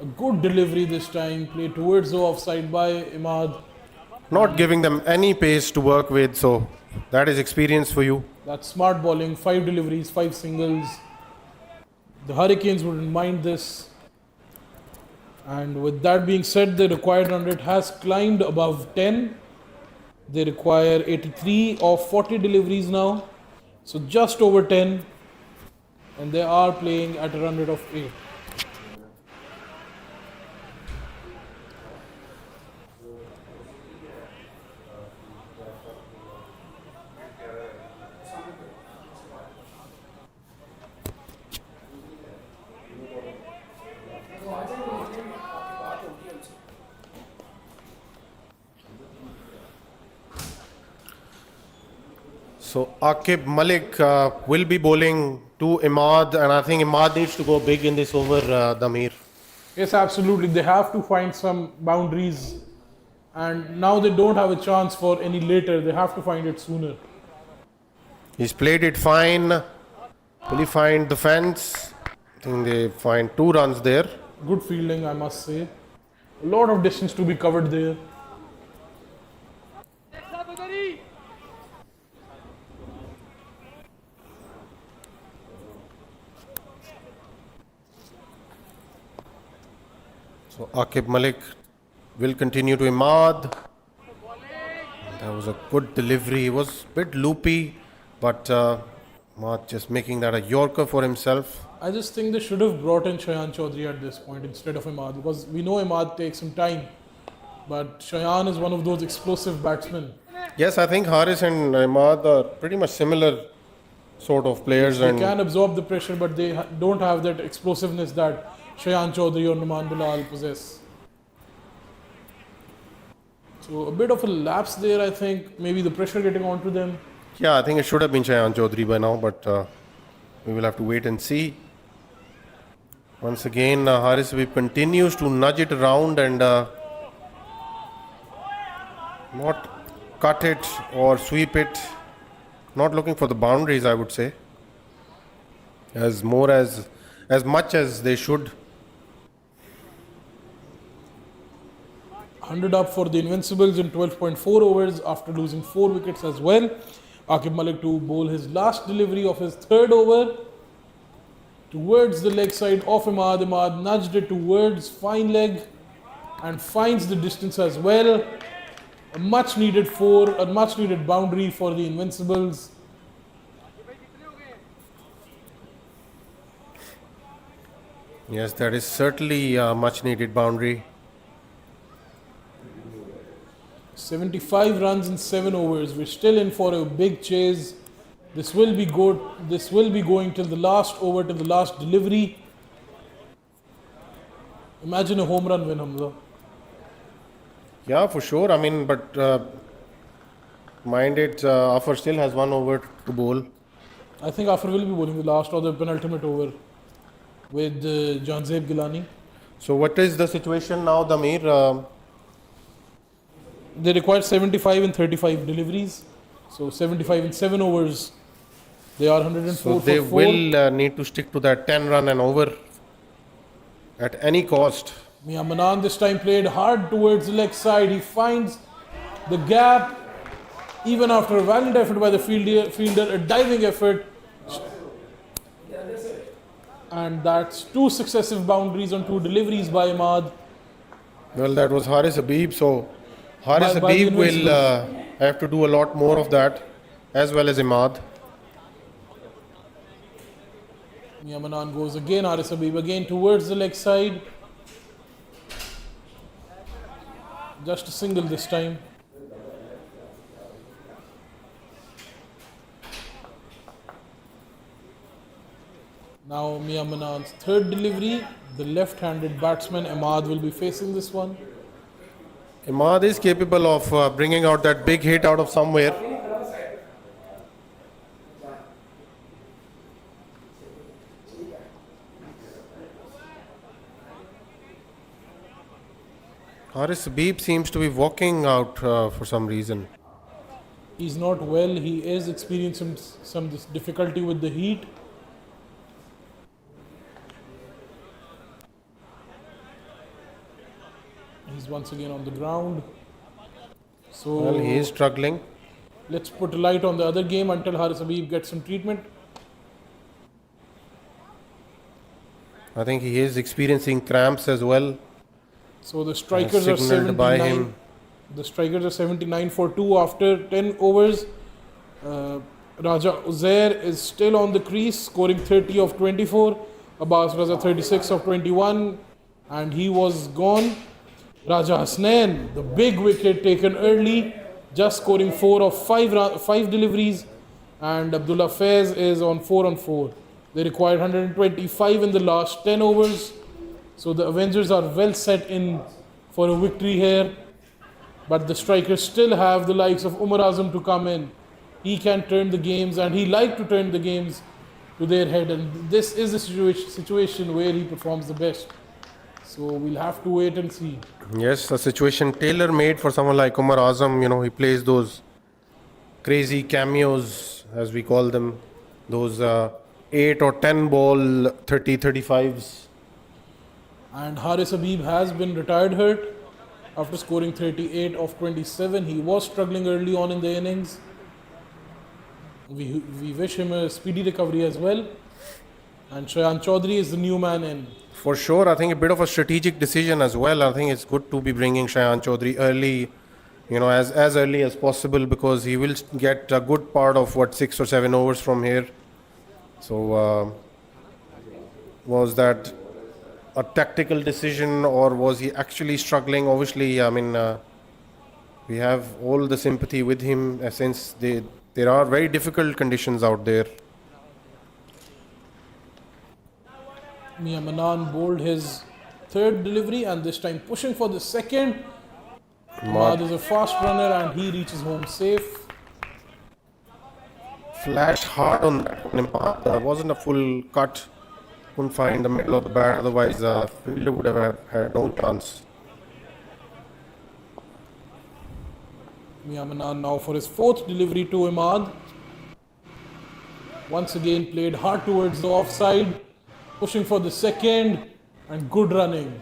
A good delivery this time, played towards the offside by Imad. Not giving them any pace to work with, so that is experience for you. That's smart bowling, 5 deliveries, 5 singles. The Hurricanes wouldn't mind this. And with that being said, the required run rate has climbed above 10. They require 83 of 40 deliveries now. So just over 10. And they are playing at a run rate of 8. So Aqib Malik will be bowling to Imad, and I think Imad needs to go big in this over, Damir. Yes, absolutely. They have to find some boundaries. And now they don't have a chance for any later. They have to find it sooner. He's played it fine. Will he find the fence? I think they find 2 runs there. Good fielding, I must say. A lot of distance to be covered there. So Aqib Malik will continue to Imad. That was a good delivery. It was a bit loopy, but Imad just making that a Yorker for himself. I just think they should have brought in Shayan Chaudhary at this point instead of Imad, because we know Imad takes some time. But Shayan is one of those explosive batsmen. Yes, I think Haris and Imad are pretty much similar sort of players. They and can absorb the pressure, but they don't have that explosiveness that Shayan Chaudhary or Numan Bilal possess. So a bit of a lapse there, I think. Maybe the pressure getting onto them. Yeah, I think it should have been Shayan Chaudhary by now, but we will have to wait and see. Once again, Haris Habib continues to nudge it around and not cut it or sweep it. Not looking for the boundaries, I would say. As much as they should. 100 up for the Invincibles in 12.4 overs after losing 4 wickets as well. Aqib Malik to bowl his last delivery of his 3rd over. Towards the leg side of Imad. Imad nudged it towards fine leg and finds the distance as well. A much needed boundary for the Invincibles. Yes, that is certainly a much needed boundary. 75 runs in 7 overs. We're still in for a big chase. This will be good. This will be going till the last over, till the last delivery. Imagine a home run win, Hamza. Yeah, for sure. I mean, but mind it, Afar still has 1 over to bowl. I think Afar will be bowling the last or the penultimate over with Janzeb Gilani. So what is the situation now, Damir? They require 75 in 35 deliveries. So 75 in 7 overs. They are 104 So for they 4. will need to stick to that 10 run and over at any cost. Mia Manan this time played hard towards the leg side. He finds the gap. Even after a valiant effort by the fielder, a diving effort. And that's 2 successive boundaries on 2 deliveries by Imad. Well, that was Haris Habib. So Haris By the Habib will Invincibles. have to do a lot more of that, as well as Imad. Mia Manan goes again. Haris Habib again towards the leg side. Just a single this time. Now Mia Manan's third delivery. The left-handed batsman Imad will be facing this one. Imad is capable of bringing out that big hit out of somewhere. Haris Habib seems to be walking out for some reason. He's not well. He is experiencing some difficulty with the heat. He's once again on the ground. So Well, he is struggling. let's put a light on the other game until Haris Habib gets some treatment. I think he is experiencing cramps as well. So the strikers are Signaled by 79. him. The strikers are 79 for 2 after 10 overs. Raja Uzair is still on the crease, scoring 30 of 24. Abbas Raza 36 of 21, and he was gone. Raja Hasnain, the big wicket taken early, just scoring 4 of 5 deliveries. And Abdullah Faiz is on 4 on 4. They required 125 in the last 10 overs. So the Avengers are well set in for a victory here. But the strikers still have the likes of Umar Azam to come in. He can turn the games, and he likes to turn the games to their head. And this is a situation where he performs the best. So we'll have to wait and see. Yes, a situation tailor-made for someone like Umar Azam. You know, he plays those crazy cameos, as we call them, those 8 or 10 ball 30-35s. And Haris Habib has been retired hurt after scoring 38 of 27. He was struggling early on in the innings. We wish him a speedy recovery as well. And Shayan Chaudhary is the new man in. For sure, I think a bit of a strategic decision as well. I think it's good to be bringing Shayan Chaudhary early, you know, as early as possible, because he will get a good part of 6 or 7 overs from here. So, was that a tactical decision, or was he actually struggling? Obviously, I mean, we have all the sympathy with him since there are very difficult conditions out there. Mia Manan bowled his third delivery, and this time pushing for the second. Ahmad is a fast runner and he reaches home safe. Flashed hard on that one. There wasn't a full cut. Couldn't find the middle of the bat, otherwise the fielder would have had no chance. Mia Manan now for his fourth delivery to Imad. Once again played hard towards the offside, pushing for the second, and good running.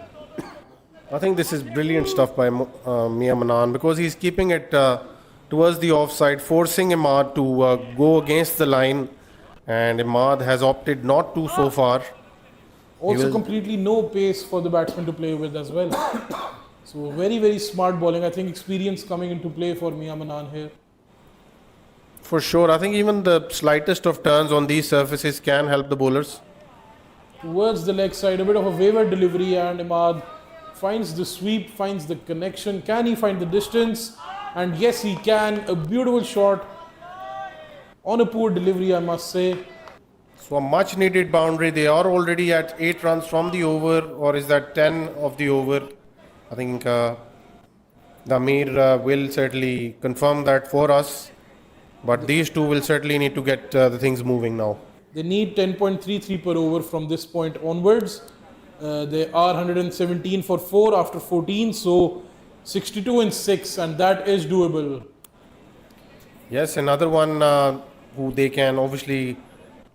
I think this is brilliant stuff by Mia Manan, because he's keeping it towards the offside, forcing Imad to go against the line, and Imad has opted not to so far. Also completely no pace for the batsman to play with as well. So very, very smart bowling. I think experience coming into play for Mia Manan here. For sure, I think even the slightest of turns on these surfaces can help the bowlers. Towards the leg side, a bit of a wayward delivery, and Imad finds the sweep, finds the connection. Can he find the distance? And yes, he can. A beautiful shot on a poor delivery, I must say. So a much needed boundary. They are already at 8 runs from the over, or is that 10 of the over? I think The Amir will certainly confirm that for us, but these two will certainly need to get the things moving now. They need 10.33 per over from this point onwards. They are 117 for 4 after 14, so 62 and 6, and that is doable. Yes, another one who they can obviously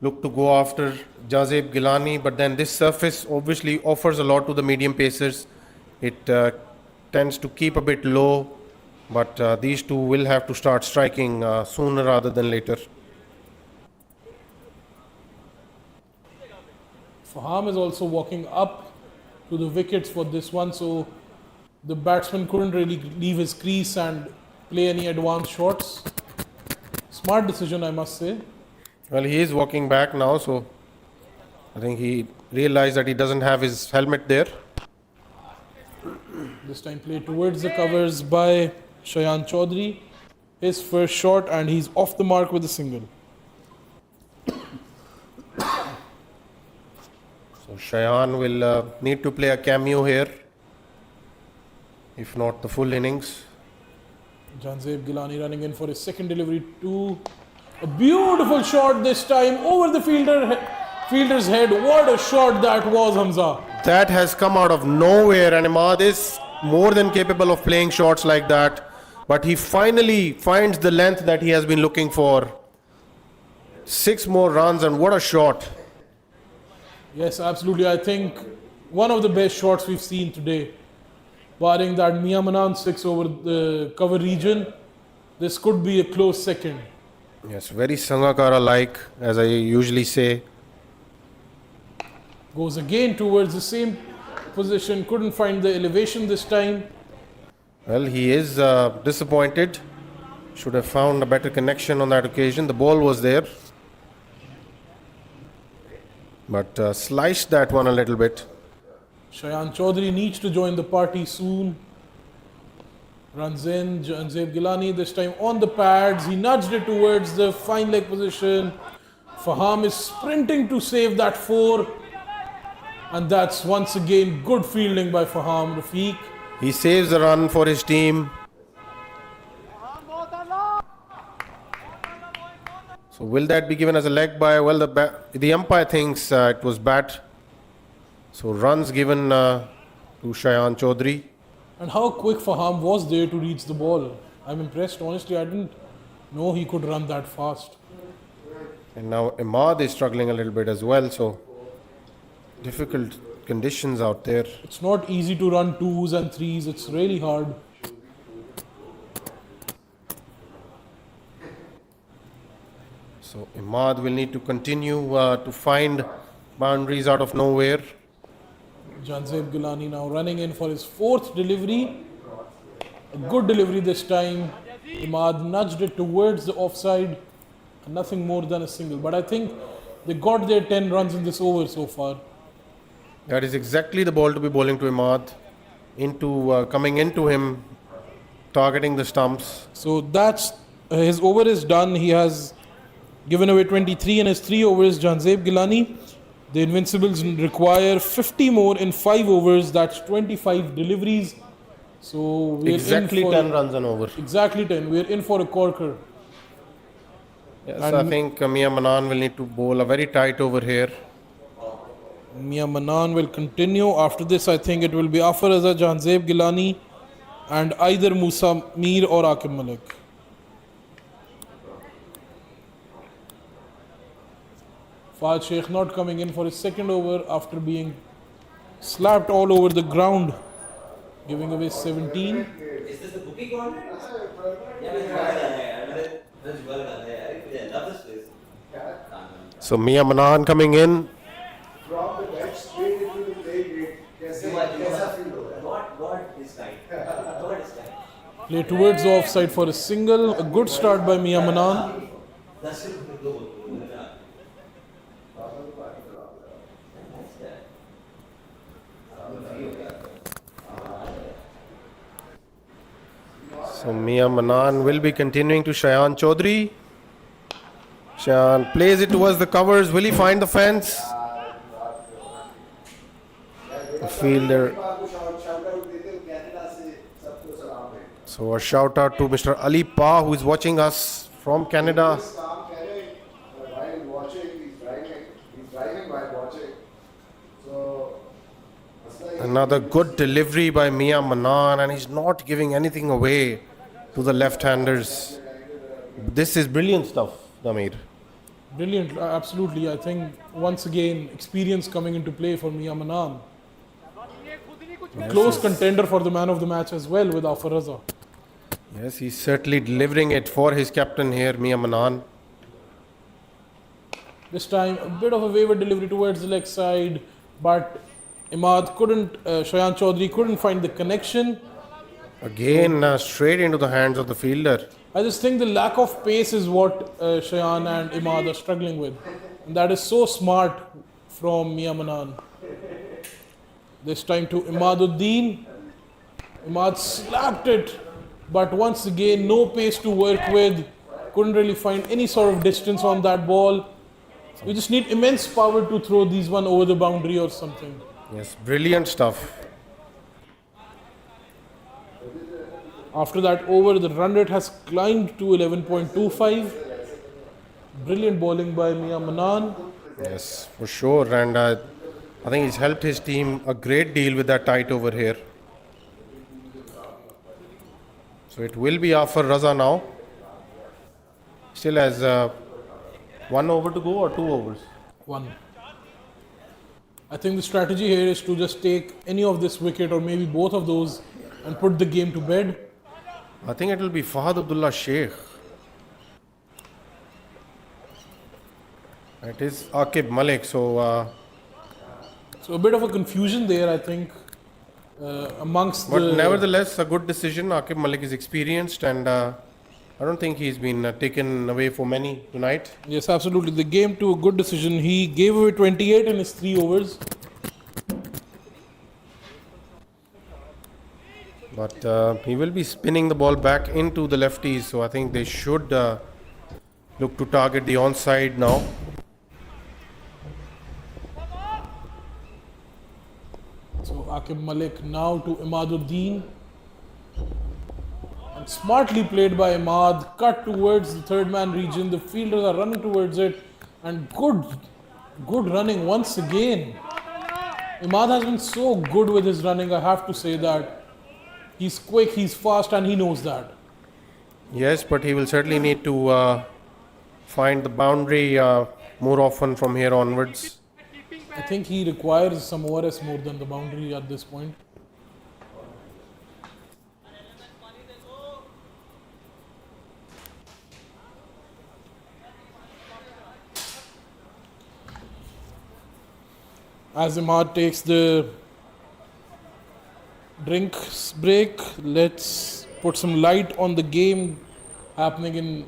look to go after, Jazeb Gilani, but then this surface obviously offers a lot to the medium pacers. It tends to keep a bit low, but these two will have to start striking sooner rather than later. Faham is also walking up to the wickets for this one, so the batsman couldn't really leave his crease and play any advanced shots. Smart decision, I must say. Well, he is walking back now, so I think he realized that he doesn't have his helmet there. This time play towards the covers by Shayan Chaudhary. His first shot, and he's off the mark with a single. So Shayan will need to play a cameo here, if not the full innings. Janzeb Gilani running in for his second delivery too. A beautiful shot this time over the fielder's head. What a shot that was, Hamza. That has come out of nowhere, and Imad is more than capable of playing shots like that. But he finally finds the length that he has been looking for. 6 more runs, and what a shot. Yes, absolutely. I think one of the best shots we've seen today. Barring that Mia Manan 6 over the cover region, this could be a close second. Yes, very Sangakkara-like, as I usually say. Goes again towards the same position, couldn't find the elevation this time. Well, he is disappointed. Should have found a better connection on that occasion. The ball was there, but sliced that one a little bit. Shayan Chaudhary needs to join the party soon. Runs in, Janzeb Gilani this time on the pads. He nudged it towards the fine leg position. Faham is sprinting to save that 4. And that's once again good fielding by Faham Rafiq. He saves a run for his team. So will that be given as a leg by, well, the umpire thinks it was bat. So runs given to Shayan Chaudhary. And how quick Faham was there to reach the ball. I'm impressed. Honestly, I didn't know he could run that fast. And now Imad is struggling a little bit as well. So difficult conditions out there. It's not easy to run 2s and 3s. It's really hard. So Imad will need to continue to find boundaries out of nowhere. Janzeb Gilani now running in for his 4th delivery. A good delivery this time. Imad nudged it towards the offside. And nothing more than a single. But I think they got their 10 runs in this over so far. That is exactly the ball to be bowling to Imad. Coming into him, targeting the stumps. So that's his over is done. He has given away 23 in his 3 overs. Janzeb Gilani. The Invincibles require 50 more in 5 overs. That's 25 deliveries. So we're Exactly in for 10 runs and over. Exactly 10. We're in for a corker. Yes, And I think Mia Manan will need to bowl a very tight over here. Mia Manan will continue. After this, I think it will be Afar Raza, Janzeb Gilani, and either Musa Mir or Aqib Malik. Fahad Sheikh not coming in for his second over after being slapped all over the ground, giving away 17. Is this the bookie corner? So Mia Manan coming in. From the back straight into the play gate. कैसा feel हो रहा है? What is right? What is right? Play towards the offside for a single. A good start by Mia Manan. So Mia Manan will be continuing to Shayan Chaudhary. Shayan plays it towards the covers. Will he find the fence? The fielder So a shout out to Mr. Ali Pa, who is watching us from Canada. While watching, he's driving while watching. So, Another good delivery by Mia Manan, and he's not giving anything away to the left-handers. This is brilliant stuff, Damir. Brilliant, absolutely. I think once again, experience coming into play for Mia Manan. Close contender for the man of the match as well with Afar Raza. Yes, he's certainly delivering it for his captain here, Mia Manan. This time, a bit of a wayward delivery towards the leg side, but Shayan Chaudhary couldn't find the connection. Again, straight into the hands of the fielder. I just think the lack of pace is what Shayan and Imad are struggling with. And that is so smart from Mia Manan. This time to Imaduddin. Imad slapped it, but once again, no pace to work with. Couldn't really find any sort of distance on that ball. You just need immense power to throw these one over the boundary or something. Yes, brilliant stuff. After that over, the run rate has climbed to 11.25. Brilliant bowling by Mia Manan. Yes, for sure. And I think he's helped his team a great deal with that tight over here. So it will be Afar Raza now. Still has 1 over to go or 2 overs? One. I think the strategy here is to just take any of this wicket or maybe both of those and put the game to bed. I think it will be Fahad Abdullah Sheikh. It is Aqib Malik. So a bit of a confusion there, I think, amongst but nevertheless, a good decision. Aqib Malik is experienced, and I don't think he's been taken away for many tonight. Yes, absolutely. The game to a good decision. He gave away 28 in his 3 overs. But he will be spinning the ball back into the lefties, so I think they should look to target the onside now. So Aqib Malik now to Imaduddin. And smartly played by Imad, cut towards the third man region. The fielders are running towards it, and good running once again. Imad has been so good with his running, I have to say that. He's quick, he's fast, and he knows that. Yes, but he will certainly need to find the boundary more often from here onwards. I think he requires some ORS more than the boundary at this point. As Imad takes the drinks break, let's put some light on the game happening in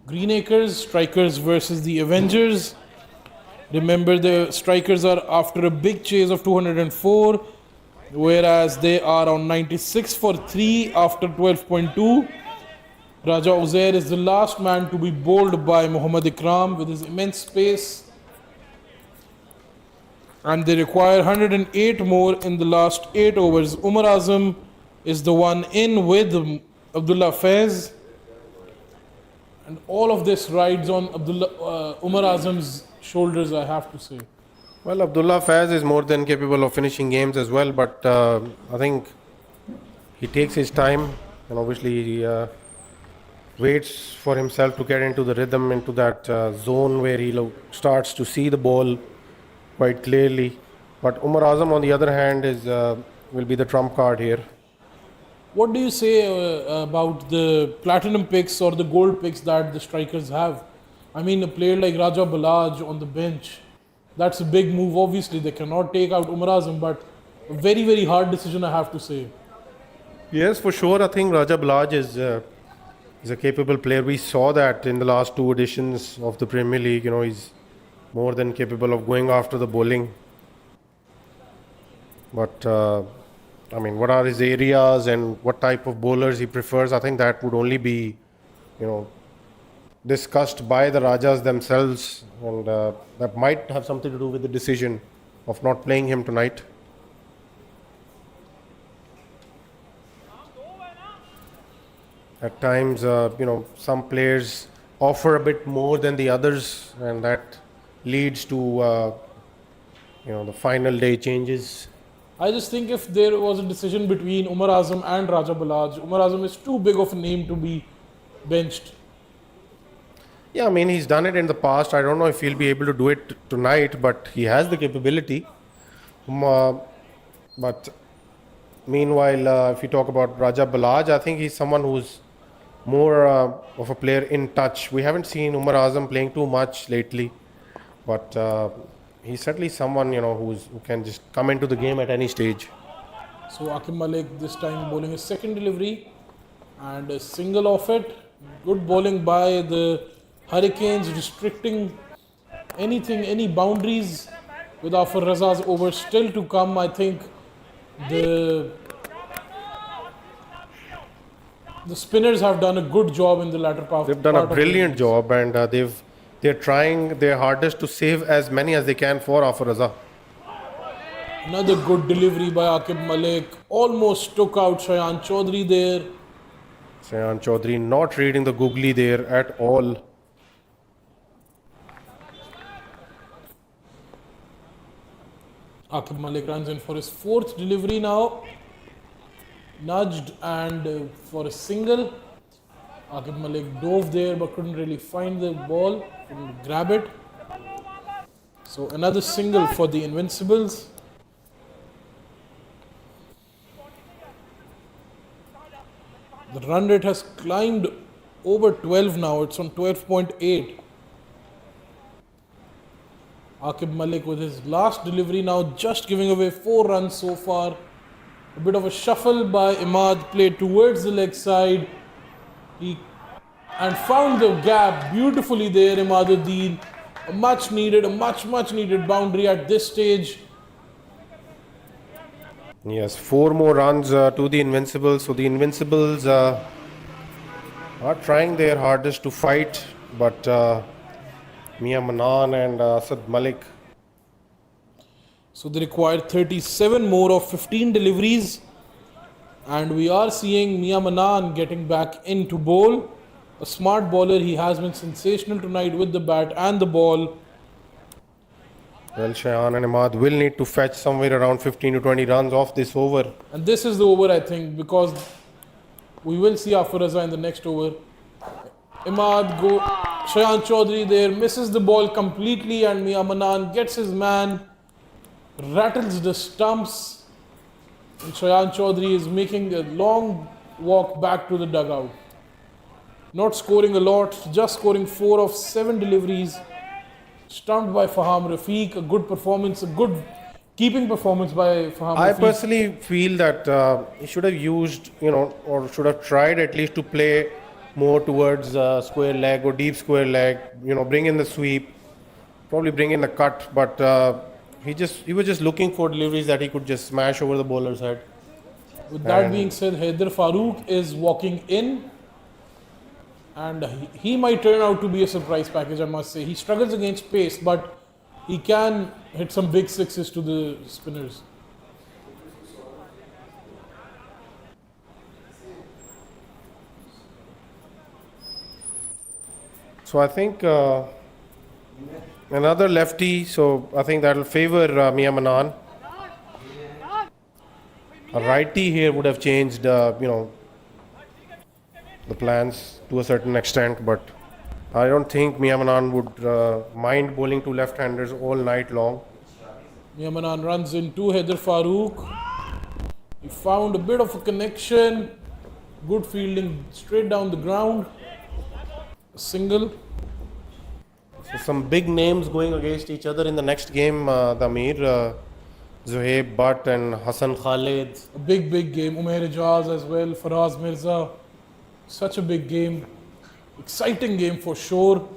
Greenacres, Strikers versus the Avengers. Remember, the Strikers are after a big chase of 204, whereas they are on 96 for 3 after 12.2. Raja Uzair is the last man to be bowled by Muhammad Ikram with his immense pace. And they require 108 more in the last 8 overs. Umar Azam is the one in with Abdullah Faiz. And all of this rides on Umar Azam's shoulders, I have to say. Well, Abdullah Faiz is more than capable of finishing games as well, but I think he takes his time and obviously he waits for himself to get into the rhythm, into that zone where he starts to see the ball quite clearly. But Umar Azam, on the other hand, will be the trump card here. What do you say about the platinum picks or the gold picks that the Strikers have? I mean, a player like Raja Balaj on the bench, that's a big move. Obviously, they cannot take out Umar Azam, but a very, very hard decision, I have to say. Yes, for sure. I think Raja Balaj is a capable player. We saw that in the last 2 editions of the Premier League. You know, he's more than capable of going after the bowling. But I mean, what are his areas and what type of bowlers he prefers? I think that would only be, discussed by the Rajas themselves, and that might have something to do with the decision of not playing him tonight. At times, some players offer a bit more than the others, and that leads to the final day changes. I just think if there was a decision between Umar Azam and Raja Balaj, Umar Azam is too big of a name to be benched. Yeah, I mean, he's done it in the past. I don't know if he'll be able to do it tonight, but he has the capability. But meanwhile, if you talk about Raja Balaj, I think he's someone who's more of a player in touch. We haven't seen Umar Azam playing too much lately, but he's certainly someone who can just come into the game at any stage. So Aqib Malik this time bowling his second delivery and a single off it. Good bowling by the Hurricanes, restricting any boundaries with Afar Raza's over still to come. I think the spinners have done a good job in the latter part. They've done a brilliant job, and they're trying their hardest to save as many as they can for Afar Raza. Another good delivery by Aqib Malik. Almost took out Shayan Chaudhary there. Shayan Chaudhary not reading the googly there at all. Aqib Malik runs in for his fourth delivery now. Nudged and for a single. Aqib Malik dove there but couldn't really find the ball, couldn't grab it. So another single for the Invincibles. The run rate has climbed over 12 now, it's on 12.8. Aqib Malik with his last delivery now, just giving away 4 runs so far. A bit of a shuffle by Imad, played towards the leg side. And found the gap beautifully there, Imaduddin. A much needed boundary at this stage. Yes, 4 more runs to the Invincibles. So the Invincibles are trying their hardest to fight, but Mia Manan and Asad Malik. So they require 37 more of 15 deliveries. And we are seeing Mia Manan getting back into bowl. A smart bowler, he has been sensational tonight with the bat and the ball. Well, Shayan and Imad will need to fetch somewhere around 15 to 20 runs off this over. And this is the over, I think, because we will see Afar Raza in the next over. Imad go, Shayan Chaudhary there misses the ball completely, and Mia Manan gets his man, rattles the stumps, and Shayan Chaudhary is making a long walk back to the dugout. Not scoring a lot, just scoring 4 of 7 deliveries. Stumped by Faham Rafiq, a good performance, a good keeping performance by Faham Rafiq. I personally feel that he should have used, or should have tried at least to play more towards square leg or deep square leg, bring in the sweep, probably bring in the cut, but he was just looking for deliveries that he could just smash over the bowler's head. With that being said, Haider Farooq is walking in. And he might turn out to be a surprise package, I must say. He struggles against pace, but he can hit some big sixes to the spinners. So I think another lefty, so I think that will favor Mia Manan. A righty here would have changed, the plans to a certain extent, but I don't think Mia Manan would mind bowling to left-handers all night long. Mia Manan runs into Haider Farooq. He found a bit of a connection. Good fielding straight down the ground. A single. So some big names going against each other in the next game, the Amir. Zuhaib Butt and Hassan Khalid. A big game. Umair Ijaz as well. Faraz Mirza. Such a big game. Exciting game for sure.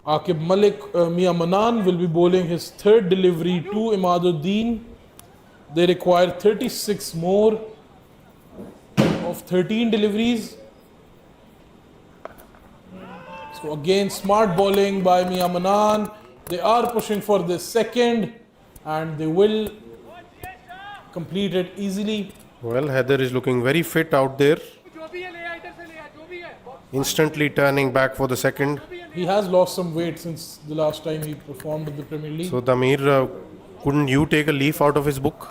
Aqib Malik, Mia Manan will be bowling his third delivery to Imaduddin. They require 36 more of 13 deliveries. So again, smart bowling by Mia Manan. They are pushing for the second, and they will complete it easily. Well, Heather is looking very fit out there. Instantly turning back for the second. He has lost some weight since the last time he performed in the Premier League. So, Damir, couldn't you take a leaf out of his book?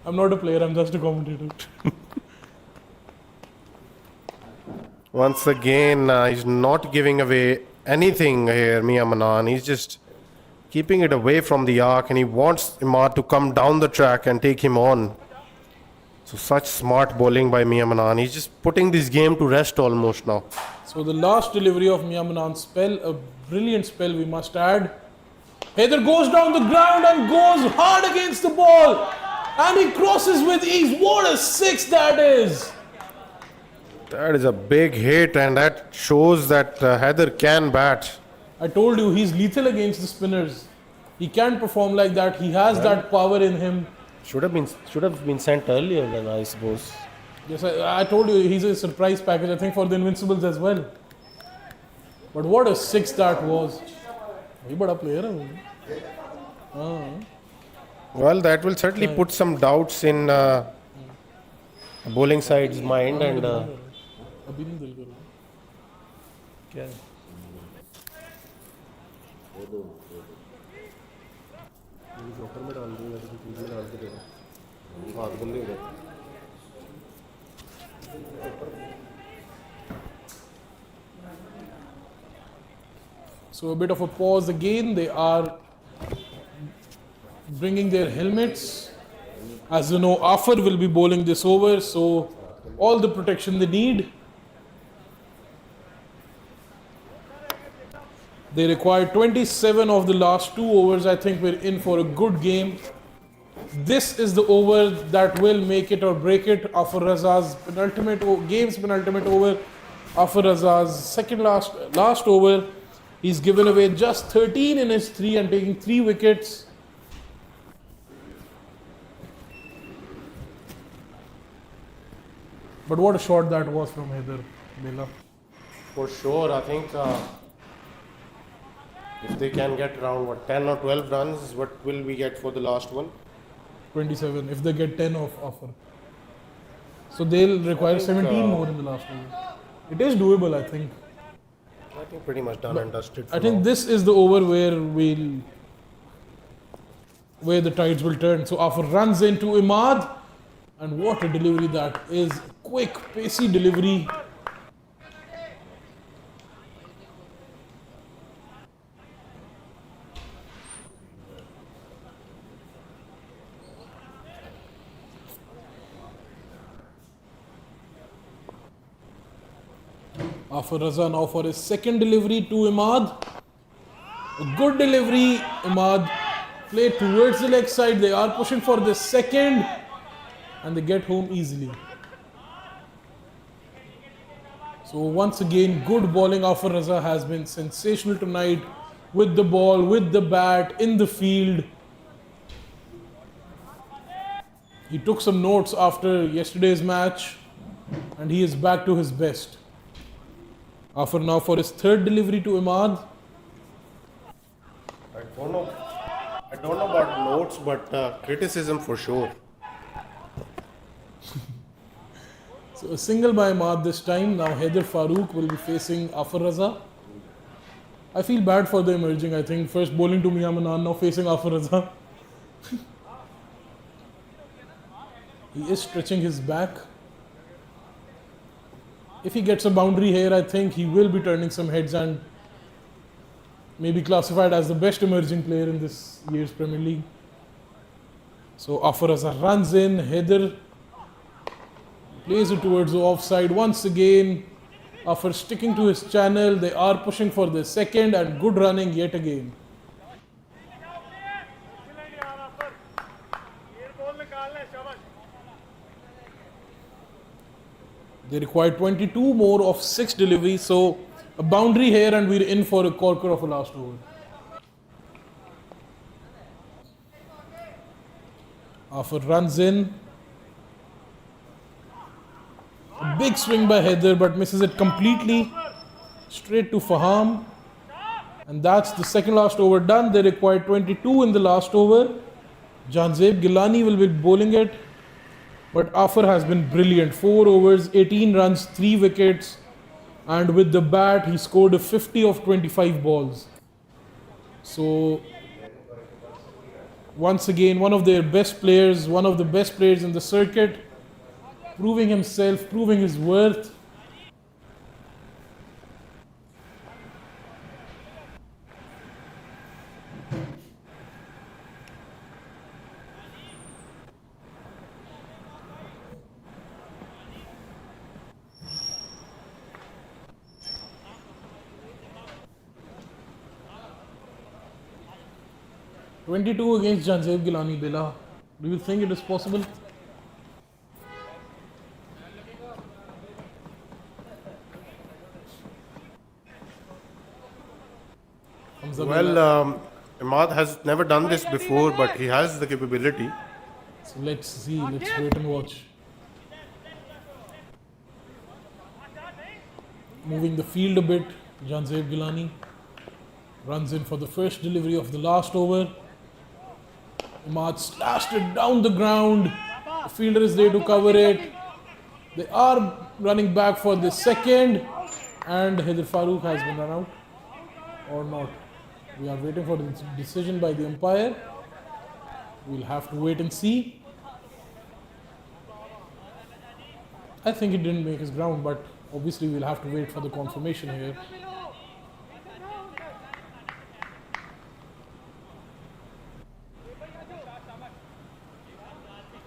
I'm not a player, I'm just a commentator. Once again, he's not giving away anything here, Mia Manan. He's just keeping it away from the arc, and he wants Imad to come down the track and take him on. So such smart bowling by Mia Manan. He's just putting this game to rest almost now. So the last delivery of Mia Manan's spell, a brilliant spell we must add. Heather goes down the ground and goes hard against the ball. And he crosses with ease. What a six that is! That is a big hit, and that shows that Heather can bat. I told you, he's lethal against the spinners. He can perform like that. He has that power in him. Should have been sent earlier then, I suppose. Yes, I told you, he's a surprise package, I think, for the Invincibles as well. But what a six that was. He's a big player. Well, that will certainly put some doubts in bowling side's mind, and अभी नहीं दिल करो क्या है? Joker में डाल दूंगा, तो चीज़ में डाल के दे दो, हाथ बंद हो गए. So a bit of a pause again. They are bringing their helmets. As you know, Afar will be bowling this over, so all the protection they need. They require 27 of the last 2 overs. I think we're in for a good game. This is the over that will make it or break it. Afar Raza's game's penultimate over. Afar Raza's second last over. He's given away just 13 in his 3 and taking 3 wickets. But what a shot that was from Heather, Bela. For sure, I think if they can get around 10 or 12 runs, what will we get for the last one? 27 if they get 10 of Offer. So they'll require 17 more in the last over. It is doable, I think. I think pretty much done and dusted. I think this is the over where the tides will turn. So Offer runs into Imad, and what a delivery that is. Quick, pacey delivery. Afar Raza now for his second delivery to Imad. A good delivery, Imad. Play towards the leg side. They are pushing for the second, and they get home easily. So once again, good bowling. Afar Raza has been sensational tonight with the ball, with the bat, in the field. He took some notes after yesterday's match, and he is back to his best. Afar now for his third delivery to Imad. I don't know about notes, but criticism for sure. So a single by Imad this time. Now Haider Farooq will be facing Afar Raza. I feel bad for the emerging, I think. First bowling to Mia Manan, now facing Afar Raza. He is stretching his back. If he gets a boundary here, I think he will be turning some heads and maybe classified as the best emerging player in this year's Premier League. So Afar Raza runs in, Haider plays it towards the offside once again. Afar sticking to his channel. They are pushing for the second, and good running yet again. They require 22 more of 6 deliveries, so a boundary here and we're in for a corker of a last over. Afar runs in. A big swing by Haider, but misses it completely. Straight to Faham. And that's the second last over done. They require 22 in the last over. Janzeb Gilani will be bowling it, but Afar has been brilliant. 4 overs, 18 runs, 3 wickets, and with the bat he scored a 50 of 25 balls. So once again, one of their best players, one of the best players in the circuit, proving himself, proving his worth. "22 against Janzeb Gilani, Bela. Do you think it is possible?" Hamza Well, Bela. Imad has never done this before, but he has the capability. So let's see, let's wait and watch. Moving the field a bit, Janzeb Gilani runs in for the first delivery of the last over. Imad slashed it down the ground. The fielder is there to cover it. They are running back for the second, and Haider Farooq has been run out or not. We are waiting for the decision by the umpire. We'll have to wait and see. I think he didn't make his ground, but obviously we'll have to wait for the confirmation here.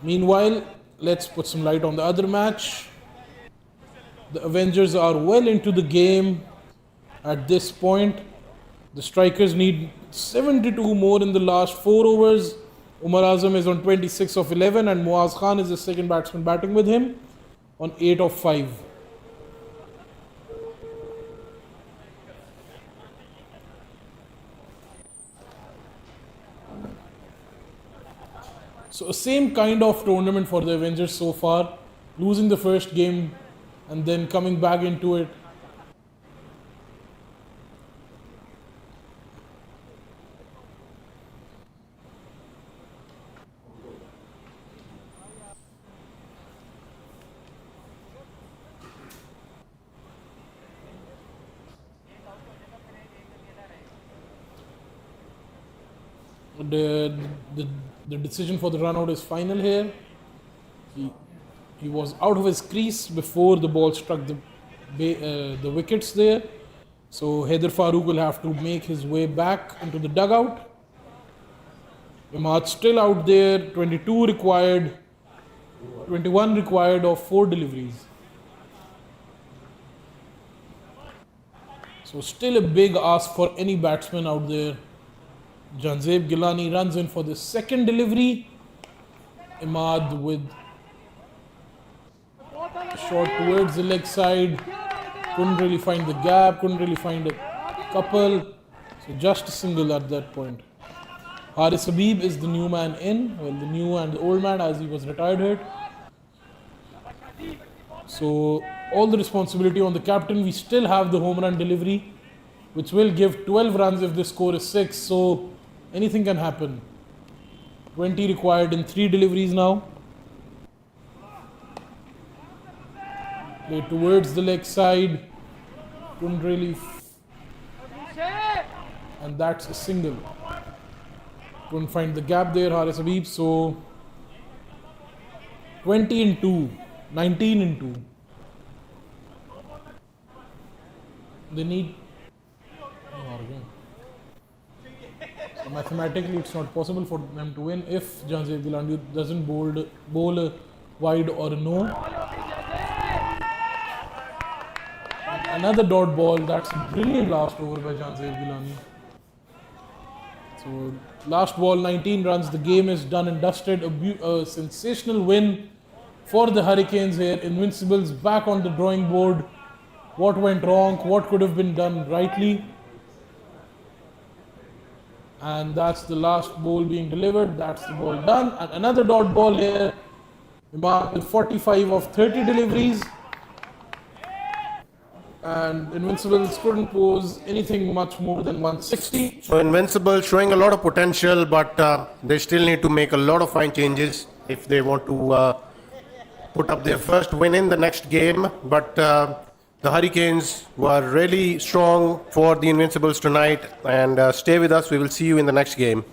Meanwhile, let's put some light on the other match. The Avengers are well into the game at this point. The strikers need 72 more in the last 4 overs. Umar Azam is on 26 of 11 and Muaz Khan is the second batsman batting with him on 8 of 5. So same kind of tournament for the Avengers so far, losing the first game and then coming back into it. The decision for the run out is final here. He was out of his crease before the ball struck the wickets there. So Haider Farooq will have to make his way back into the dugout. Imad still out there, 22 required, 21 required of 4 deliveries. So still a big ask for any batsman out there. Janzeb Gilani runs in for the second delivery. Imad with a shot towards the leg side. Couldn't really find the gap, couldn't really find a couple. So just a single at that point. Haris Habib is the new man in. Well, the new and the old man as he was retired here. So all the responsibility on the captain. We still have the home run delivery, which will give 12 runs if the score is 6. So anything can happen. 20 required in 3 deliveries now. Play towards the leg side. Couldn't really. And that's a single. Couldn't find the gap there, Haris Habib. So 20 in 2. 19 in 2. They need. So mathematically, it's not possible for them to win if Janzeb Gilani doesn't bowl a wide or a no. Another dot ball. That's a brilliant last over by Janzeb Gilani. So last ball, 19 runs. The game is done and dusted. A sensational win for the Hurricanes here. Invincibles back on the drawing board. What went wrong? What could have been done rightly? And that's the last ball being delivered. That's the ball done. And another dot ball here. Imad with 45 of 30 deliveries. and Invincibles couldn't pose anything much more than 160. So Invincible showing a lot of potential, but they still need to make a lot of fine changes if they want to put up their first win in the next game. But the Hurricanes were really strong for the Invincibles tonight, and stay with us. We will see you in the next game.